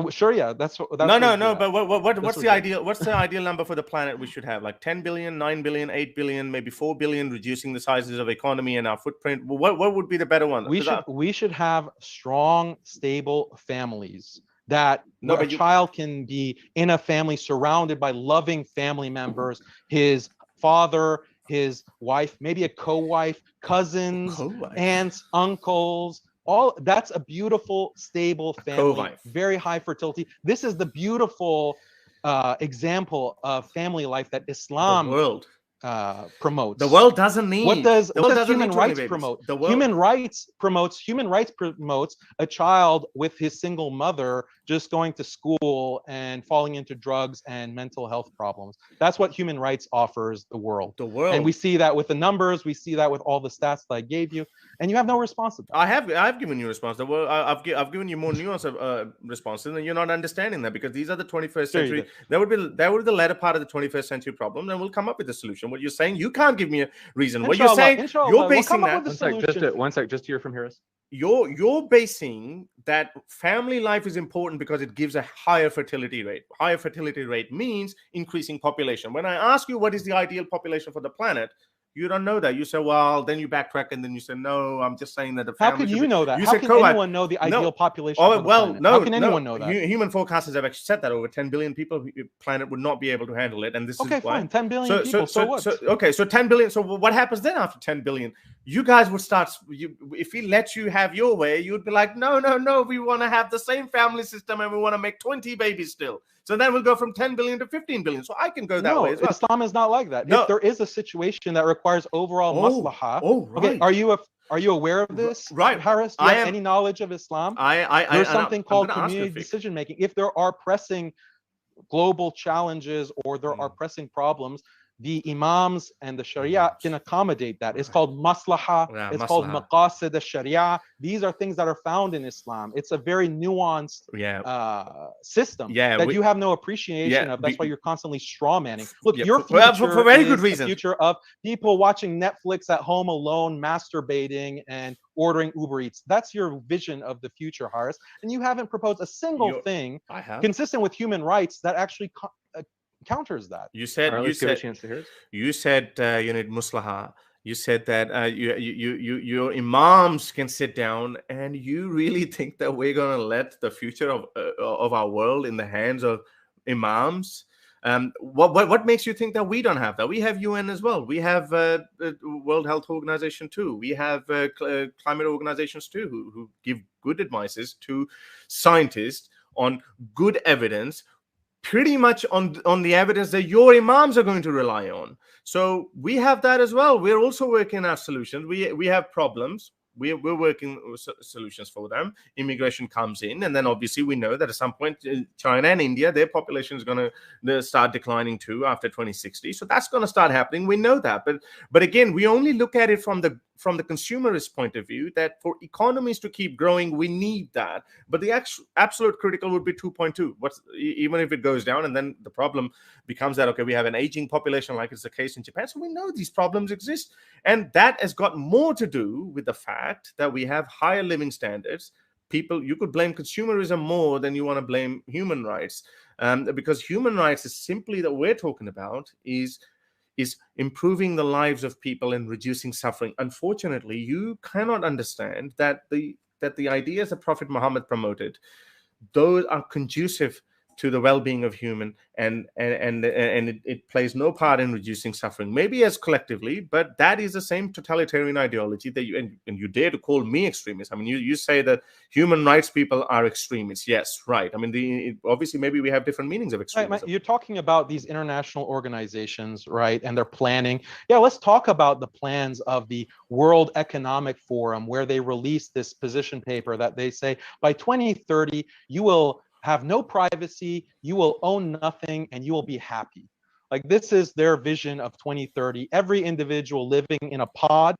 Sharia. That's no. But what's the ideal? What's the ideal number for the planet we should have? Like 10 billion, 9 billion, 8 billion, maybe 4 billion, reducing the sizes of economy and our footprint. What would be the better one? We should have strong, stable families. That a child can be in a family surrounded by loving family members, his father, his wife, maybe a co-wife, cousins, aunts, uncles. All that's a beautiful, stable family, very high fertility. This is the beautiful example of family life that Islam promotes. The world doesn't need. What does human rights promote? Human rights promotes a child with his single mother just going to school and falling into drugs and mental health problems. That's what human rights offers the world. And we see that with the numbers. We see that with all the stats that I gave you, and you have no response to that. I've given you a response. I've given you more nuanced responses, and you're not understanding that, because these are the 21st century. That would be the latter part of the 21st century problem, and we'll come up with a solution. What you're saying, you can't give me a reason. What you're saying, you're basing that. One sec, just to hear from Harris. You're basing that family life is important because it gives a higher fertility rate. Higher fertility rate means increasing population. When I ask you what is the ideal population for the planet, you don't know that. You say, well, then you backtrack, and then you say, no, I'm just saying that the family. How can you know that? How can anyone know the ideal population? Oh, well, no. How can anyone know that? Human forecasters have actually said that over 10 billion people, the planet would not be able to handle it. And this is why. Fine, 10 billion people. So what? So 10 billion. So what happens then after 10 billion? You guys would start. If we let you have your way, you'd be like, no. We want to have the same family system, and we want to make 20 babies still. So then we'll go from 10 billion to 15 billion. So I can go that way as well. Islam is not like that. If there is a situation that requires overall maslahah. Okay, are you aware of this? Right, Harris, do you have any knowledge of Islam? There's something called community decision making. If there are pressing global challenges or there are pressing problems, the imams and the Sharia can accommodate that. It's called maslahah. It's called maqasid al-Sharia. These are things that are found in Islam. It's a very nuanced system that you have no appreciation of. That's why you're constantly strawmanning. Look, your future for very good reason. The future of people watching Netflix at home alone, masturbating and ordering Uber Eats. That's your vision of the future, Haris. And you haven't proposed a single thing consistent with human rights that actually counters that. You said you need muslaha. You said that your imams can sit down, and you really think that we're going to let the future of our world in the hands of imams? What makes you think that we don't have that? We have UN as well. We have World Health Organization too. We have climate organizations too who give good advices to scientists on good evidence, pretty much on the evidence that your imams are going to rely on. So we have that as well. We're also working our solutions. We have problems. we're working solutions for them. Immigration comes in, and then obviously we know that at some point China and India, their population is going to start declining too after 2060. So that's going to start happening. We know that, but again, we only look at it from the consumerist point of view, that for economies to keep growing, we need that. But the absolute critical would be 2.2. Even if it goes down, and then the problem becomes that, okay, we have an aging population, like it's the case in Japan. So we know these problems exist. And that has got more to do with the fact that we have higher living standards. People, you could blame consumerism more than you want to blame human rights. Because human rights is simply that we're talking about is improving the lives of people and reducing suffering. Unfortunately, you cannot understand that the ideas that Prophet Muhammad promoted, those are conducive to the well-being of human, and it plays no part in reducing suffering, maybe as collectively, but that is the same totalitarian ideology that you dare to call me extremist. I mean, you say that human rights people are extremists. Yes, right. I mean, obviously maybe we have different meanings of extremism. Right, you're talking about these international organizations, right, and they're planning. Yeah, let's talk about the plans of the World Economic Forum, where they released this position paper that they say by 2030 you will have no privacy, you will own nothing, and you will be happy. Like, this is their vision of 2030. Every individual living in a pod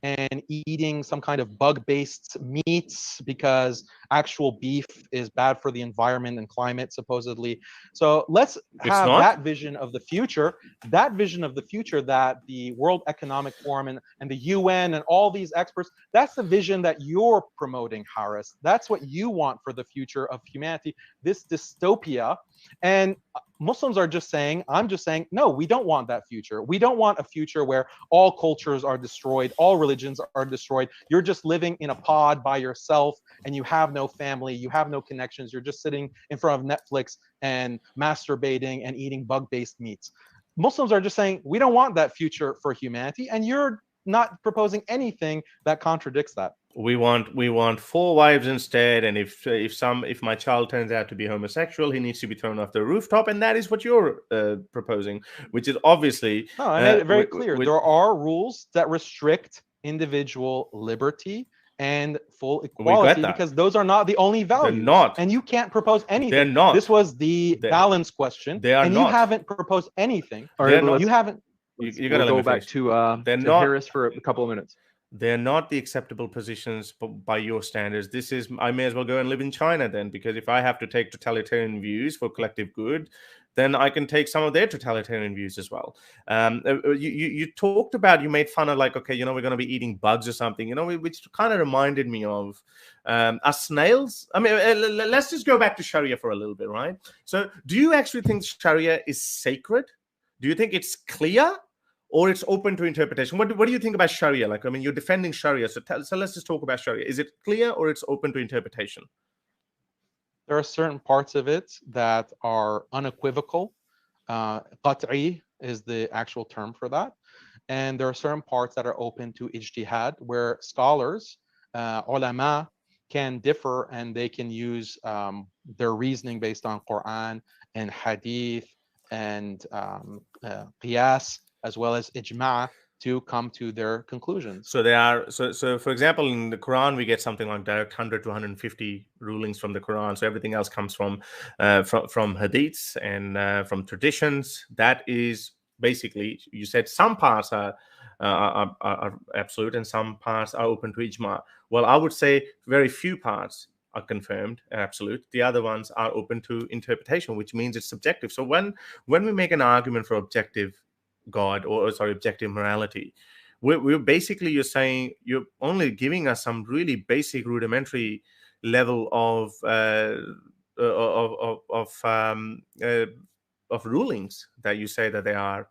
and eating some kind of bug-based meats, because actual beef is bad for the environment and climate, supposedly. So let's have that vision of the future, that the World Economic Forum and the UN and all these experts, that's the vision that you're promoting, Haris. That's what you want for the future of humanity, this dystopia. And Muslims are just saying, I'm just saying, no, we don't want that future. We don't want a future where all cultures are destroyed, all religions are destroyed. You're just living in a pod by yourself, and you have no family, you have no connections. You're just sitting in front of Netflix and masturbating and eating bug-based meats. Muslims are just saying, we don't want that future for humanity, and you're not proposing anything that contradicts that. We want 4 wives instead, and if my child turns out to be homosexual, he needs to be thrown off the rooftop, and that is what you're proposing, which is obviously. No, I made it very clear. There are rules that restrict individual liberty and full equality, because those are not the only values. They're not, and you can't propose anything. They're not. This was the balance question. They are and not. You haven't proposed anything. All right, you haven't. You got to go back to Harris for a couple of minutes. They're not the acceptable positions by your standards. I may as well go and live in China then, because if I have to take totalitarian views for collective good, then I can take some of their totalitarian views as well. You talked about, you made fun of, like, okay, we're going to be eating bugs or something, which kind of reminded me of are snails. I mean, let's just go back to Sharia for a little bit, right? So do you actually think Sharia is sacred? Do you think it's clear? Or it's open to interpretation? What do you think about Sharia? Like, I mean, you're defending Sharia, so let's just talk about Sharia. Is it clear or it's open to interpretation? There are certain parts of it that are unequivocal. Qat'i is the actual term for that. And there are certain parts that are open to ijtihad, where scholars, ulama, can differ, and they can use their reasoning based on Quran and hadith and qiyas, as well as ijma', to come to their conclusions. So they are so for example, in the Quran we get something like direct 100 to 150 rulings from the Quran. So everything else comes from hadiths and from traditions. That is basically, you said some parts are absolute and some parts are open to ijma'. Well, I would say very few parts are confirmed and absolute. The other ones are open to interpretation, which means it's subjective. So when we make an argument for objective God, or objective morality, we're basically, you're saying you're only giving us some really basic rudimentary level of rulings that you say that they are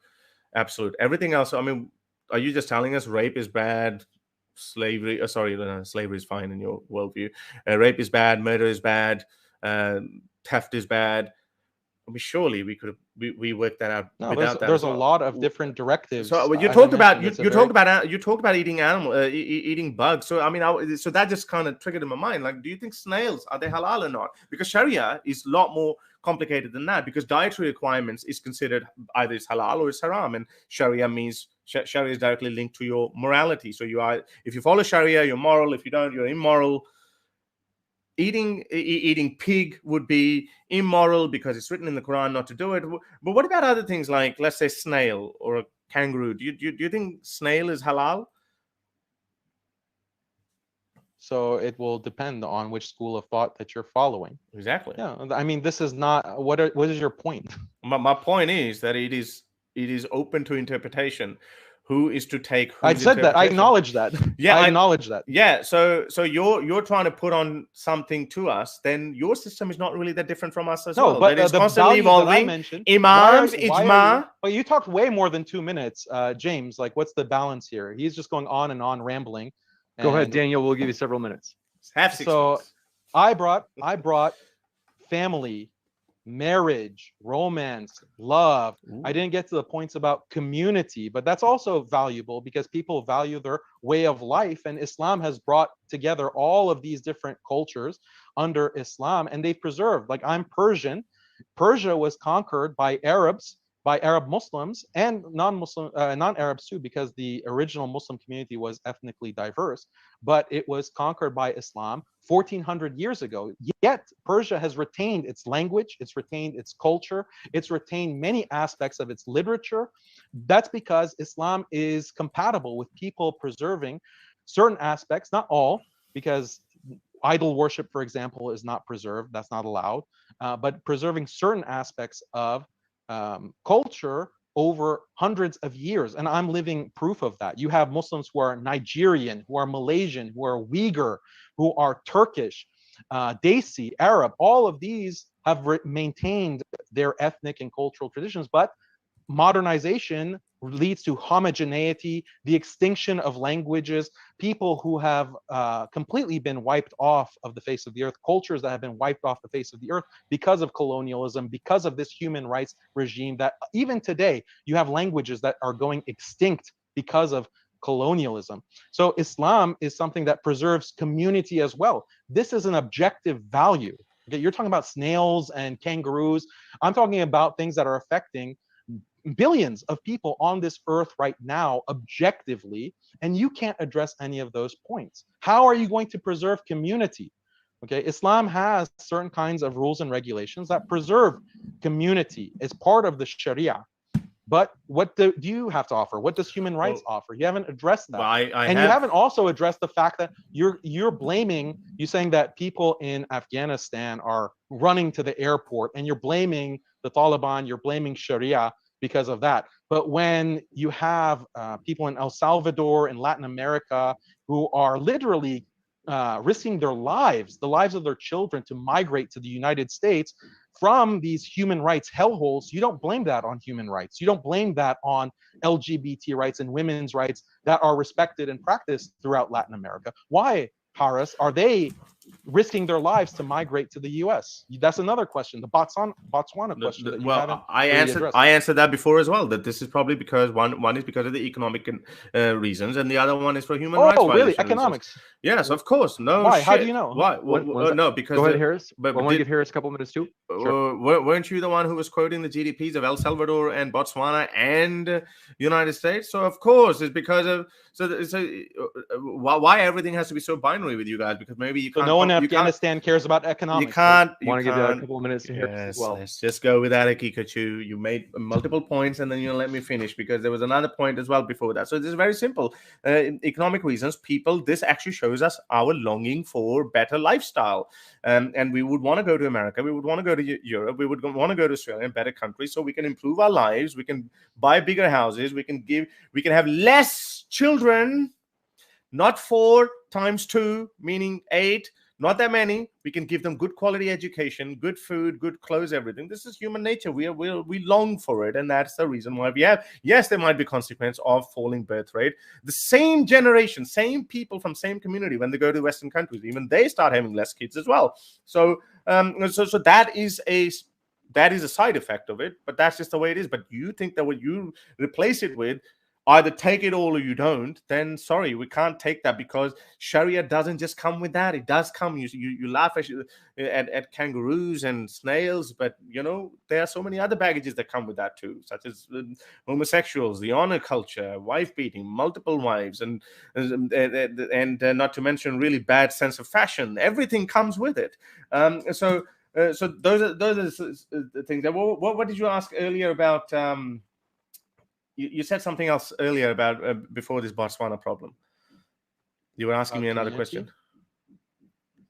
absolute. Everything else, I mean, are you just telling us rape is bad, slavery slavery is fine in your worldview, rape is bad, murder is bad, theft is bad? I mean, surely we worked that out. No, there's a lot of different directives. So you talked about eating bugs. So I mean, so that just kind of triggered in my mind. Like, do you think snails, are they halal or not? Because Sharia is a lot more complicated than that, because dietary requirements is considered either it's halal or it's haram, and Sharia means Sharia is directly linked to your morality. So if you follow Sharia, you're moral. If you don't, you're immoral. Eating pig would be immoral because it's written in the Quran not to do it. But what about other things like, let's say, snail or a kangaroo? Do you think snail is halal? So it will depend on which school of thought that you're following. Exactly. Yeah, I mean, this is not what is your point? My point is that it is open to interpretation. Who is to take whose I said that. I acknowledge that. Yeah, I acknowledge that. Yeah. So you're trying to put on something to us. Then your system is not really that different from us as well. But it's the constantly evolving. Imams, ijma. Well, you talked way more than 2 minutes, James. Like, what's the balance here? He's just going on and on rambling. Go ahead, Daniel. We'll give you several minutes. Have 6 so minutes. I brought family, marriage, romance, love. Ooh. I didn't get to the points about community, but that's also valuable because people value their way of life, and Islam has brought together all of these different cultures under Islam, and they preserved. Like, I'm Persian. Persia was conquered by Arabs, by Arab Muslims and non-Arabs too, because the original Muslim community was ethnically diverse, but it was conquered by Islam 1400 years ago. Yet Persia has retained its language, it's retained its culture, it's retained many aspects of its literature. That's because Islam is compatible with people preserving certain aspects, not all, because idol worship, for example, is not preserved, that's not allowed, but preserving certain aspects of culture over hundreds of years. And I'm living proof of that. You have Muslims who are Nigerian, who are Malaysian, who are Uyghur, who are Turkish, Desi, Arab. All of these have maintained their ethnic and cultural traditions, but modernization leads to homogeneity, the extinction of languages, people who have completely been wiped off of the face of the earth, cultures that have been wiped off the face of the earth because of colonialism, because of this human rights regime, that even today you have languages that are going extinct because of colonialism. So Islam is something that preserves community as well. This is an objective value. Okay, you're talking about snails and kangaroos. I'm talking about things that are affecting billions of people on this earth right now objectively, and you can't address any of those points. How are you going to preserve community? Okay, Islam has certain kinds of rules and regulations that preserve community. It's part of the Sharia. But what do you have to offer? What does human rights offer? You haven't addressed that. You haven't also addressed the fact that you're saying that people in Afghanistan are running to the airport, and you're blaming the Taliban, you're blaming Sharia because of that. But when you have people in El Salvador and Latin America who are literally risking their lives, the lives of their children, to migrate to the United States from these human rights hellholes, you don't blame that on human rights. You don't blame that on LGBT rights and women's rights that are respected and practiced throughout Latin America. Why, Haris, are they risking their lives to migrate to the U.S.? That's another question. The Botswana question. That you haven't I answered that before as well. That this is probably because one is because of the economic reasons, and the other one is for human rights. Oh, really? Economics? Reasons. Yes, of course. No. Why? Shit. How do you know? Why? No, because go ahead, Harris. I want to give Harris a couple minutes too. Sure. Weren't you the one who was quoting the GDPs of El Salvador and Botswana and United States? So of course it's because of why everything has to be so binary with you guys? Because maybe you can't. No one in Afghanistan cares about economics. You can't. Want to give that a couple of minutes to Harris as well. Let's just go with that, Haqiqatjou. You made multiple points, and then you let me finish because there was another point as well before that. So this is very simple. Economic reasons. People. This actually shows us our longing for better lifestyle, and we would want to go to America. We would want to go to Europe. We would want to go to Australia and better countries so we can improve our lives. We can buy bigger houses. We can have less children, not 4 times 2, meaning 8. Not that many. We can give them good quality education, good food, good clothes, everything. This is human nature. We long for it, and that's the reason why we have. Yes, there might be consequence of falling birth rate. The same generation, same people from same community, when they go to Western countries, even they start having less kids as well. So that is a side effect of it, but that's just the way it is. But you think that what you replace it with either take it all or you don't, then sorry, we can't take that, because Sharia doesn't just come with that. It does come. You laugh at kangaroos and snails, but there are so many other baggages that come with that too, such as homosexuals, the honor culture, wife beating, multiple wives, and not to mention really bad sense of fashion. Everything comes with it. So those are the things. What did you ask earlier about? You said something else earlier about before this Botswana problem. You were asking me another question.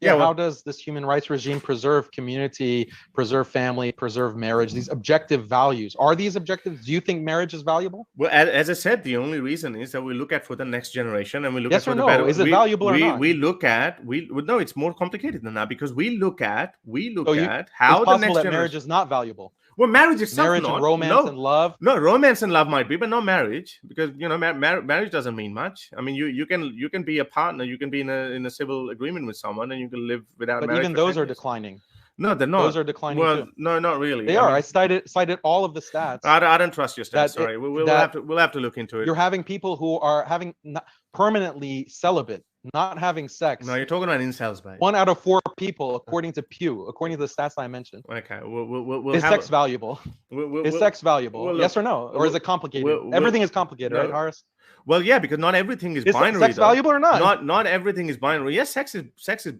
Yeah, how does this human rights regime preserve community, preserve family, preserve marriage, these objective values? Are these objectives? Do you think marriage is valuable? Well, as I said, the only reason is that we look at for the next generation, and we look yes at for or the no? better. Is it valuable or not? We look at no, it's more complicated than that, because we look at how it's the possible next that generation. Marriage is not valuable. Well, marriage itself, marriage and romance and love. No, romance and love might be, but not marriage, because marriage doesn't mean much. I mean, you can be a partner, you can be in a civil agreement with someone, and you can live without but marriage. Even those are declining. No, they're not. Those are declining too. No, not really. They are. I cited all of the stats. I don't trust your stats. Sorry, we'll have to look into it. You're having people who are permanently celibate, not having sex. No, you're talking about incels, mate. 1 out of 4 people, according to Pew, according to the stats I mentioned. Okay, we'll is sex valuable? Is sex valuable? Yes or no? Or is it complicated? Everything is complicated, right, Haris? Well, yeah, because not everything is binary. Sex valuable or not? Not everything is binary. Yes, sex is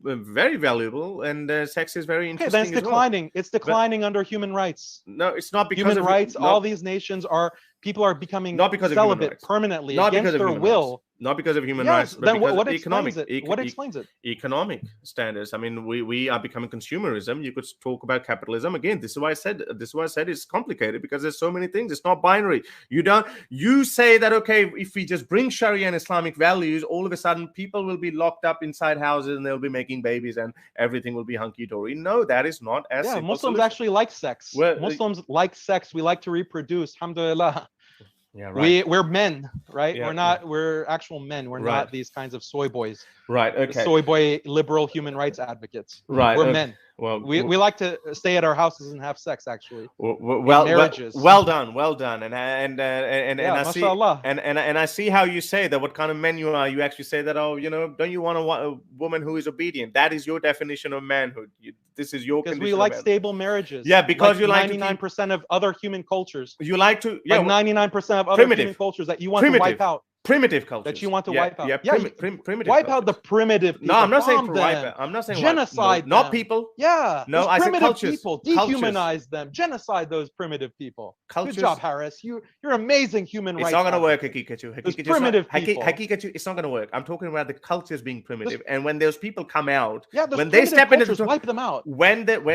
very valuable, and sex is very interesting. Okay, then it's declining. It's declining under human rights. No, it's not because human rights. All these nations people are becoming celibate permanently against their will. Not because of human rights, but then because what explains it? What explains it? Economic standards. I mean, we are becoming consumerism. You could talk about capitalism again. This is why I said it's complicated, because there's so many things. It's not binary. You say that, okay, if we just bring Sharia and Islamic values, all of a sudden people will be locked up inside houses and they'll be making babies and everything will be hunky dory. No, that is not as simple. Muslims actually like sex. Muslims like sex. We like to reproduce. Alhamdulillah. Yeah, right. We're men, right? Yeah, we're actual men. We're not these kinds of soy boys. Right. Okay. Soy boy liberal human rights advocates. Right. We're men. Well, we like to stay at our houses and have sex. Actually, marriages. Well done, and I see, mashallah. and I see how you say that. What kind of men you are? You actually say that. Oh, don't you want a woman who is obedient? That is your definition of manhood. This is your. Because we like stable marriages. Yeah, because you like 99% of other human cultures. You like to. Yeah, 99% of other human cultures that you want to wipe out. Primitive cultures that you want to wipe out. Primitive. Wipe out the primitive people. No, I'm not saying wipe out. I'm not saying genocide. Not people. Yeah. No, I said cultures. People. Dehumanize them. Genocide those primitive people. Cultures. Good job, Harris. You're amazing human rights. It's not going to work, Haqiqatjou. Primitive people. Haqiqatjou, it's not going to work. I'm talking about the cultures being primitive, and when those people come out, when they step into the wipe them out.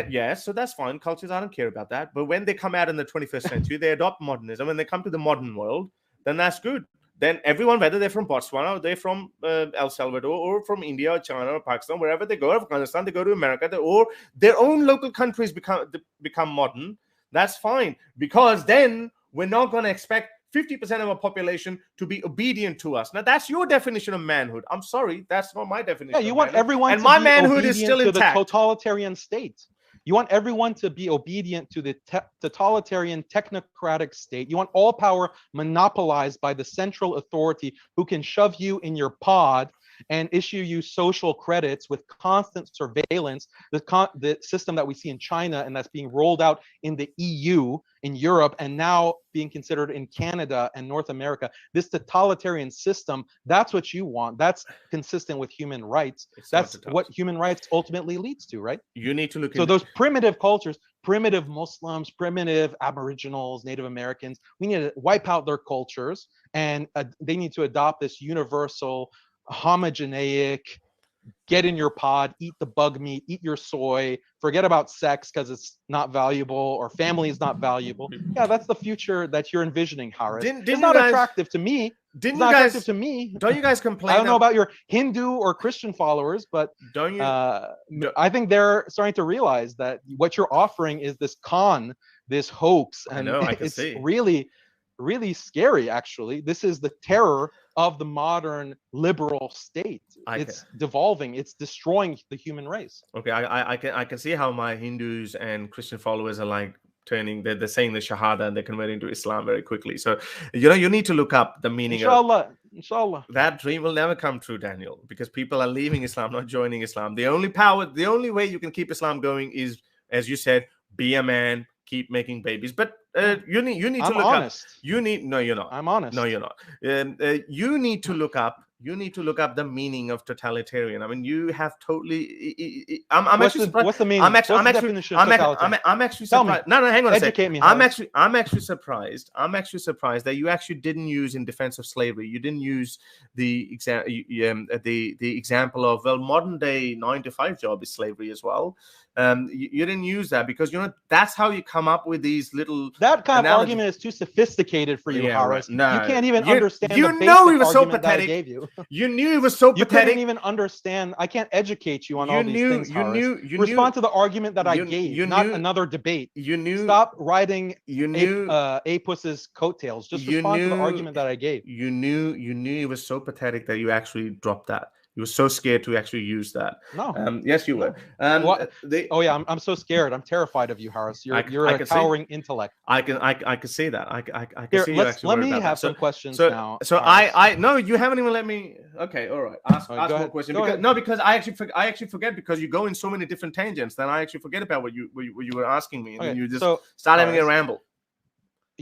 Yes, so that's fine. Cultures, I don't care about that. But when they come out in the 21st century, they adopt modernism. When they come to the modern world, then that's good. Then everyone, whether they're from Botswana or they're from El Salvador or from India or China or Pakistan, wherever they go, Afghanistan, they go to America, or their own local countries become modern, that's fine. Because then we're not going to expect 50% of our population to be obedient to us. Now, that's your definition of manhood. I'm sorry, that's not my definition. Yeah, you want everyone and to my be manhood is still to intact. The totalitarian state. You want everyone to be obedient to the totalitarian technocratic state. You want all power monopolized by the central authority who can shove you in your pod and issue you social credits with constant surveillance, the system that we see in China and that's being rolled out in the EU, in Europe, and now being considered in Canada and North America. This totalitarian system, that's what you want. That's consistent with human rights. That's what human rights ultimately leads to, right? You need to look So those primitive cultures, primitive Muslims, primitive Aboriginals, Native Americans, we need to wipe out their cultures, and they need to adopt this universal, homogeneic, get in your pod, eat the bug meat, eat your soy, forget about sex because it's not valuable or family is not valuable. Yeah, that's the future that you're envisioning, Haris. It's not attractive to me. Don't you guys complain? I don't know about your Hindu or Christian followers, but don't you? I think they're starting to realize that what you're offering is this con, this hoax, and I can it's see. really scary. Actually, this is the terror of the modern liberal state. It's devolving. It's destroying the human race. Okay, I can see how my Hindus and Christian followers are like they're saying the Shahada and they're converting to Islam very quickly. So, you need to look up the meaning Inshallah. That dream will never come true, Daniel, because people are leaving Islam, not joining Islam. The only way you can keep Islam going is, as you said, be a man, keep making babies. But you need to I'm look honest. up. No, you're not. I'm honest. No, you're not. You need to look up. You need to look up the meaning of totalitarian. I mean, you have totally. I'm actually surprised. What's the meaning? I'm What's the actually definition of totalitarian? I'm actually Tell me. surprised. No, hang on a Educate second. me, I'm Harris. actually surprised. I'm actually surprised that you actually didn't use in defense of slavery. You didn't use the example of, well, modern day 9-to-5 job is slavery as well. You didn't use that because that's how you come up with these little. That kind of argument is too sophisticated for you, Harris. Right. No, you can't even understand. You the know he was so argument that I pathetic. gave you. You knew he was so You pathetic. couldn't even understand. I can't educate you on all these things, Harris. Respond to the argument that I gave, not another debate. You knew. Stop riding. You knew. Apus's coattails. Just respond to the argument that I gave. You knew he was so pathetic that you actually dropped that. You were so scared to actually use that. No. Yes, you were. I'm so scared. I'm terrified of you, Harris. You're a towering intellect. I can see that. I can see you actually. Let me have some questions now. So no, you haven't even let me. Okay, all right. Ask more question. Because I actually forget because you go in so many different tangents. Then I actually forget about what you were asking me, and then you just start having a ramble.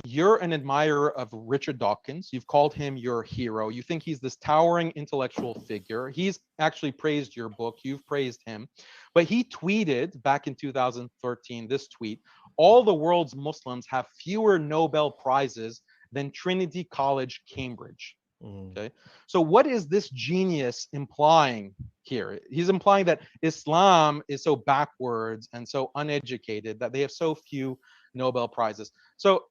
You're an admirer of Richard Dawkins. You've called him your hero. You think he's this towering intellectual figure. He's actually praised your book. You've praised him. But he tweeted back in 2013 this tweet: all the world's Muslims have fewer Nobel Prizes than Trinity College, Cambridge. Okay. So what is this genius implying here? He's implying that Islam is so backwards and so uneducated that they have so few Nobel Prizes. So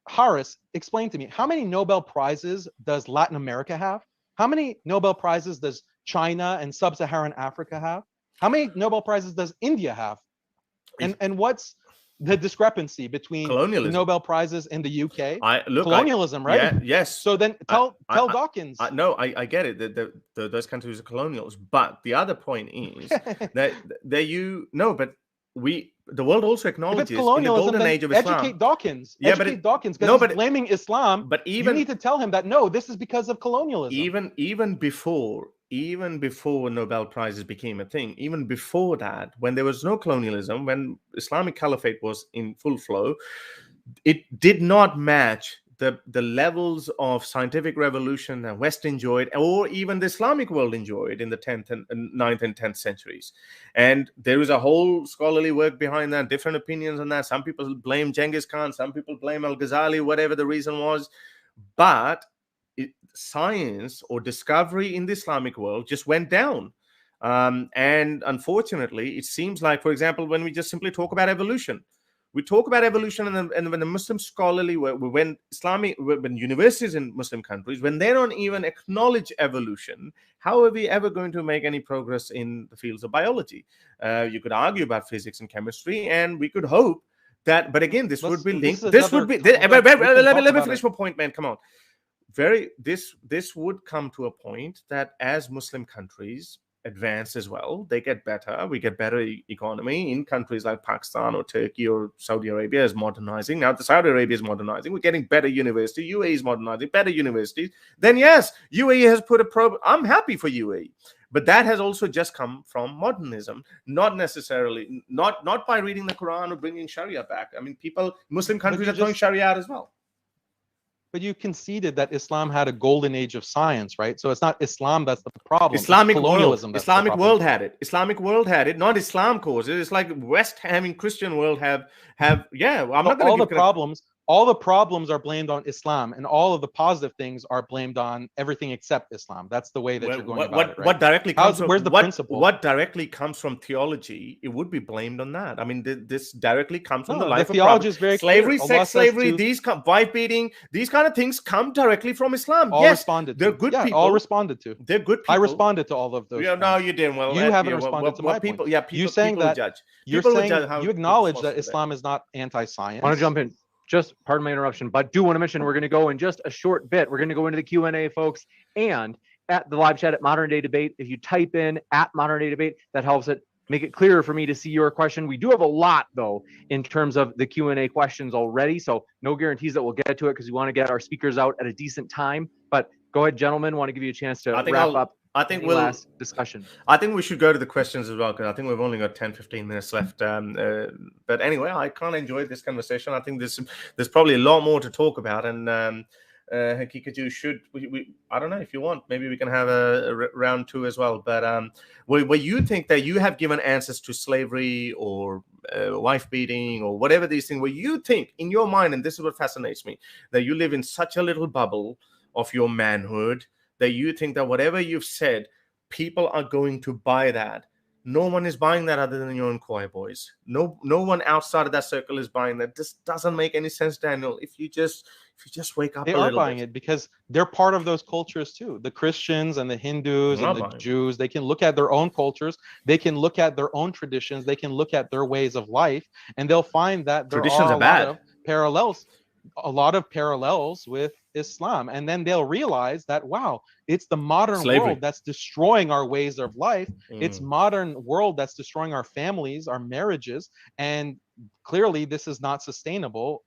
Harris, explain to me, how many Nobel Prizes does Latin America have? How many Nobel Prizes does China and Sub-Saharan Africa have? How many Nobel Prizes does India have? And what's the discrepancy between Nobel Prizes in the UK? Colonialism, right? Yeah, yes. So then tell Dawkins. No, I get it. Those countries are colonials. But the other point is that the world also acknowledges in the golden age of Islam. Educate Dawkins. Educate Dawkins because he's blaming Islam. But you need to tell him that no, this is because of colonialism. Even before Nobel Prizes became a thing, even before that, when there was no colonialism, when Islamic Caliphate was in full flow, it did not match the levels of scientific revolution that West enjoyed, or even the Islamic world enjoyed in the 9th and 10th centuries. And there is a whole scholarly work behind that, different opinions on that. Some people blame Genghis Khan, some people blame Al-Ghazali, whatever the reason was. But science or discovery in the Islamic world just went down. And unfortunately, it seems like, for example, when we just simply talk about evolution, we talk about evolution, and when the Muslim scholarly work, when universities in Muslim countries, when they don't even acknowledge evolution, how are we ever going to make any progress in the fields of biology? You could argue about physics and chemistry, and we could hope that. But again, this would be linked. Let me finish my point, man. Come on. This would come to a point that as Muslim countries advance as well, they get better. We get better economy in countries like Pakistan or Turkey or Saudi Arabia is modernizing. Now the Saudi Arabia is modernizing. We're getting better university. UAE is modernizing, better universities. Then yes, UAE has put a probe. I'm happy for UAE. But that has also just come from modernism, not necessarily, not by reading the Quran or bringing Sharia back. I mean, Muslim countries are throwing Sharia out as well. But you conceded that Islam had a golden age of science, right? So it's not Islam that's the problem. Islamic world had it. Islamic world had it. Not Islam caused it. It's like West having Christian world have. Yeah, I'm not going to. All the problems are blamed on Islam, and all of the positive things are blamed on everything except Islam. That's the way that you're going about it, right? What directly comes from, where's the principle? What directly comes from theology, it would be blamed on that. I mean, this directly comes from the life of theology is very slavery, clear. sex slavery, wife beating, these kind of things come directly from Islam. All responded to. They're good people. All responded to. They're good people. I responded to all of those. Yeah, no, you didn't. Well, you haven't responded to my people. point. Yeah, people. You're saying that you're saying you acknowledge that Islam is not anti-science. I want to jump in. Just pardon my interruption, but do want to mention we're going to go in just a short bit. We're going to go into the Q&A, folks, and at the live chat at Modern Day Debate. If you type in at Modern Day Debate, that helps it make it clearer for me to see your question. We do have a lot, though, in terms of the Q&A questions already, so no guarantees that we'll get to it because we want to get our speakers out at a decent time. But go ahead, gentlemen. Want to give you a chance to wrap up last discussion. I think we should go to the questions as well, because I think we've only got 10-15 minutes left. But anyway, I kind of enjoyed this conversation. I think there's probably a lot more to talk about, and Haqiqatjou should I don't know, if you want, maybe we can have a round 2 as well. But where you think that you have given answers to slavery or wife beating or whatever these things, where you think in your mind, and this is what fascinates me, that you live in such a little bubble of your manhood that you think that whatever you've said, people are going to buy that. No one is buying that other than your own choir boys. No one outside of that circle is buying that. This doesn't make any sense, Daniel. If you just wake up, they are buying it because they're part of those cultures too. The Christians and the Hindus and the Jews, they can look at their own cultures, they can look at their own traditions, they can look at their ways of life, and they'll find that there are a lot of parallels with Islam. And then they'll realize that, wow, it's the modern world that's destroying our ways of life. It's modern world that's destroying our families, our marriages, and clearly this is not sustainable.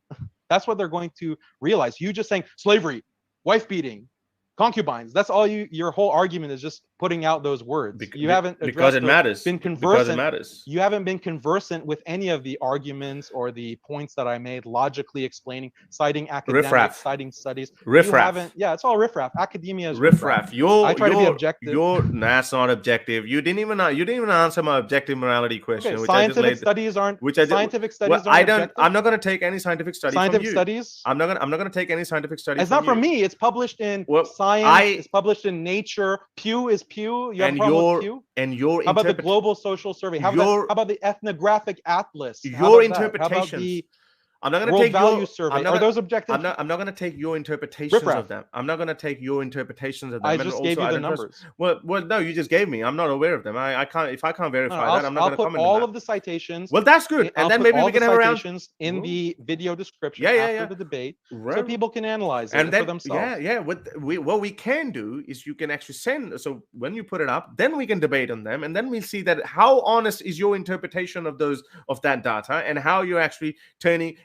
That's what they're going to realize. You just saying slavery, wife beating, concubines, that's all your whole argument is, just putting out those words. You haven't because it matters. Been conversant. Because it matters. You haven't been conversant with any of the arguments or the points that I made, logically explaining, citing academics, citing studies. Yeah, it's all riffraff. Academia is riffraff. I try to be objective. That's not objective. You didn't even answer my objective morality question. Okay, scientific studies aren't. Scientific studies aren't. I'm not going to take any scientific studies. Scientific studies. I'm not going to take any scientific studies. It's not from me. It's published in Science. It's published in Nature. Pew is Pew. You have a problem with Pew? How about the Global Social Survey? How about the Ethnographic Atlas? Your interpretations. I'm not going to take value survey. Are those objective? I'm not going to take your interpretations of them. I'm not going to take your interpretations of them. I just gave you the numbers. Well, no, you just gave me. I'm not aware of them. I can't. If I can't verify that, I'm not going to comment on that. I'll put all of the citations. Well, that's good. And then maybe we can have around in the video description after the debate, so people can analyze it for themselves. Yeah. What we can do is you can actually send. So when you put it up, then we can debate on them, and then we'll see that how honest is your interpretation of that data, and how you're actually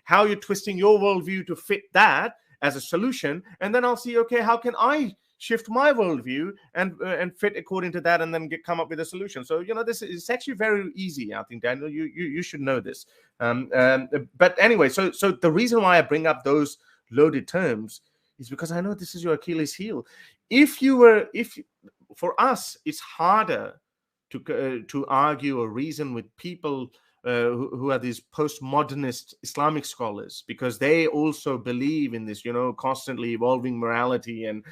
how you're twisting your worldview to fit that as a solution, and then I'll see, okay, how can I shift my worldview and fit according to that, and then come up with a solution. So this is actually very easy. I think, Daniel, you should know this. But anyway, so the reason why I bring up those loaded terms is because I know this is your Achilles heel. For us, it's harder to argue or reason with people who are these postmodernist Islamic scholars, because they also believe in this, constantly evolving morality, and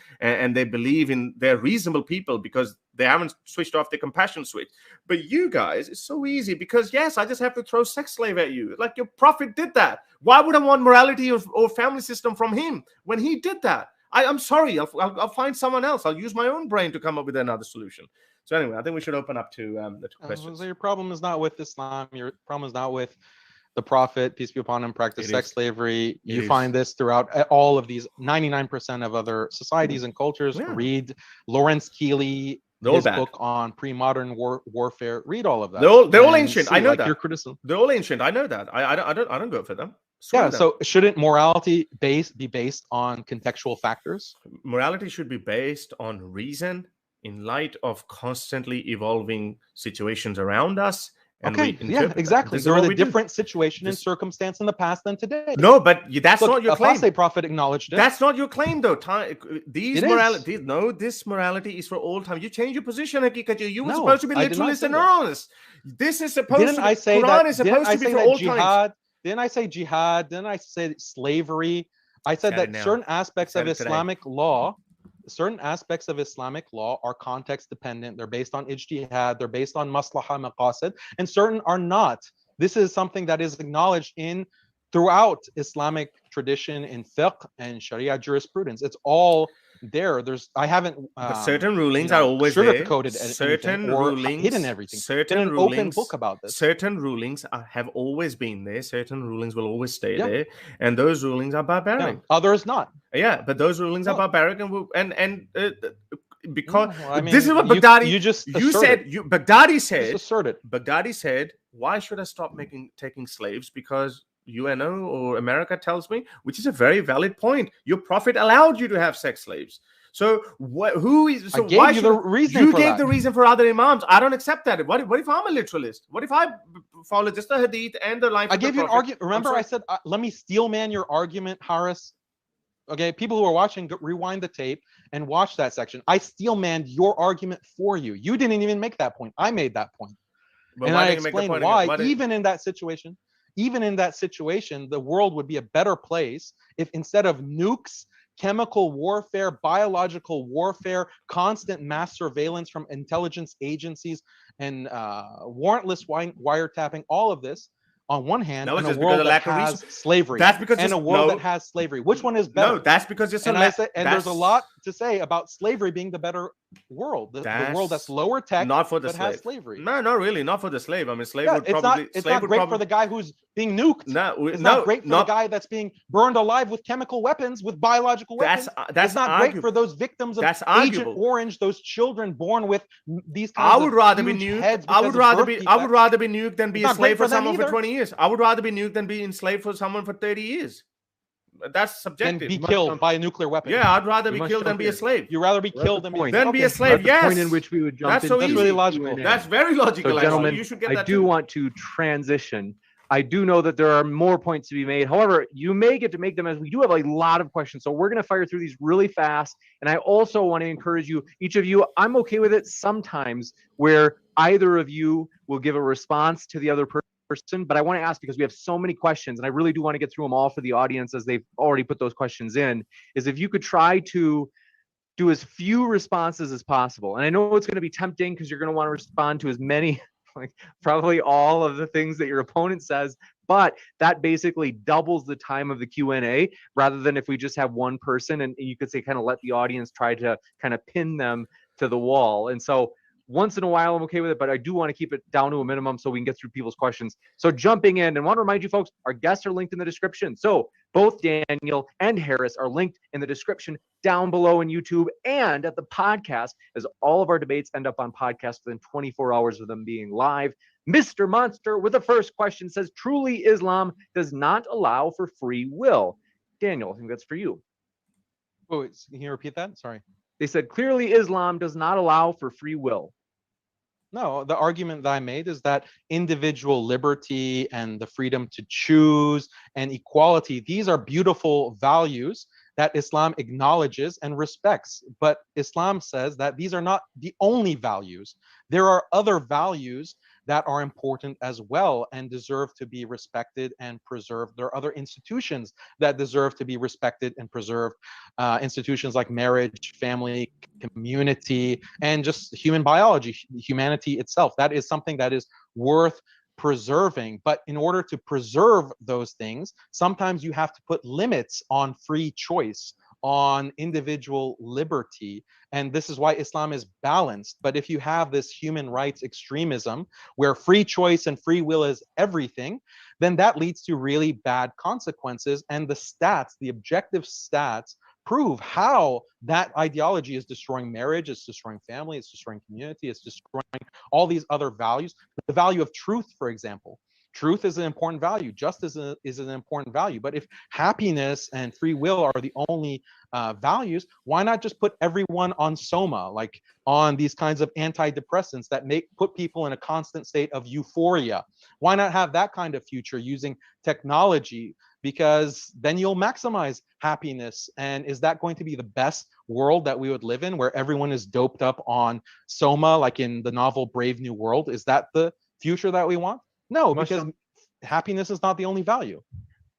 they believe they're reasonable people because they haven't switched off the compassion switch. But you guys, it's so easy because, yes, I just have to throw sex slave at you. Like your prophet did that. Why would I want morality or family system from him when he did that? I'm sorry. I'll find someone else. I'll use my own brain to come up with another solution. So anyway, I think we should open up to the questions. So your problem is not with Islam. Your problem is not with the Prophet, peace be upon him, practice sex slavery. You find this throughout all of these 99% of other societies and cultures. Yeah. Read Lawrence Keeley, his book on pre-modern warfare. Read all of that. They're all ancient. I know that. Your criticism. They're all ancient. I know that. I don't go for them. So shouldn't morality be based on contextual factors? Morality should be based on reason in light of constantly evolving situations around us. And exactly. There was a different situation and circumstance in the past than today. No, but that's not your claim. The Prophet acknowledged it. That's not your claim, though. This morality is for all time. You change your position, Haqiqatjou. You were supposed to be literalist and honest. This is supposed to be. Quran is supposed to be for all time. Didn't I say jihad? Didn't I say slavery? I said that certain aspects of Islamic law are context dependent. They're based on ijtihad. They're based on maslaha maqasid, and certain are not. This is something that is acknowledged throughout Islamic tradition in fiqh and Sharia jurisprudence. It's all there. Certain rulings are always there. Certain rulings hidden everything. Certain rulings, open book about this. Certain rulings have always been there. Certain rulings will always stay there, and those rulings are barbaric. Others not. Yeah, but those rulings are barbaric, and because No, I mean, this is what you Baghdadi. just You asserted. said Baghdadi Just said. asserted. Baghdadi said, "Why should I stop taking slaves? Because UNO or America tells me," which is a very valid point. Your prophet allowed you to have sex slaves. So who is? So I gave why you should the reason you for gave that. the reason for other imams? I don't accept that. What if I'm a literalist? What if I follow just the hadith and the life? I of the gave you an prophet? argument. Remember, I said, let me steel man your argument, Harris. Okay, people who are watching, rewind the tape and watch that section. I steel manned your argument for you. You didn't even make that point. I made that point. But And why I didn't you make the explained point why, again? even in that situation, the world would be a better place if instead of nukes, chemical warfare, biological warfare, constant mass surveillance from intelligence agencies, and warrantless wiretapping, all of this, on one hand, No, in it's a just because world of that lack of has reason. slavery, That's because and a world that has slavery. Which one is better? No, that's because it's and I said, and there's a lot to say about slavery being the better world, the world that's lower tech, not for the but slave. has slavery. No, not really, not for the slave. I mean, slave Yeah, would it's probably. not. It's not great for the guy who's being nuked. No, it's not great for the guy that's being burned alive with chemical weapons, with biological weapons. That's it's not arguable. Great for those victims of that's Agent arguable. Orange, those children born with these kinds I would of rather be huge nuked. heads I would rather be. defects. I would rather be nuked than be It's a slave for them someone either. for 20 years. I would rather be nuked than be enslaved for someone for 30 years. That's subjective. Than be killed by a nuclear weapon. Yeah, I'd rather be killed than be a slave. You'd rather be killed than be a slave. That's Yes. the point in which we would jump That's so into. easy. That's really logical. That's very logical. So, gentlemen, you should get I that do too. want to transition. I do know that there are more points to be made. However, you may get to make them as we do have a lot of questions. So we're going to fire through these really fast. And I also want to encourage you, each of you, I'm okay with it sometimes where either of you will give a response to the other person. But I want to ask, because we have so many questions, and I really do want to get through them all for the audience as they've already put those questions in, is if you could try to do as few responses as possible. And I know it's going to be tempting because you're going to want to respond to as many, like probably all of the things that your opponent says, but that basically doubles the time of the Q&A rather than if we just have one person and you could say kind of let the audience try to kind of pin them to the wall. And so once in a while, I'm okay with it, but I do want to keep it down to a minimum so we can get through people's questions. So jumping in, and want to remind you folks, our guests are linked in the description. So both Daniel and Harris are linked in the description down below in YouTube and at the podcast, as all of our debates end up on podcast within 24 hours of them being live. Mr. Monster with the first question says, truly Islam does not allow for free will. Daniel, I think that's for you. Oh, can you repeat that? Sorry. They said, clearly Islam does not allow for free will. No, the argument that I made is that individual liberty and the freedom to choose and equality, these are beautiful values that Islam acknowledges and respects. But Islam says that these are not the only values. There are other values that are important as well and deserve to be respected and preserved. There are other institutions that deserve to be respected and preserved. Institutions like marriage, family, community, and just human biology, humanity itself. That is something that is worth preserving. But in order to preserve those things, sometimes you have to put limits on free choice, on individual liberty. And this is why Islam is balanced. But if you have this human rights extremism where free choice and free will is everything, then that leads to really bad consequences. And the stats, the objective stats, prove how that ideology is destroying marriage, it's destroying family, it's destroying community, it's destroying all these other values. The value of truth, for example. Truth is an important value. Justice is an important value. But if happiness and free will are the only values, why not just put everyone on soma, like on these kinds of antidepressants that put people in a constant state of euphoria? Why not have that kind of future using technology? Because then you'll maximize happiness. And is that going to be the best world that we would live in, where everyone is doped up on soma, like in the novel Brave New World? Is that the future that we want? No, because happiness is not the only value.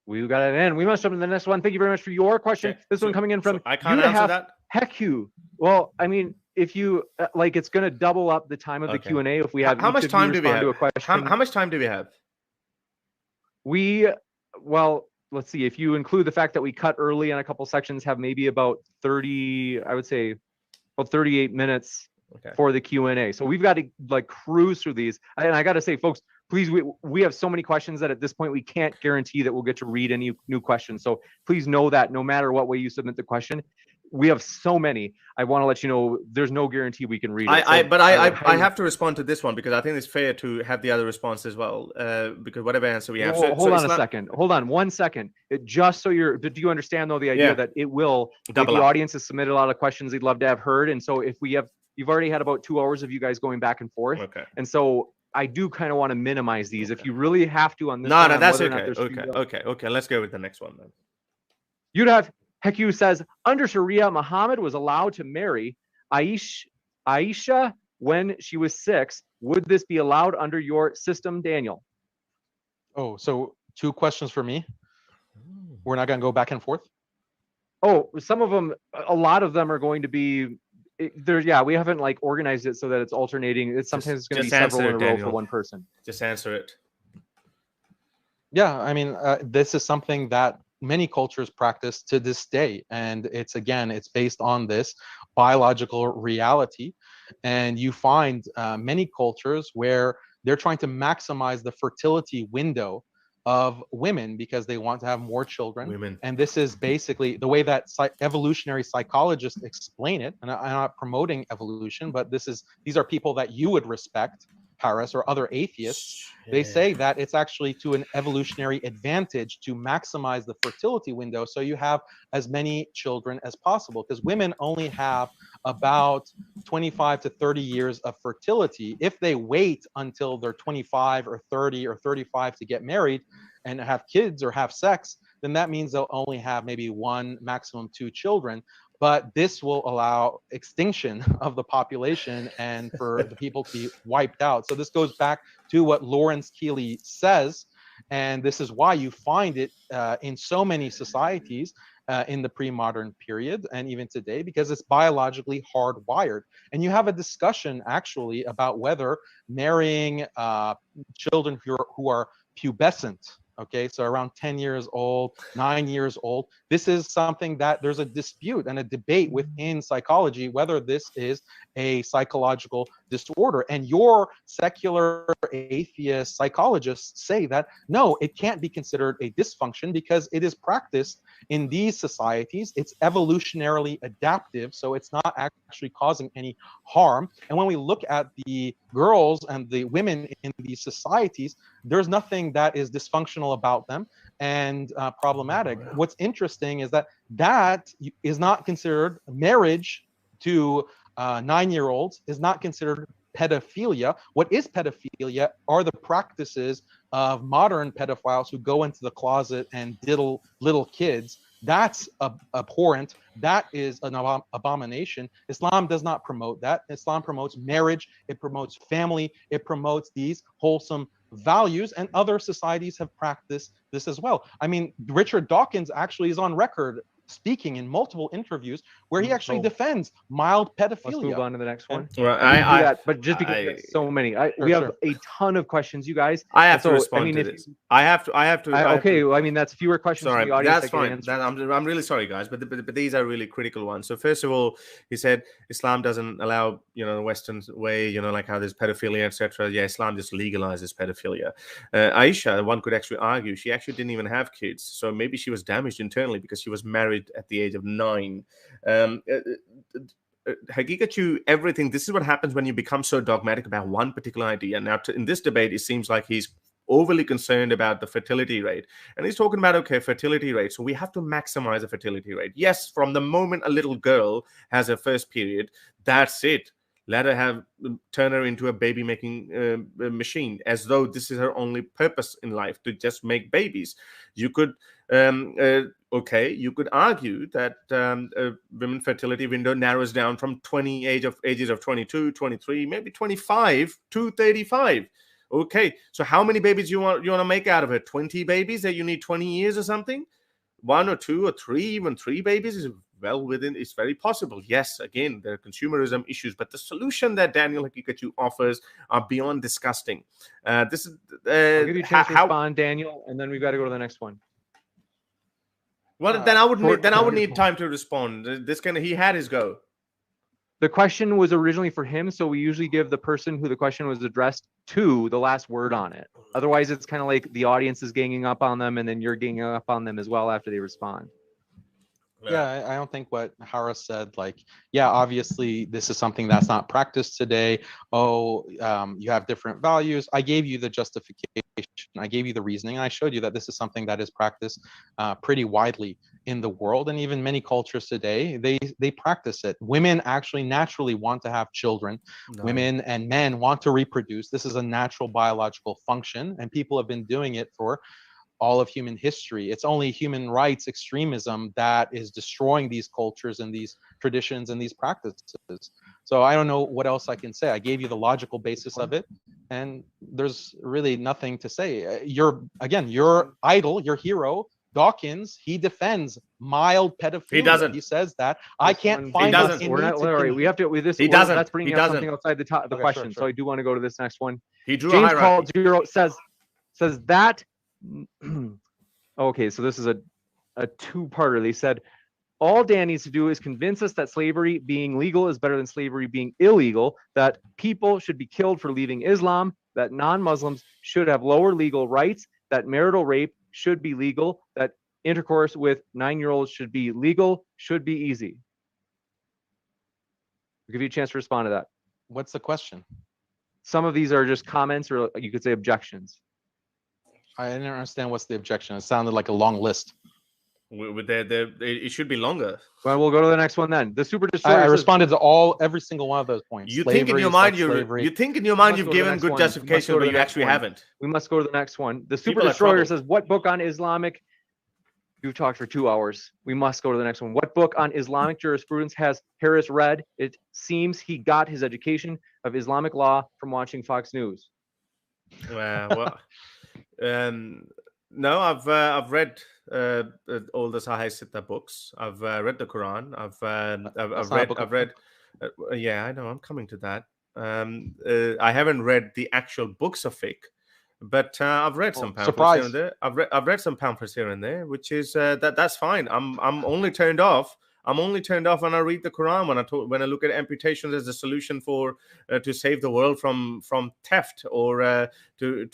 We got it in. We must jump to the next one. Thank you very much for your question. Okay. This one coming in from I can't answer that. Haqiqatjou. Well, I mean, if you like, it's going to double up the time of the Q&A if we have. How much time do we have? To a question. How much time do we have? Well, let's see. If you include the fact that we cut early on a couple sections, have maybe about 30. I would say about 38 minutes for the Q&A. So we've got to like cruise through these. And I got to say, folks, please, we have so many questions that at this point we can't guarantee that we'll get to read any new questions. So please know that no matter what way you submit the question, we have so many. I want to let you know there's no guarantee we can read it. I have to respond to this one because I think it's fair to have the other response as well. Because whatever answer we have. Hold on a second. Hold on 1 second. Just so do you understand though the idea that it will, like, the audience has submitted a lot of questions they'd love to have heard, and so if you've already had about 2 hours of you guys going back and forth, and so I do kind of want to minimize these. If you really have to on this, no, that's okay. Okay. Let's go with the next one then. You'd have Haqiqatjou says, under Sharia, Muhammad was allowed to marry Aisha when she was 6. Would this be allowed under your system, Daniel? Oh, so 2 questions for me. We're not going to go back and forth? Oh, some of them, a lot of them are going to be there. Yeah, we haven't like organized it so that it's alternating. It's sometimes it's going to be several in a row for one person. Just answer it. Yeah, I mean, this is something that many cultures practice to this day, and it's based on this biological reality. And you find many cultures where they're trying to maximize the fertility window of women because they want to have more children. And this is basically the way that evolutionary psychologists explain it. And I'm not promoting evolution, but these are people that you would respect, Paris, or other atheists. They say that it's actually to an evolutionary advantage to maximize the fertility window so you have as many children as possible, because women only have about 25 to 30 years of fertility. If they wait until they're 25 or 30 or 35 to get married and have kids or have sex, then that means they'll only have maybe 1, maximum 2 children. But this will allow extinction of the population and for the people to be wiped out. So this goes back to what Lawrence Keeley says, and this is why you find it in so many societies in the pre-modern period and even today, because it's biologically hardwired. And you have a discussion actually about whether marrying children who are pubescent, okay, so around 10 years old, 9 years old. This is something that there's a dispute and a debate within psychology whether this is a psychological disorder. And your secular atheist psychologists say that no, it can't be considered a dysfunction because it is practiced in these societies. It's evolutionarily adaptive, so it's not actually causing any harm. And when we look at the girls and the women in these societies, there's nothing that is dysfunctional about them and problematic. What's interesting is that is not considered marriage to 9-year-olds is not considered pedophilia. What is pedophilia are the practices of modern pedophiles who go into the closet and diddle little kids. That's abhorrent. That is an abomination. Islam does not promote that. Islam promotes marriage. It promotes family. It promotes these wholesome values, and other societies have practiced this as well. I mean, Richard Dawkins actually is on record speaking in multiple interviews where he actually defends mild pedophilia. Let's move on to the next one. Well, but just because there's so many, we have a ton of questions, you guys. I have to respond to this. I have to. I mean, that's fewer questions from the audience. That's fine. I'm really sorry, guys, but these are really critical ones. So first of all, he said Islam doesn't allow, the Western way, like how there's pedophilia, etc. Yeah, Islam just legalizes pedophilia. Aisha, one could actually argue, she actually didn't even have kids, so maybe she was damaged internally because she was married at the age of 9. Haqiqatjou, everything. This is what happens when you become so dogmatic about one particular idea. Now, in this debate, it seems like he's overly concerned about the fertility rate, and he's talking about fertility rate. So we have to maximize the fertility rate. Yes, from the moment a little girl has her first period, that's it. Let her turn her into a baby making machine, as though this is her only purpose in life, to just make babies. You could you could argue that women's fertility window narrows down from ages of 22, 23, maybe 25 to 35. Okay, so how many babies you want to make out of it? 20 babies that you need 20 years or something? 1 or 2 or 3, even 3 babies is well within. It's very possible. Yes, again, there are consumerism issues, but the solution that Daniel Haqiqatjou offers are beyond disgusting. This is I'll give you a chance to respond, Daniel, and then we've got to go to the next one. Well, then I would need time to respond. He had his go. The question was originally for him, so we usually give the person who the question was addressed to the last word on it. Otherwise, it's kind of like the audience is ganging up on them, and then you're ganging up on them as well after they respond. Yeah, I don't think what Harris said, like, yeah, obviously this is something that's not practiced today. Oh, you have different values. I gave you the justification. I gave you the reasoning. And I showed you that this is something that is practiced pretty widely in the world, and even many cultures today, they practice it. Women actually naturally want to have children. No. Women and men want to reproduce. This is a natural biological function, and people have been doing it for all of human history. It's only human rights extremism that is destroying these cultures and these traditions and these practices. So I don't know what else I can say. I gave you the logical basis of it, and there's really nothing to say. Your idol, your hero, Dawkins, he defends mild pedophilia. He doesn't. He says that I can't find. He doesn't. We're not. All right, we have to. With this, He doesn't. That's bringing He up doesn't. something outside the question. Sure. So I do want to go to this next one. He drew James a Call hierarchy. Zero says that. Okay, so this is a two-parter. They said all Dan needs to do is convince us that slavery being legal is better than slavery being illegal, that people should be killed for leaving Islam, that non-Muslims should have lower legal rights, that marital rape should be legal, that intercourse with 9-year-olds should be legal, should be easy. I'll give you a chance to respond to that. What's the question? Some of these are just comments, or you could say objections. I didn't understand what's the objection. It sounded like a long list. It should be longer. Well, we'll go to the next one then. The Super Destroyer. I responded to every single one of those points. You think in your mind you've given good justification, but you actually haven't. We must go to the next one. The Super People are Destroyer troubled. says, what book on Islamic? You've talked for 2 hours. We must go to the next one. What book on Islamic jurisprudence has Harris read? It seems he got his education of Islamic law from watching Fox News. Well, no, I've read all the Sahih Sitta books. I've read the Quran. I've read. Yeah, I know. I'm coming to that. I haven't read the actual books of fiqh, but I've read some pamphlets here and there. I've read some pamphlets here and there, which is that's fine. I'm only turned off. I'm only turned off when I read the Quran, when I look at amputations as a solution for to save the world from theft, or to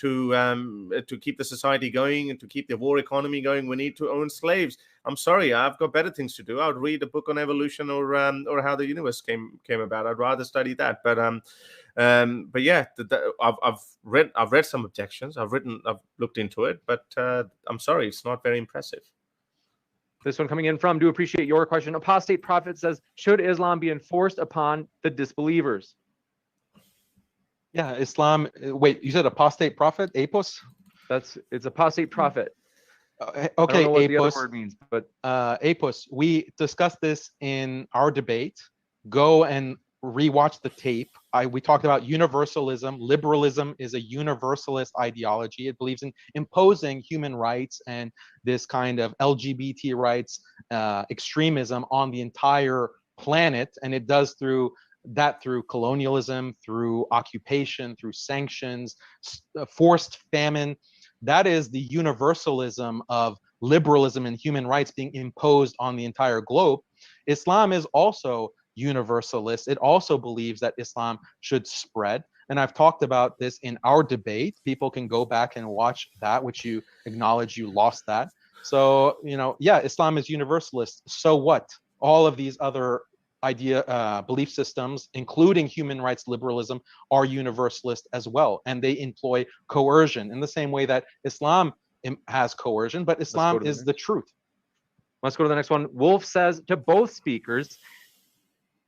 keep the society going and to keep the war economy going. We need to own slaves. I'm sorry, I've got better things to do. I'd read a book on evolution or how the universe came about. I'd rather study that. But yeah, I've read some objections. I've looked into it, but I'm sorry, it's not very impressive. This one coming in from, do appreciate your question. Apostate Prophet says, should Islam be enforced upon the disbelievers? Yeah, Islam. Wait, you said apostate prophet, apos? It's apostate prophet. Okay, I don't know what apos. the other word means, but apos. We discussed this in our debate. Go and rewatch the tape. We talked about universalism. Liberalism is a universalist ideology. It believes in imposing human rights and this kind of LGBT rights extremism on the entire planet, and it does through colonialism, through occupation, through sanctions, forced famine. That is the universalism of liberalism and human rights being imposed on the entire globe. Islam is also universalist. It also believes that Islam should spread. And I've talked about this in our debate. People can go back and watch that, which you acknowledge you lost that. So, yeah, Islam is universalist. So what? All of these other belief systems, including human rights liberalism, are universalist as well. And they employ coercion in the same way that Islam has coercion, but Islam is the truth. Let's go to the next one. Wolf says to both speakers,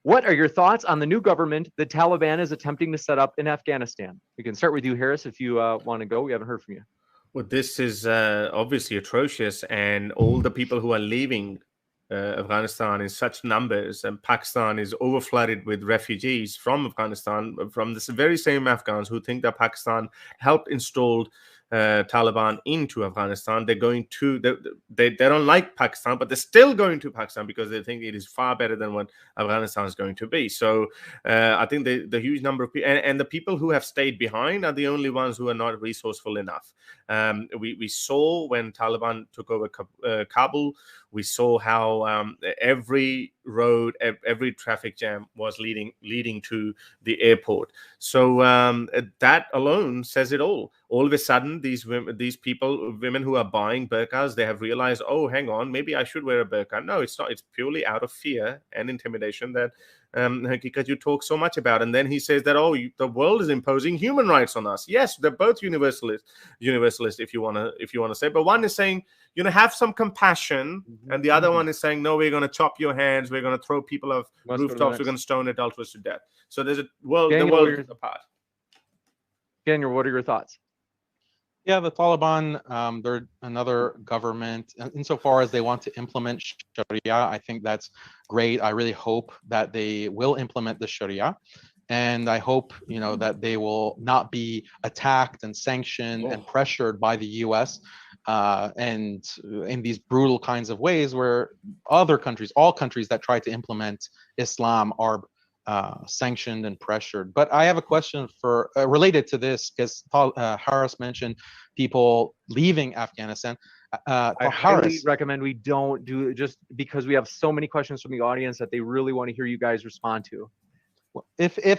what are your thoughts on the new government the Taliban is attempting to set up in Afghanistan? We can start with you, Harris, if you want to go. We haven't heard from you. Well, this is obviously atrocious, and all the people who are leaving Afghanistan in such numbers, and Pakistan is overflooded with refugees from Afghanistan, from the very same Afghans who think that Pakistan helped install Taliban into Afghanistan. They're going to, they don't like Pakistan, but they're still going to Pakistan because they think it is far better than what Afghanistan is going to be. So I think the huge number of people, and the people who have stayed behind are the only ones who are not resourceful enough. We saw when Taliban took over Kabul, we saw how every road, every traffic jam was leading to the airport. So that alone says it all. All of a sudden, these women who are buying burqas, they have realized, oh, hang on, maybe I should wear a burqa. No, it's not. It's purely out of fear and intimidation that Haqiqatjou talks so much about. And then he says that, the world is imposing human rights on us. Yes, they're both universalist, if you want to say. But one is saying, have some compassion, and the other one is saying, no, we're going to chop your hands, we're going to throw people off rooftops, we're going to stone adulterers to death. So there's the world is apart. Daniel, what are your thoughts? Yeah, the Taliban, they're another government. Insofar as they want to implement Sharia, I think that's great. I really hope that they will implement the Sharia. And I hope, that they will not be attacked and sanctioned and pressured by the US and in these brutal kinds of ways where all countries that try to implement Islam are sanctioned and pressured. But I have a question for related to this, because Harris mentioned people leaving Afghanistan. I highly recommend we don't do it, just because we have so many questions from the audience that they really want to hear you guys respond to.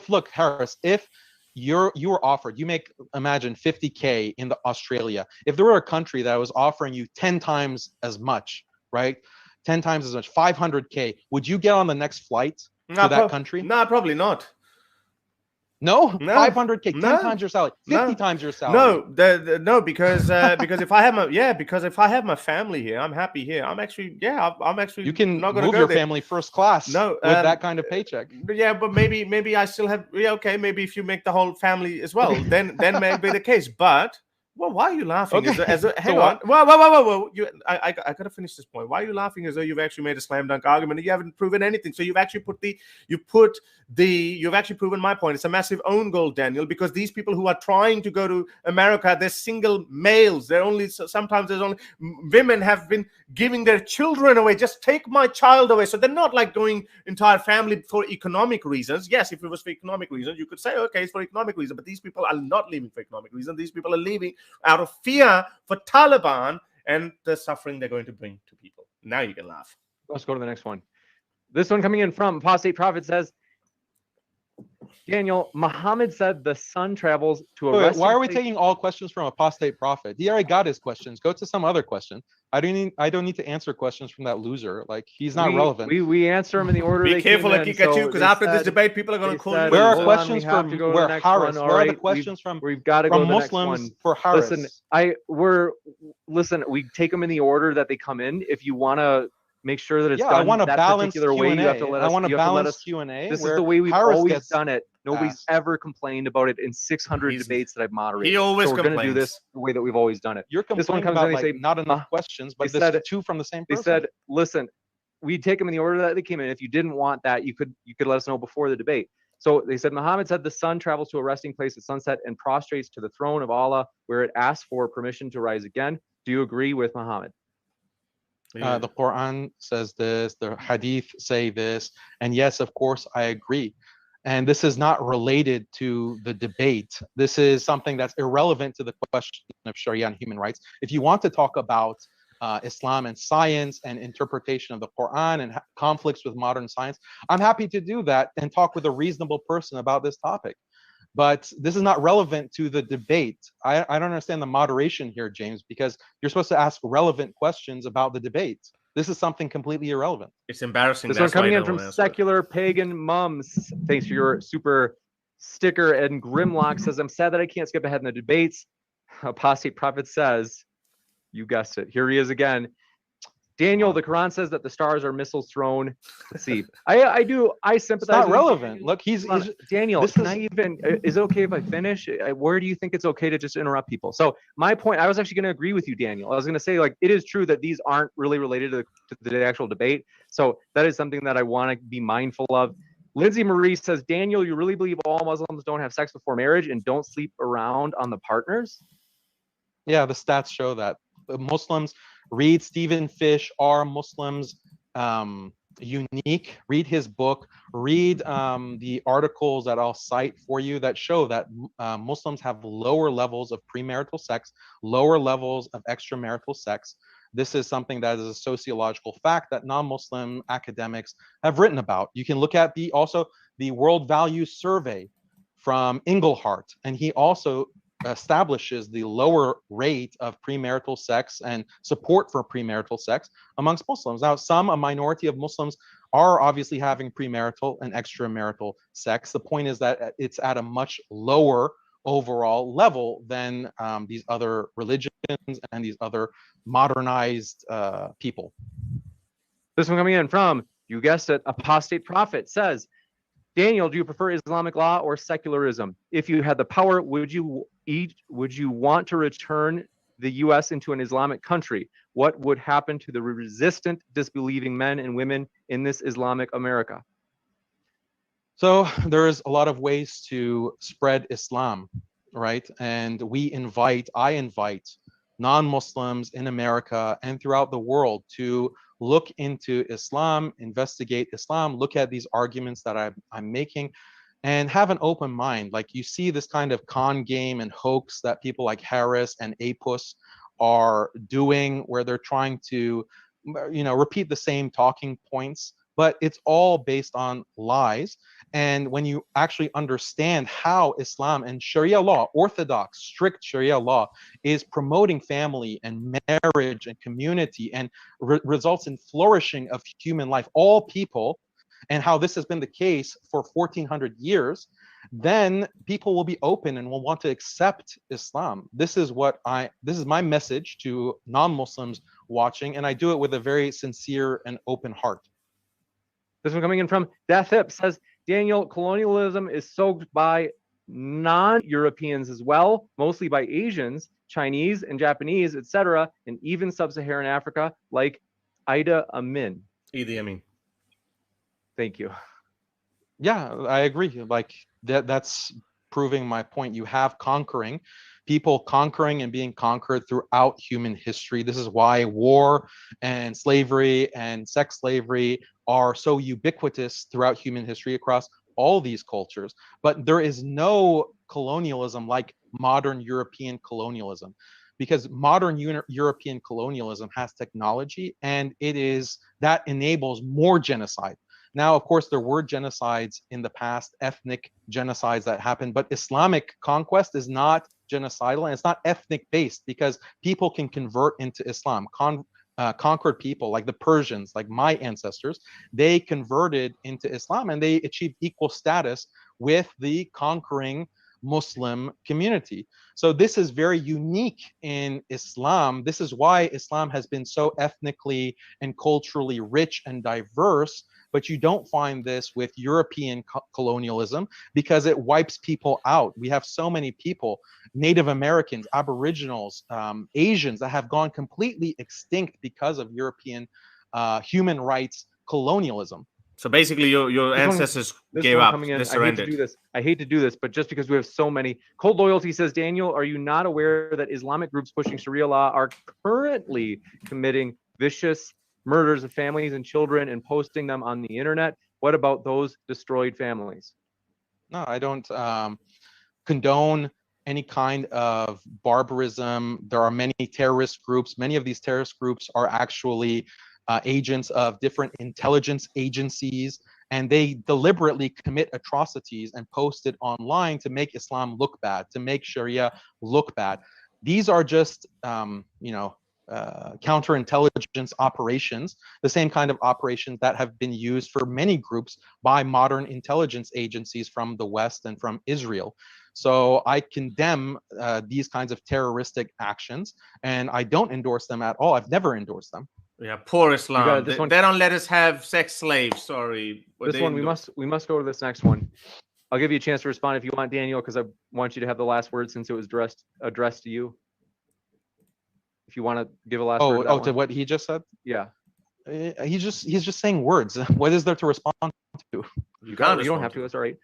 Look, Harris, if you were offered, imagine 50K in Australia. If there were a country that was offering you 10 times as much, right? 10 times as much, 500K, would you get on the next flight to that country? No, probably not. No, 500K, 10 times your salary, 50 times your salary. No, because if I have my family here, I'm happy here. I'm actually You can not gonna move go your there. family first class with that kind of paycheck. Yeah, but maybe I still have. Yeah, okay, maybe if you make the whole family as well, then may be the case. But why are you laughing? Okay. Hang on. Whoa. I gotta finish this point. Why are you laughing as though you've actually made a slam dunk argument and you haven't proven anything? So you've actually you've actually proven my point. It's a massive own goal, Daniel, because these people who are trying to go to America, they're single males. Sometimes there's only women have been giving their children away. Just take my child away. So they're not like going entire family for economic reasons. Yes, if it was for economic reasons, you could say, okay, it's for economic reasons. But these people are not leaving for economic reasons. These people are leaving out of fear for Taliban and the suffering they're going to bring to people. Now you can laugh. Let's go to the next one. This one coming in from Apostate Prophet says, Daniel, Muhammad said the sun travels to a Why are we taking all questions from Apostate Prophet? He already got his questions. Go to some other question. I don't need to answer questions from that loser. Like, he's not relevant. We answer them in the order. Be careful, Haqiqatjou, because after this debate, people are going to call you. Where are questions from Harris? Where are the questions from? We've got to go to the next Muslims one. for Harris. Listen, we take them in the order that they come in. If you want to make sure that it's done I want to that balance particular way, you have to let us. I want to balance Q&A. This is the way we've always done it. Nobody's ever complained about it in 600 debates that I've moderated. He always complains. We're going to do this the way that we've always done it. You're complaining about not enough questions, but there's two from the same person. They said, listen, we take them in the order that they came in. If you didn't want that, you could let us know before the debate. So they said, Muhammad said the sun travels to a resting place at sunset and prostrates to the throne of Allah, where it asks for permission to rise again. Do you agree with Muhammad? The Quran says this, the Hadith say this, and yes, of course, I agree. And this is not related to the debate. This is something that's irrelevant to the question of Sharia and human rights. If you want to talk about Islam and science and interpretation of the Quran and conflicts with modern science, I'm happy to do that and talk with a reasonable person about this topic. But this is not relevant to the debate. I don't understand the moderation here, James, because you're supposed to ask relevant questions about the debate. This is something completely irrelevant. It's embarrassing. This one coming in from Secular Pagan Mums. Thanks for your super sticker. And Grimlock says, I'm sad that I can't skip ahead in the debates. Apostate Prophet says, you guessed it. Here he is again. Daniel, the Quran says that the stars are missiles thrown. Let's see. I sympathize. It's not relevant. Look, he's Daniel. Is it okay if I finish? Where do you think it's okay to just interrupt people? So my point, I was actually going to agree with you, Daniel. I was going to say, like, it is true that these aren't really related to the actual debate. So that is something that I want to be mindful of. Lindsay Marie says, Daniel, you really believe all Muslims don't have sex before marriage and don't sleep around on the partners? Yeah, the stats show that Muslims. Read Stephen Fish, are Muslims unique. Read his book. Read the articles that I'll cite for you that show that Muslims have lower levels of premarital sex, lower levels of extramarital sex. This is something that is a sociological fact that non-Muslim academics have written about. You can look at also the World Values Survey from Engelhardt, and he also establishes the lower rate of premarital sex and support for premarital sex amongst Muslims. Now, a minority of Muslims are obviously having premarital and extramarital sex. The point is that it's at a much lower overall level than these other religions and these other modernized people. This one coming in from, you guessed it, Apostate Prophet says, Daniel, do you prefer Islamic law or secularism? If you had the power, would you want to return the U.S. into an Islamic country? What would happen to the resistant, disbelieving men and women in this Islamic America? So there's a lot of ways to spread Islam, right? And I invite non-Muslims in America and throughout the world to look into Islam, investigate Islam, look at these arguments that I'm making, and have an open mind. Like, you see this kind of con game and hoax that people like Harris and Apus are doing, where they're trying to, repeat the same talking points, but it's all based on lies. And when you actually understand how Islam and Sharia law, orthodox, strict Sharia law, is promoting family and marriage and community and results in flourishing of human life, all people, and how this has been the case for 1400 years, then people will be open and will want to accept Islam. This is my message to non-Muslims watching, and I do it with a very sincere and open heart. This one coming in from Death Hip says, Daniel, colonialism is soaked by non-Europeans as well, mostly by Asians, Chinese and Japanese, etc., and even sub-Saharan Africa, like Idi Amin. Idi Amin. Thank you. Yeah, I agree. Like that's proving my point. You have people conquering and being conquered throughout human history. This is why war and slavery and sex slavery are so ubiquitous throughout human history across all these cultures. But there is no colonialism like modern European colonialism, because modern European colonialism has technology, and that enables more genocide. Now, of course, there were genocides in the past, ethnic genocides that happened, but Islamic conquest is not genocidal, and it's not ethnic based, because people can convert into Islam. Conquered people like the Persians, like my ancestors, they converted into Islam and they achieved equal status with the conquering Muslim community. So this is very unique in Islam. This is why Islam has been so ethnically and culturally rich and diverse, but you don't find this with European colonialism, because it wipes people out. We have so many people, Native Americans, Aboriginals, Asians, that have gone completely extinct because of European human rights colonialism. So basically, your ancestors gave up. They surrendered. I hate to do this, but just because we have so many. Cold Loyalty says, Daniel, are you not aware that Islamic groups pushing Sharia law are currently committing vicious murders of families and children and posting them on the internet? What about those destroyed families? No, I don't condone any kind of barbarism. There are many terrorist groups. Many of these terrorist groups are actually agents of different intelligence agencies, and they deliberately commit atrocities and post it online to make Islam look bad, to make Sharia look bad. These are just, counterintelligence operations, the same kind of operations that have been used for many groups by modern intelligence agencies from the West and from Israel. So I condemn these kinds of terroristic actions, and I don't endorse them at all. I've never endorsed them. Yeah, poor Islam. They don't let us have sex slaves. Sorry. We must go to this next one. I'll give you a chance to respond if you want, Daniel, because I want you to have the last word since it was addressed to you. If you want to give a last word. To what he just said? Yeah. He's just saying words. What is there to respond to? You don't have to. That's all right.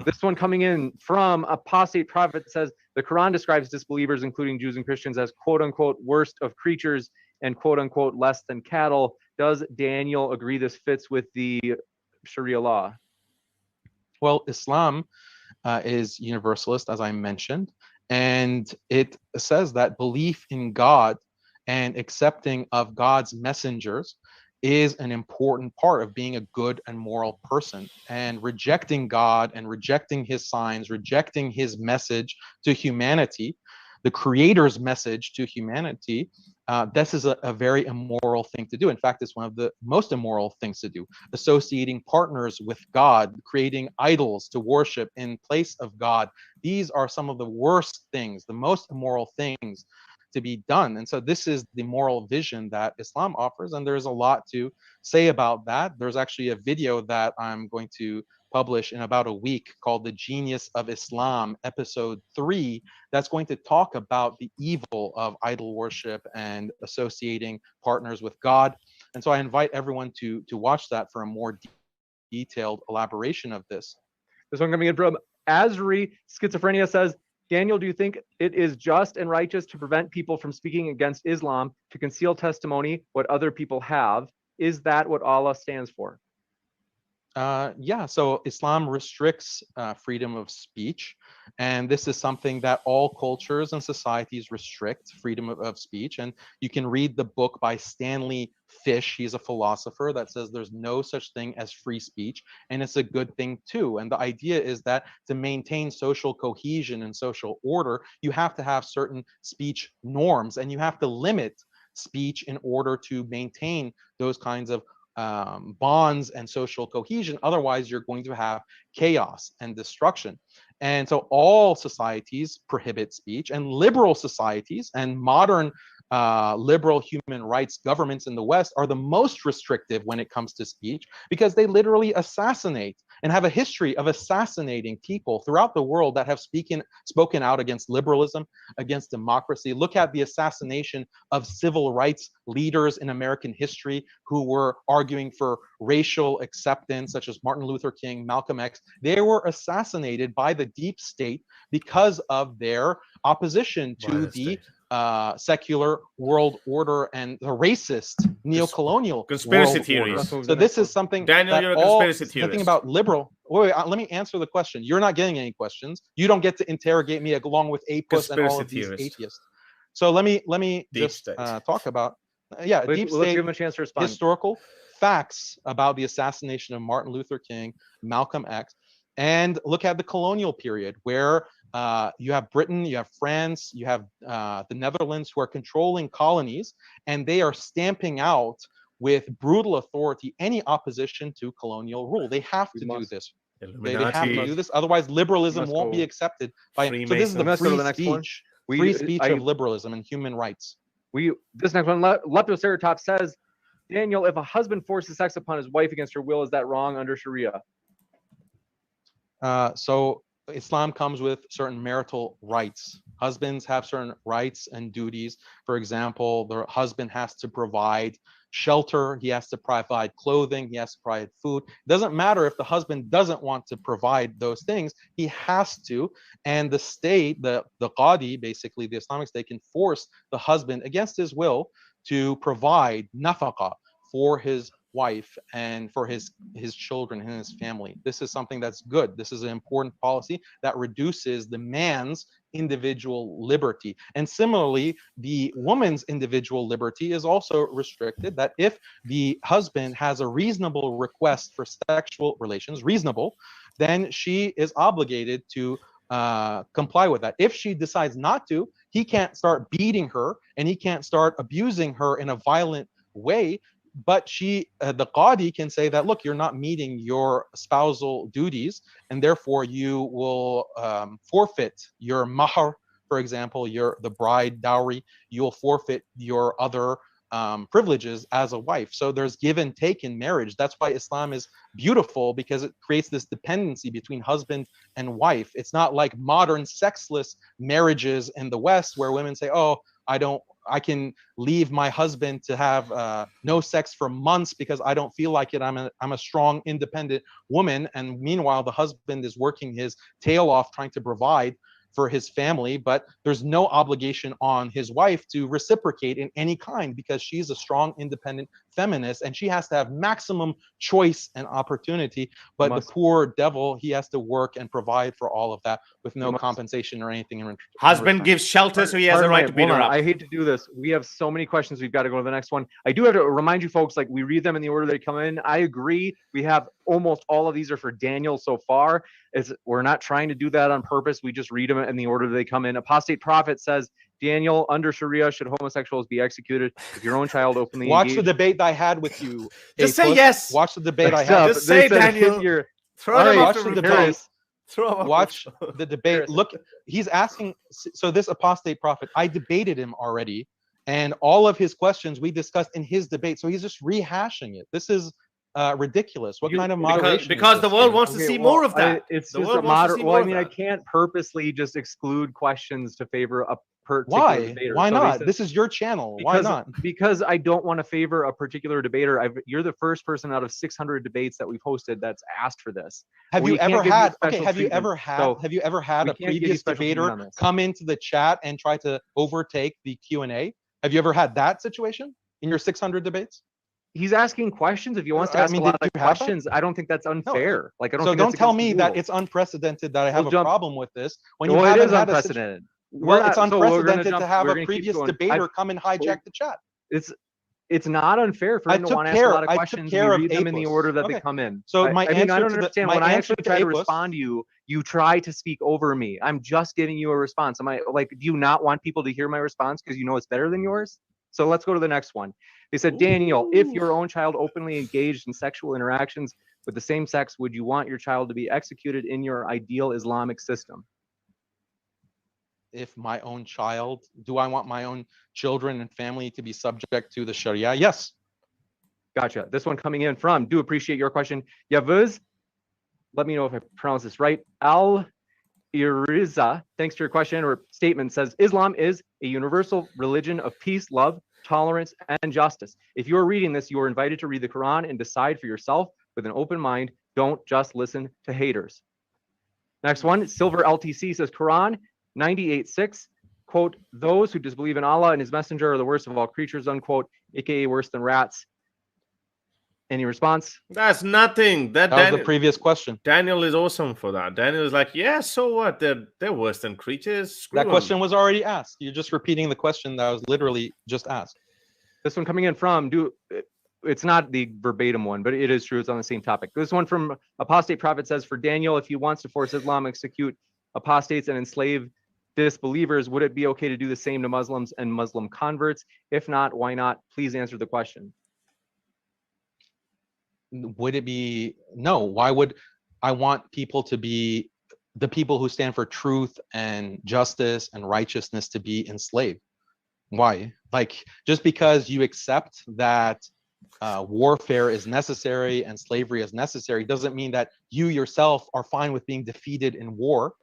This one coming in from Apostate Prophet says, the Quran describes disbelievers, including Jews and Christians, as quote unquote worst of creatures and quote unquote less than cattle. Does Daniel agree this fits with the Sharia law? Well, Islam is universalist, as I mentioned, and it says that belief in God and accepting of God's messengers is an important part of being a good and moral person. And rejecting God and rejecting his signs, rejecting his message to humanity, the creator's message to humanity, this is a very immoral thing to do. In fact, it's one of the most immoral things to do. Associating partners with God, creating idols to worship in place of God. These are some of the worst things, the most immoral things to be done. And so this is the moral vision that Islam offers, and there's a lot to say about that. There's actually a video that I'm going to publish in about a week called The Genius of Islam, episode 3, that's going to talk about the evil of idol worship and associating partners with God. And so I invite everyone to watch that for a more detailed elaboration of this. This one coming in from Azri. Schizophrenia says, Daniel, do you think it is just and righteous to prevent people from speaking against Islam, to conceal testimony what other people have? Is that what Allah stands for? Yeah, so Islam restricts freedom of speech, and this is something that all cultures and societies restrict, freedom of speech. And you can read the book by Stanley Fish. He's a philosopher that says there's no such thing as free speech, and it's a good thing too. And the idea is that to maintain social cohesion and social order, you have to have certain speech norms, and you have to limit speech in order to maintain those kinds of bonds and social cohesion. Otherwise, you're going to have chaos and destruction. And so all societies prohibit speech, and liberal societies and modern liberal human rights governments in the West are the most restrictive when it comes to speech, because they literally assassinate and have a history of assassinating people throughout the world that have spoken out against liberalism, against democracy. Look at the assassination of civil rights leaders in American history who were arguing for racial acceptance, such as Martin Luther King, Malcolm X. They were assassinated by the deep state because of their opposition to the secular world order and the racist neo-colonial conspiracy world theories. Order. So this is something Daniel, you're a conspiracy theorist. Something about liberal. Wait, let me answer the question. You're not getting any questions. You don't get to interrogate me along with APUS and all of these atheists. So let me just talk about deep state, let's give him a chance to respond. Historical facts about the assassination of Martin Luther King, Malcolm X, and look at the colonial period where you have Britain, you have France, you have the Netherlands, who are controlling colonies, and they are stamping out with brutal authority any opposition to colonial rule. They have to do this. They have to do this. Otherwise, liberalism won't be accepted by. So this is the free speech of liberalism and human rights. This next one, Leptoceratops says, Daniel, if a husband forces sex upon his wife against her will, is that wrong under Sharia? So Islam comes with certain marital rights. Husbands have certain rights and duties. For example, the husband has to provide shelter, he has to provide clothing, he has to provide food. It doesn't matter if the husband doesn't want to provide those things, he has to. And the state, the Qadi, basically the Islamic State, can force the husband against his will to provide nafaqah for his wife and for his children and his family. This is something that's good. This is an important policy that reduces the man's individual liberty. And similarly, the woman's individual liberty is also restricted, that if the husband has a reasonable request for sexual relations, reasonable, then she is obligated to comply with that. If she decides not to, he can't start beating her and he can't start abusing her in a violent way. But the Qadi can say that, look, you're not meeting your spousal duties, and therefore you will forfeit your mahar, for example, the bride dowry. You'll forfeit your other privileges as a wife. So there's give and take in marriage. That's why Islam is beautiful, because it creates this dependency between husband and wife. It's not like modern sexless marriages in the West where women say, oh, I can leave my husband to have no sex for months because I don't feel like it. I'm a strong, independent woman. And meanwhile, the husband is working his tail off trying to provide for his family, but there's no obligation on his wife to reciprocate in any kind because she's a strong, independent feminist, and she has to have maximum choice and opportunity. But the poor devil, he has to work and provide for all of that with no compensation or anything in return. Husband gives shelter, so he has a right to beat her up. I hate to do this. We have so many questions. We've got to go to the next one. I do have to remind you folks, like, we read them in the order they come in. I agree. We have almost all of these are for Daniel so far. We're not trying to do that on purpose. We just read them in the order they come in. Apostate Prophet says, Daniel, under Sharia, should homosexuals be executed if your own child openly Watch the debate I had with you. Just say yes. Watch the debate I had. Just say, Daniel. Throw them off the debate. Watch the debate. Look, he's asking. So this apostate prophet, I debated him already, and all of his questions we discussed in his debate. So he's just rehashing it. This is ridiculous. What kind of moderation? Because the world wants to see more of that. It's just a moderate. Well, I mean, I can't purposely just exclude questions to favor a particular debater. Why not? This is your channel. Why not? Because I don't want to favor a particular debater. You're the first person out of 600 debates that we've hosted that's asked for this. Have you ever had a previous debater come into the chat and try to overtake the Q&A? Have you ever had that situation in your 600 debates? He's asking questions. If he wants to ask a lot of questions, I don't think that's unfair. Like, I don't. So don't tell me that it's unprecedented that I have a problem with this. When you it is unprecedented. Well, it's unprecedented to have a previous debater come and hijack the chat. It's not unfair for him to want to ask a lot of questions. You read them in the order that they come in. So I don't understand. When I actually try to respond to you, you try to speak over me. I'm just giving you a response. Am I like? Do you not want people to hear my response because you know it's better than yours? So let's go to the next one. They said, Daniel, if your own child openly engaged in sexual interactions with the same sex, would you want your child to be executed in your ideal Islamic system? If my own child, do I want my own children and family to be subject to the Sharia? Yes. Gotcha. This one coming in from, do appreciate your question. Yavuz, let me know if I pronounce this right. Al-Iriza, thanks for your question or statement, says, Islam is a universal religion of peace, love, tolerance, and justice. If you're reading this, you are invited to read the Quran and decide for yourself with an open mind. Don't just listen to haters. Next one, Silver LTC says, Quran 98:6, quote, those who disbelieve in Allah and his messenger are the worst of all creatures, unquote, aka worse than rats. Any response? That's nothing. That was the previous question. Daniel is awesome for that. Daniel is like, yeah, so what? They're worse than creatures. Screw that question was already asked. You're just repeating the question that was literally just asked. This one coming in from, it's not the verbatim one, but it is true. It's on the same topic. This one from Apostate Prophet says, for Daniel, if he wants to force Islam, execute apostates and enslave disbelievers, would it be okay to do the same to Muslims and Muslim converts? If not, why not? Please answer the question. Would it be? No. Why would I want people to be the people who stand for truth and justice and righteousness to be enslaved? Why? Like, just because you accept that warfare is necessary and slavery is necessary doesn't mean that you yourself are fine with being defeated in war.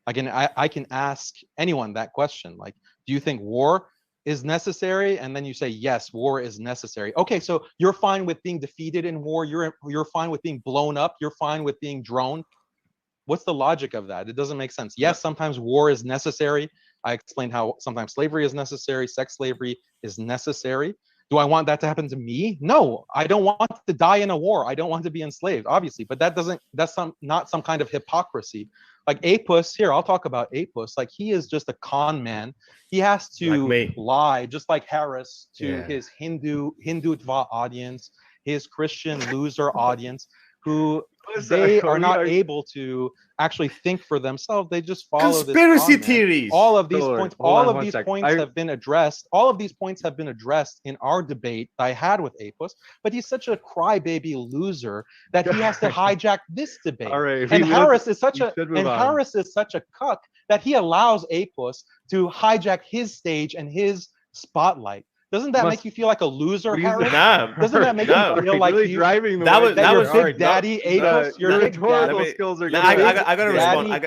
Again, I can ask anyone that question. Like, do you think war is necessary? And then you say, yes, war is necessary. Okay, so you're fine with being defeated in war. You're fine with being blown up. You're fine with being droned. What's the logic of that? It doesn't make sense. Yes, sometimes war is necessary. I explained how sometimes slavery is necessary. Sex slavery is necessary. Do I want that to happen to me? No, I don't want to die in a war. I don't want to be enslaved, obviously, but that's not some kind of hypocrisy. Like Apus, here, I'll talk about Apus. Like, he is just a con man. He has to lie, just like Harris, to his Hindutva audience, his Christian loser audience, who they are not able to actually think for themselves. They just follow conspiracy theories. All of these points have been addressed. All of these points have been addressed in our debate that I had with Apus. But he's such a crybaby loser that he has to hijack this debate. All right, and Harris is such a cuck that he allows Apus to hijack his stage and his spotlight. Doesn't that make you feel like a loser, Harris? No. Doesn't that make you feel like really driving that was Big Daddy Apus? Your rhetorical skills are good. I gotta respond. I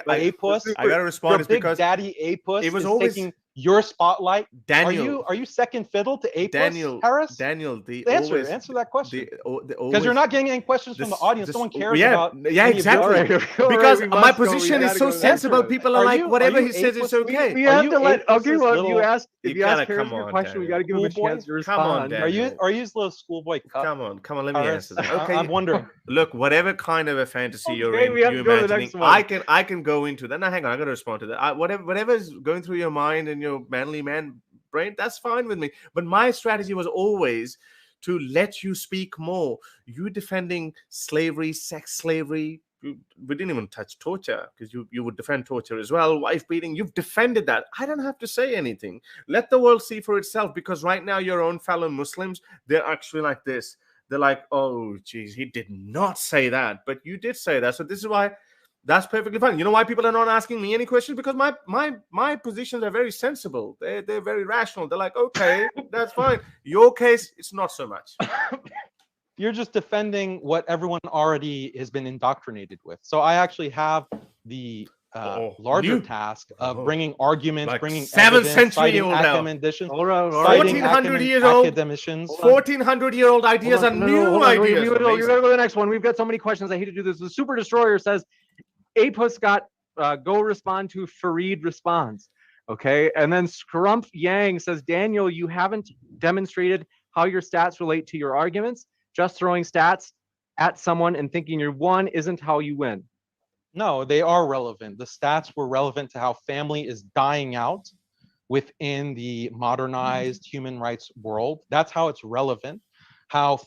gotta respond. Because Daddy Apus. it was is always taking your spotlight? Daniel, Are you second fiddle to A+, Daniel, Harris? Answer that question. Because you're not getting any questions from the audience. Someone cares about. Yeah, exactly. Because my position is so sensible. People are like, whatever he says is okay. We have to let. Okay, well, you ask. If you ask come Harris your on, question, we got to give him a chance to Come on, respond. Daniel. Are you his little schoolboy cup? Come on, let me answer that. Okay, I'm wondering. Look, whatever kind of a fantasy you're Okay, in, we have you to go to the imagining, next one. I can go into that. Now, hang on, I'm going to respond to that. Whatever's going through your mind and your manly man brain, that's fine with me. But my strategy was always to let you speak more. You defending slavery, sex slavery. We didn't even touch torture, because you would defend torture as well. Wife beating, you've defended that. I don't have to say anything. Let the world see for itself, because right now your own fellow Muslims, they're actually like this. They're like, oh, geez, he did not say that, but you did say that. So this is why that's perfectly fine. You know why people are not asking me any questions? Because my positions are very sensible. They're very rational. They're like, okay, that's fine. Your case, it's not so much. You're just defending what everyone already has been indoctrinated with. So I actually have the larger task of bringing arguments, like bring 7th evidence, century old academicians, 1400 years old. 1400-year-old ideas are new ideas. You gotta go to the next one. We've got so many questions. I hate to do this. The Super Destroyer says, Apus got go respond to Fareed responds. Okay, and then Scrump Yang says, Daniel, you haven't demonstrated how your stats relate to your arguments. Just throwing stats at someone and thinking you're won isn't how you win. No, they are relevant. The stats were relevant to how family is dying out within the modernized human rights world. That's how it's relevant. How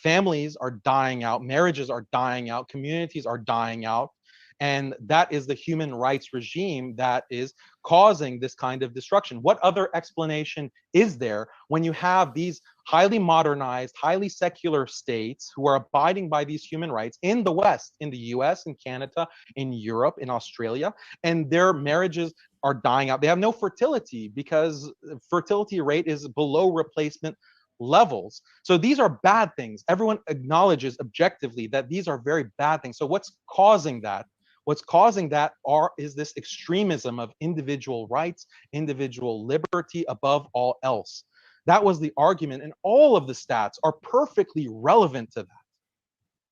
families are dying out, marriages are dying out, communities are dying out. And that is the human rights regime that is causing this kind of destruction. What other explanation is there when you have these highly modernized, highly secular states who are abiding by these human rights in the West, in the US, in Canada, in Europe, in Australia, and their marriages are dying out? They have no fertility because fertility rate is below replacement levels. So these are bad things. Everyone acknowledges objectively that these are very bad things. So what's causing that? What's causing that is this extremism of individual rights, individual liberty above all else. That was the argument, and all of the stats are perfectly relevant to that.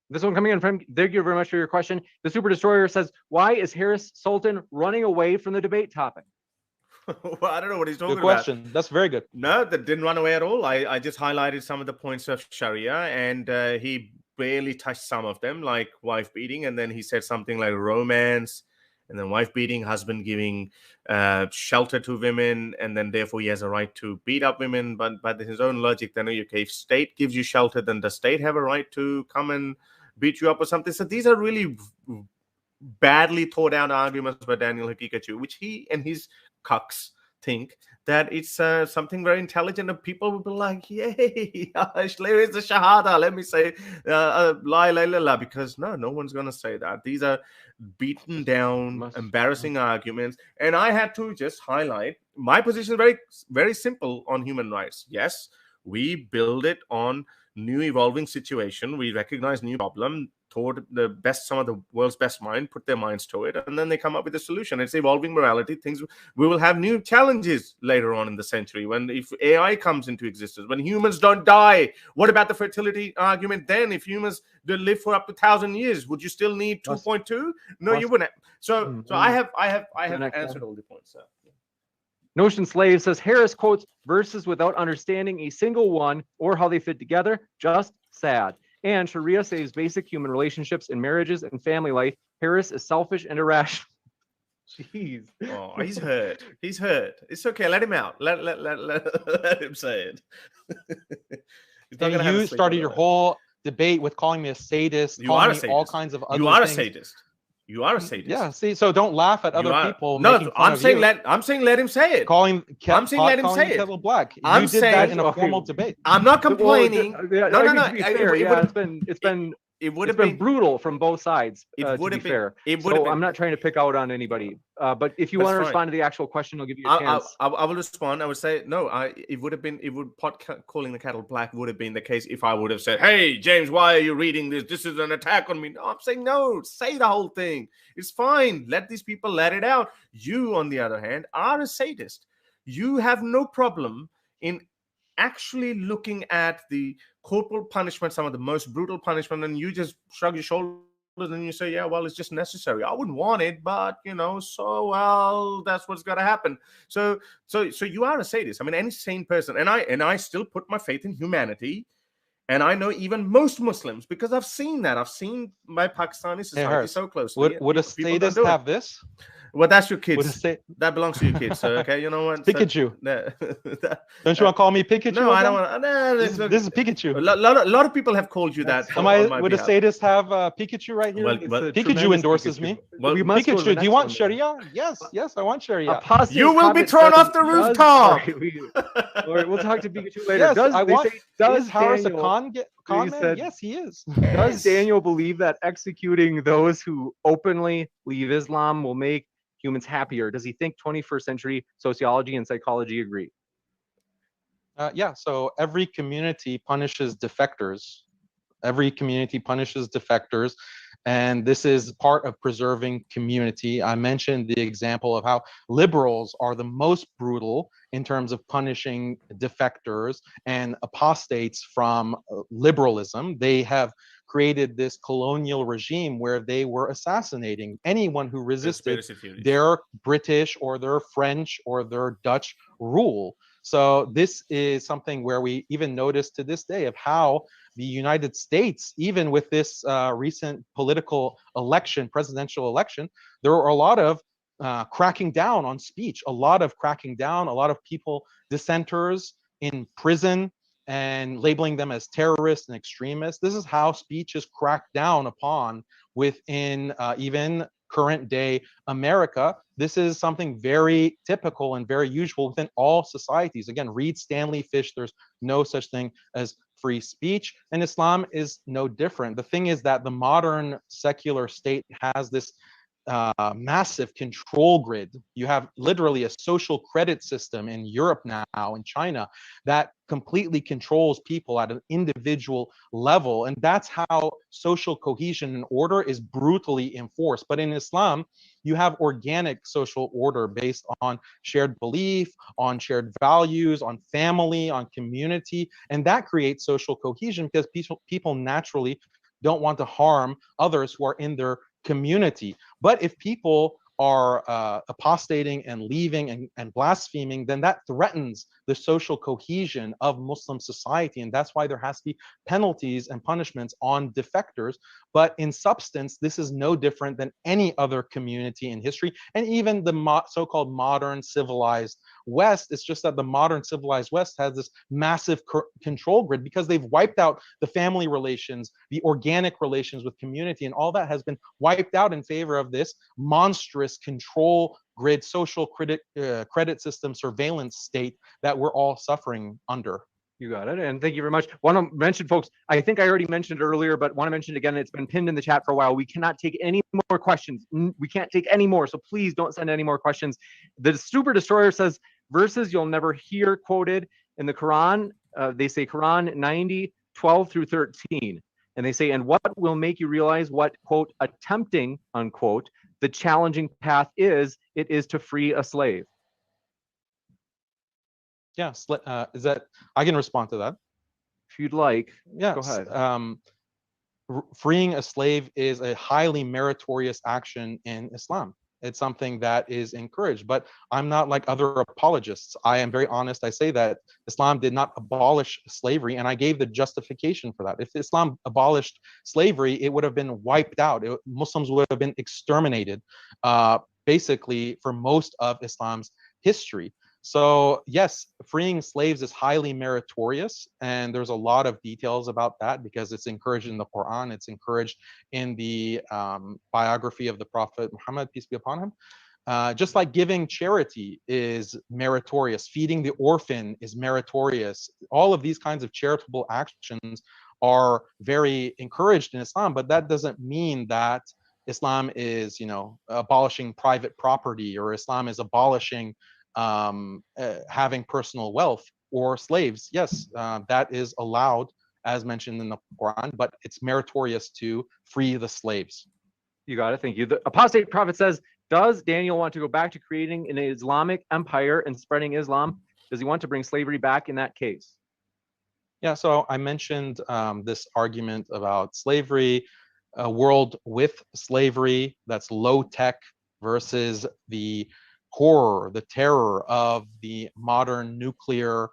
This one coming in from, thank you very much for your question. The Super Destroyer says, why is Harris Sultan running away from the debate topic? Well, I don't know what he's talking about. Good question. That's very good. No, that didn't run away at all. I just highlighted some of the points of Sharia, and he barely touched some of them, like wife beating, and then he said something like romance, and then wife beating, husband giving shelter to women, and then therefore he has a right to beat up women. But by his own logic, then okay, if state gives you shelter, then the state have a right to come and beat you up or something. So these are really badly thought out arguments by Daniel Haqiqatjou, which he and his cucks think that it's something very intelligent, and people will be like, yay, where is the shahada? Let me say la ilaha illallah, because no one's going to say that. These are beaten down, embarrassing arguments. And I had to just highlight my position, very, very simple on human rights. Yes, we build it on new evolving situation. We recognize new problem, toward the best, some of the world's best mind put their minds to it, and then they come up with a solution. It's evolving morality. Things, we will have new challenges later on in the century when, if AI comes into existence, when humans don't die. What about the fertility argument then? If humans live for up to 1,000 years, would you still need 2.2? No, you wouldn't. So I have answered all the points. So. Notion Slave says, Harris quotes verses without understanding a single one or how they fit together. Just sad. And Sharia saves basic human relationships in marriages and family life. Harris is selfish and irrational. Jeez. Oh, he's hurt. He's hurt. It's okay. Let him out. Let him say it. And you started your whole debate with calling me a sadist. You are a sadist. All kinds of other You are things. a sadist. You are a sadist. Yeah. See, so don't laugh at other people. No, I'm saying let him say it. I'm saying let him say it. Kettle black. You did that in a formal debate. I'm not complaining. No. It would have been brutal from both sides. To be fair. So I'm not trying to pick out on anybody. But if you want to respond to the actual question, I'll give you a chance. I will respond. I would say no. Calling the cattle black would have been the case if I would have said, "Hey, James, why are you reading this? This is an attack on me." No, I'm saying no. Say the whole thing. It's fine. Let these people let it out. You, on the other hand, are a sadist. you have no problem in actually looking at the corporal punishment, some of the most brutal punishment, and you just shrug your shoulders and you say, yeah, well, it's just necessary. I wouldn't want it, but so well, that's what's got to happen. So you are a sadist. I mean, any sane person, and I still put my faith in humanity. And I know even most Muslims, because I've seen that. I've seen my Pakistani society so closely. Would a sadist have this? Well, that's your kids. That belongs to your kids. So, okay, you know what? Pikachu. So, don't you want to call me Pikachu? No, I don't want. No, this is Pikachu. A lot of people have called you that. Would a sadist have Pikachu right here? Well, Pikachu endorses me. Well, Pikachu, do you want Sharia? Yes, I want Sharia. You will be thrown off the rooftop. We'll talk to Pikachu later. Yes, is Harris a con man? Yes, he is. Does Daniel believe that executing those who openly leave Islam will make humans happier? Does he think 21st century sociology and psychology agree? Yeah, so every community punishes defectors. Every community punishes defectors, and this is part of preserving community. I mentioned the example of how liberals are the most brutal in terms of punishing defectors and apostates from liberalism. They have created this colonial regime where they were assassinating anyone who resisted their British or their French or their Dutch rule. So this is something where we even notice to this day of how the United States, even with this recent political election, presidential election, there were a lot of cracking down on speech, a lot of people, dissenters in prison and labeling them as terrorists and extremists. This is how speech is cracked down upon within even current day America. This is something very typical and very usual within all societies. Again, read Stanley Fish. There's no such thing as free speech, and Islam is no different. The thing is that the modern secular state has this massive control grid. You have literally a social credit system in Europe now, in China, that completely controls people at an individual level. And that's how social cohesion and order is brutally enforced. But in Islam, you have organic social order based on shared belief, on shared values, on family, on community. And that creates social cohesion because people naturally don't want to harm others who are in their community. But if people are apostating and leaving and blaspheming, then that threatens the social cohesion of Muslim society. And that's why there has to be penalties and punishments on defectors. But in substance, this is no different than any other community in history. And even the so-called modern civilized West, it's just that the modern civilized West has this massive control grid because they've wiped out the family relations, the organic relations with community, and all that has been wiped out in favor of this monstrous control grid, social credit system, surveillance state that we're all suffering under. You got it. And thank you very much. Want to mention, folks, I think I already mentioned it earlier, but want to mention it again. It's been pinned in the chat for a while. We cannot take any more questions. We can't take any more. So please don't send any more questions. The Super Destroyer says verses you'll never hear quoted in the Quran. They say Quran 90, 12 through 13. And they say, and what will make you realize what, quote, attempting, unquote, the challenging path is, it is to free a slave. Yeah, is that, I can respond to that. If you'd like, yes. Go ahead. Freeing a slave is a highly meritorious action in Islam. It's something that is encouraged, but I'm not like other apologists. I am very honest. I say that Islam did not abolish slavery, and I gave the justification for that. If Islam abolished slavery, it would have been wiped out. Muslims would have been exterminated, basically, for most of Islam's history. So yes, freeing slaves is highly meritorious, and there's a lot of details about that because it's encouraged in the Quran, it's encouraged in the biography of the Prophet Muhammad, peace be upon him. Just like giving charity is meritorious, feeding the orphan is meritorious. All of these kinds of charitable actions are very encouraged in Islam, but that doesn't mean that Islam is, abolishing private property, or Islam is abolishing having personal wealth or slaves. Yes, that is allowed as mentioned in the Quran, but it's meritorious to free the slaves. You got it. Thank you. The apostate prophet says, Does Daniel want to go back to creating an Islamic empire and spreading Islam? Does he want to bring slavery back in that case? Yeah, so I mentioned this argument about slavery, a world with slavery that's low tech versus the horror, the terror of the modern nuclear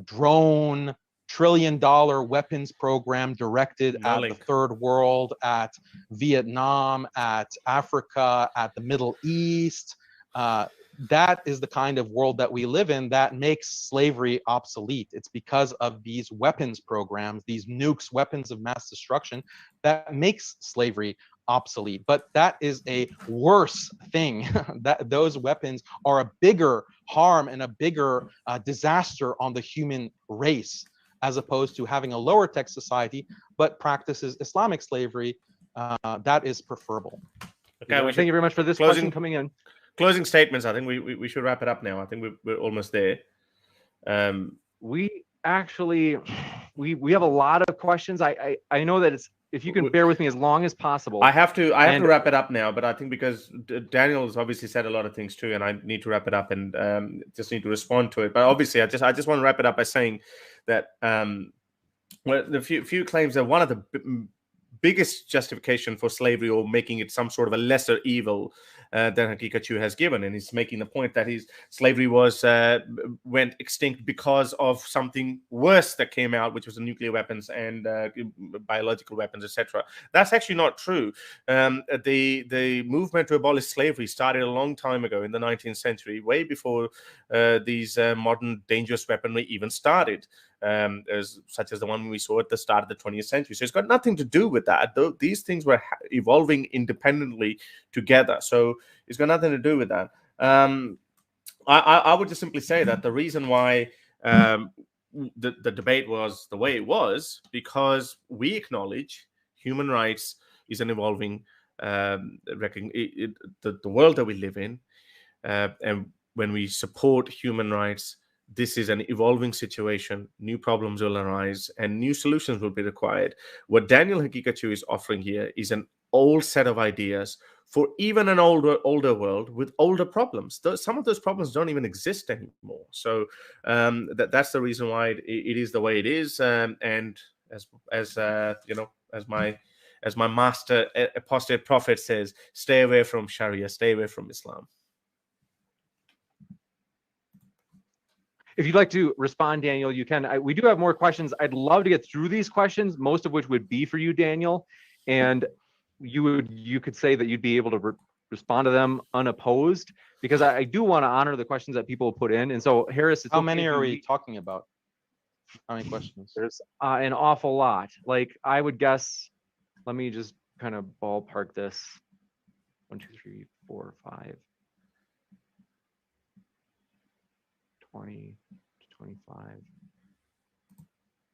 drone trillion-dollar weapons program directed at the third world, at Vietnam, at Africa, at the Middle East. That is the kind of world that we live in that makes slavery obsolete. It's because of these weapons programs, these nukes, weapons of mass destruction, that makes slavery obsolete. But that is a worse thing. That those weapons are a bigger harm and a bigger disaster on the human race, as opposed to having a lower tech society but practices Islamic slavery. That is preferable. Okay, thank you very much for this question coming in. Closing statements. I think we should wrap it up now. I think we're almost there. We actually we have a lot of questions. I know that it's, if you can bear with me as long as possible. I have to wrap it up now, but I think because Daniel's obviously said a lot of things too, and I need to wrap it up and just need to respond to it. But obviously, I just want to wrap it up by saying that well, the few claims that one of the biggest justification for slavery, or making it some sort of a lesser evil than Haqiqatjou has given, and he's making the point that slavery went extinct because of something worse that came out, which was the nuclear weapons and biological weapons, etc. That's actually not true. The movement to abolish slavery started a long time ago in the 19th century, way before these modern dangerous weaponry even started. Such as the one we saw at the start of the 20th century. So it's got nothing to do with that. These things were evolving independently together. So it's got nothing to do with that. I would just simply say that the reason why the debate was the way it was, because we acknowledge human rights is an evolving, the world that we live in. And when we support human rights, this is an evolving situation. New problems will arise and new solutions will be required. What Daniel Haqiqatjou is offering here is an old set of ideas for even an older world with older problems. Some of those problems don't even exist anymore. So that's the reason why it is the way it is. And as my master apostate prophet says, stay away from Sharia, stay away from Islam. If you'd like to respond, Daniel, you can. We do have more questions. I'd love to get through these questions, most of which would be for you, Daniel. And you could say that you'd be able to respond to them unopposed, because I do want to honor the questions that people put in. And so, Harris, how many are we talking about? How many questions? There's an awful lot. Like, I would guess, let me just kind of ballpark this. 1, 2, 3, 4, 5. 20 to 25.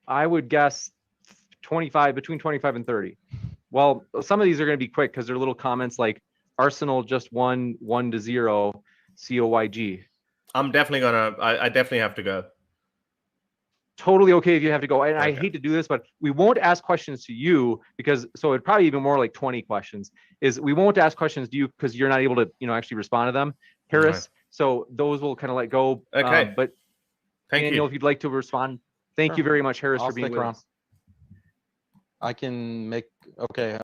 I would guess 25, between 25 and 30. Well, some of these are going to be quick because they're little comments like Arsenal just won 1-0 COYG. I'm definitely gonna. I definitely have to go. Totally okay if you have to go. And okay. I hate to do this, but we won't ask questions to you because it'd probably even more like 20 questions. We won't ask questions to you because you're not able to actually respond to them, Harris. Right. So those will kind of let go. Okay. But thank Daniel, you. if you'd like to respond, thank you very much, Harris, for being with us. I can make, okay.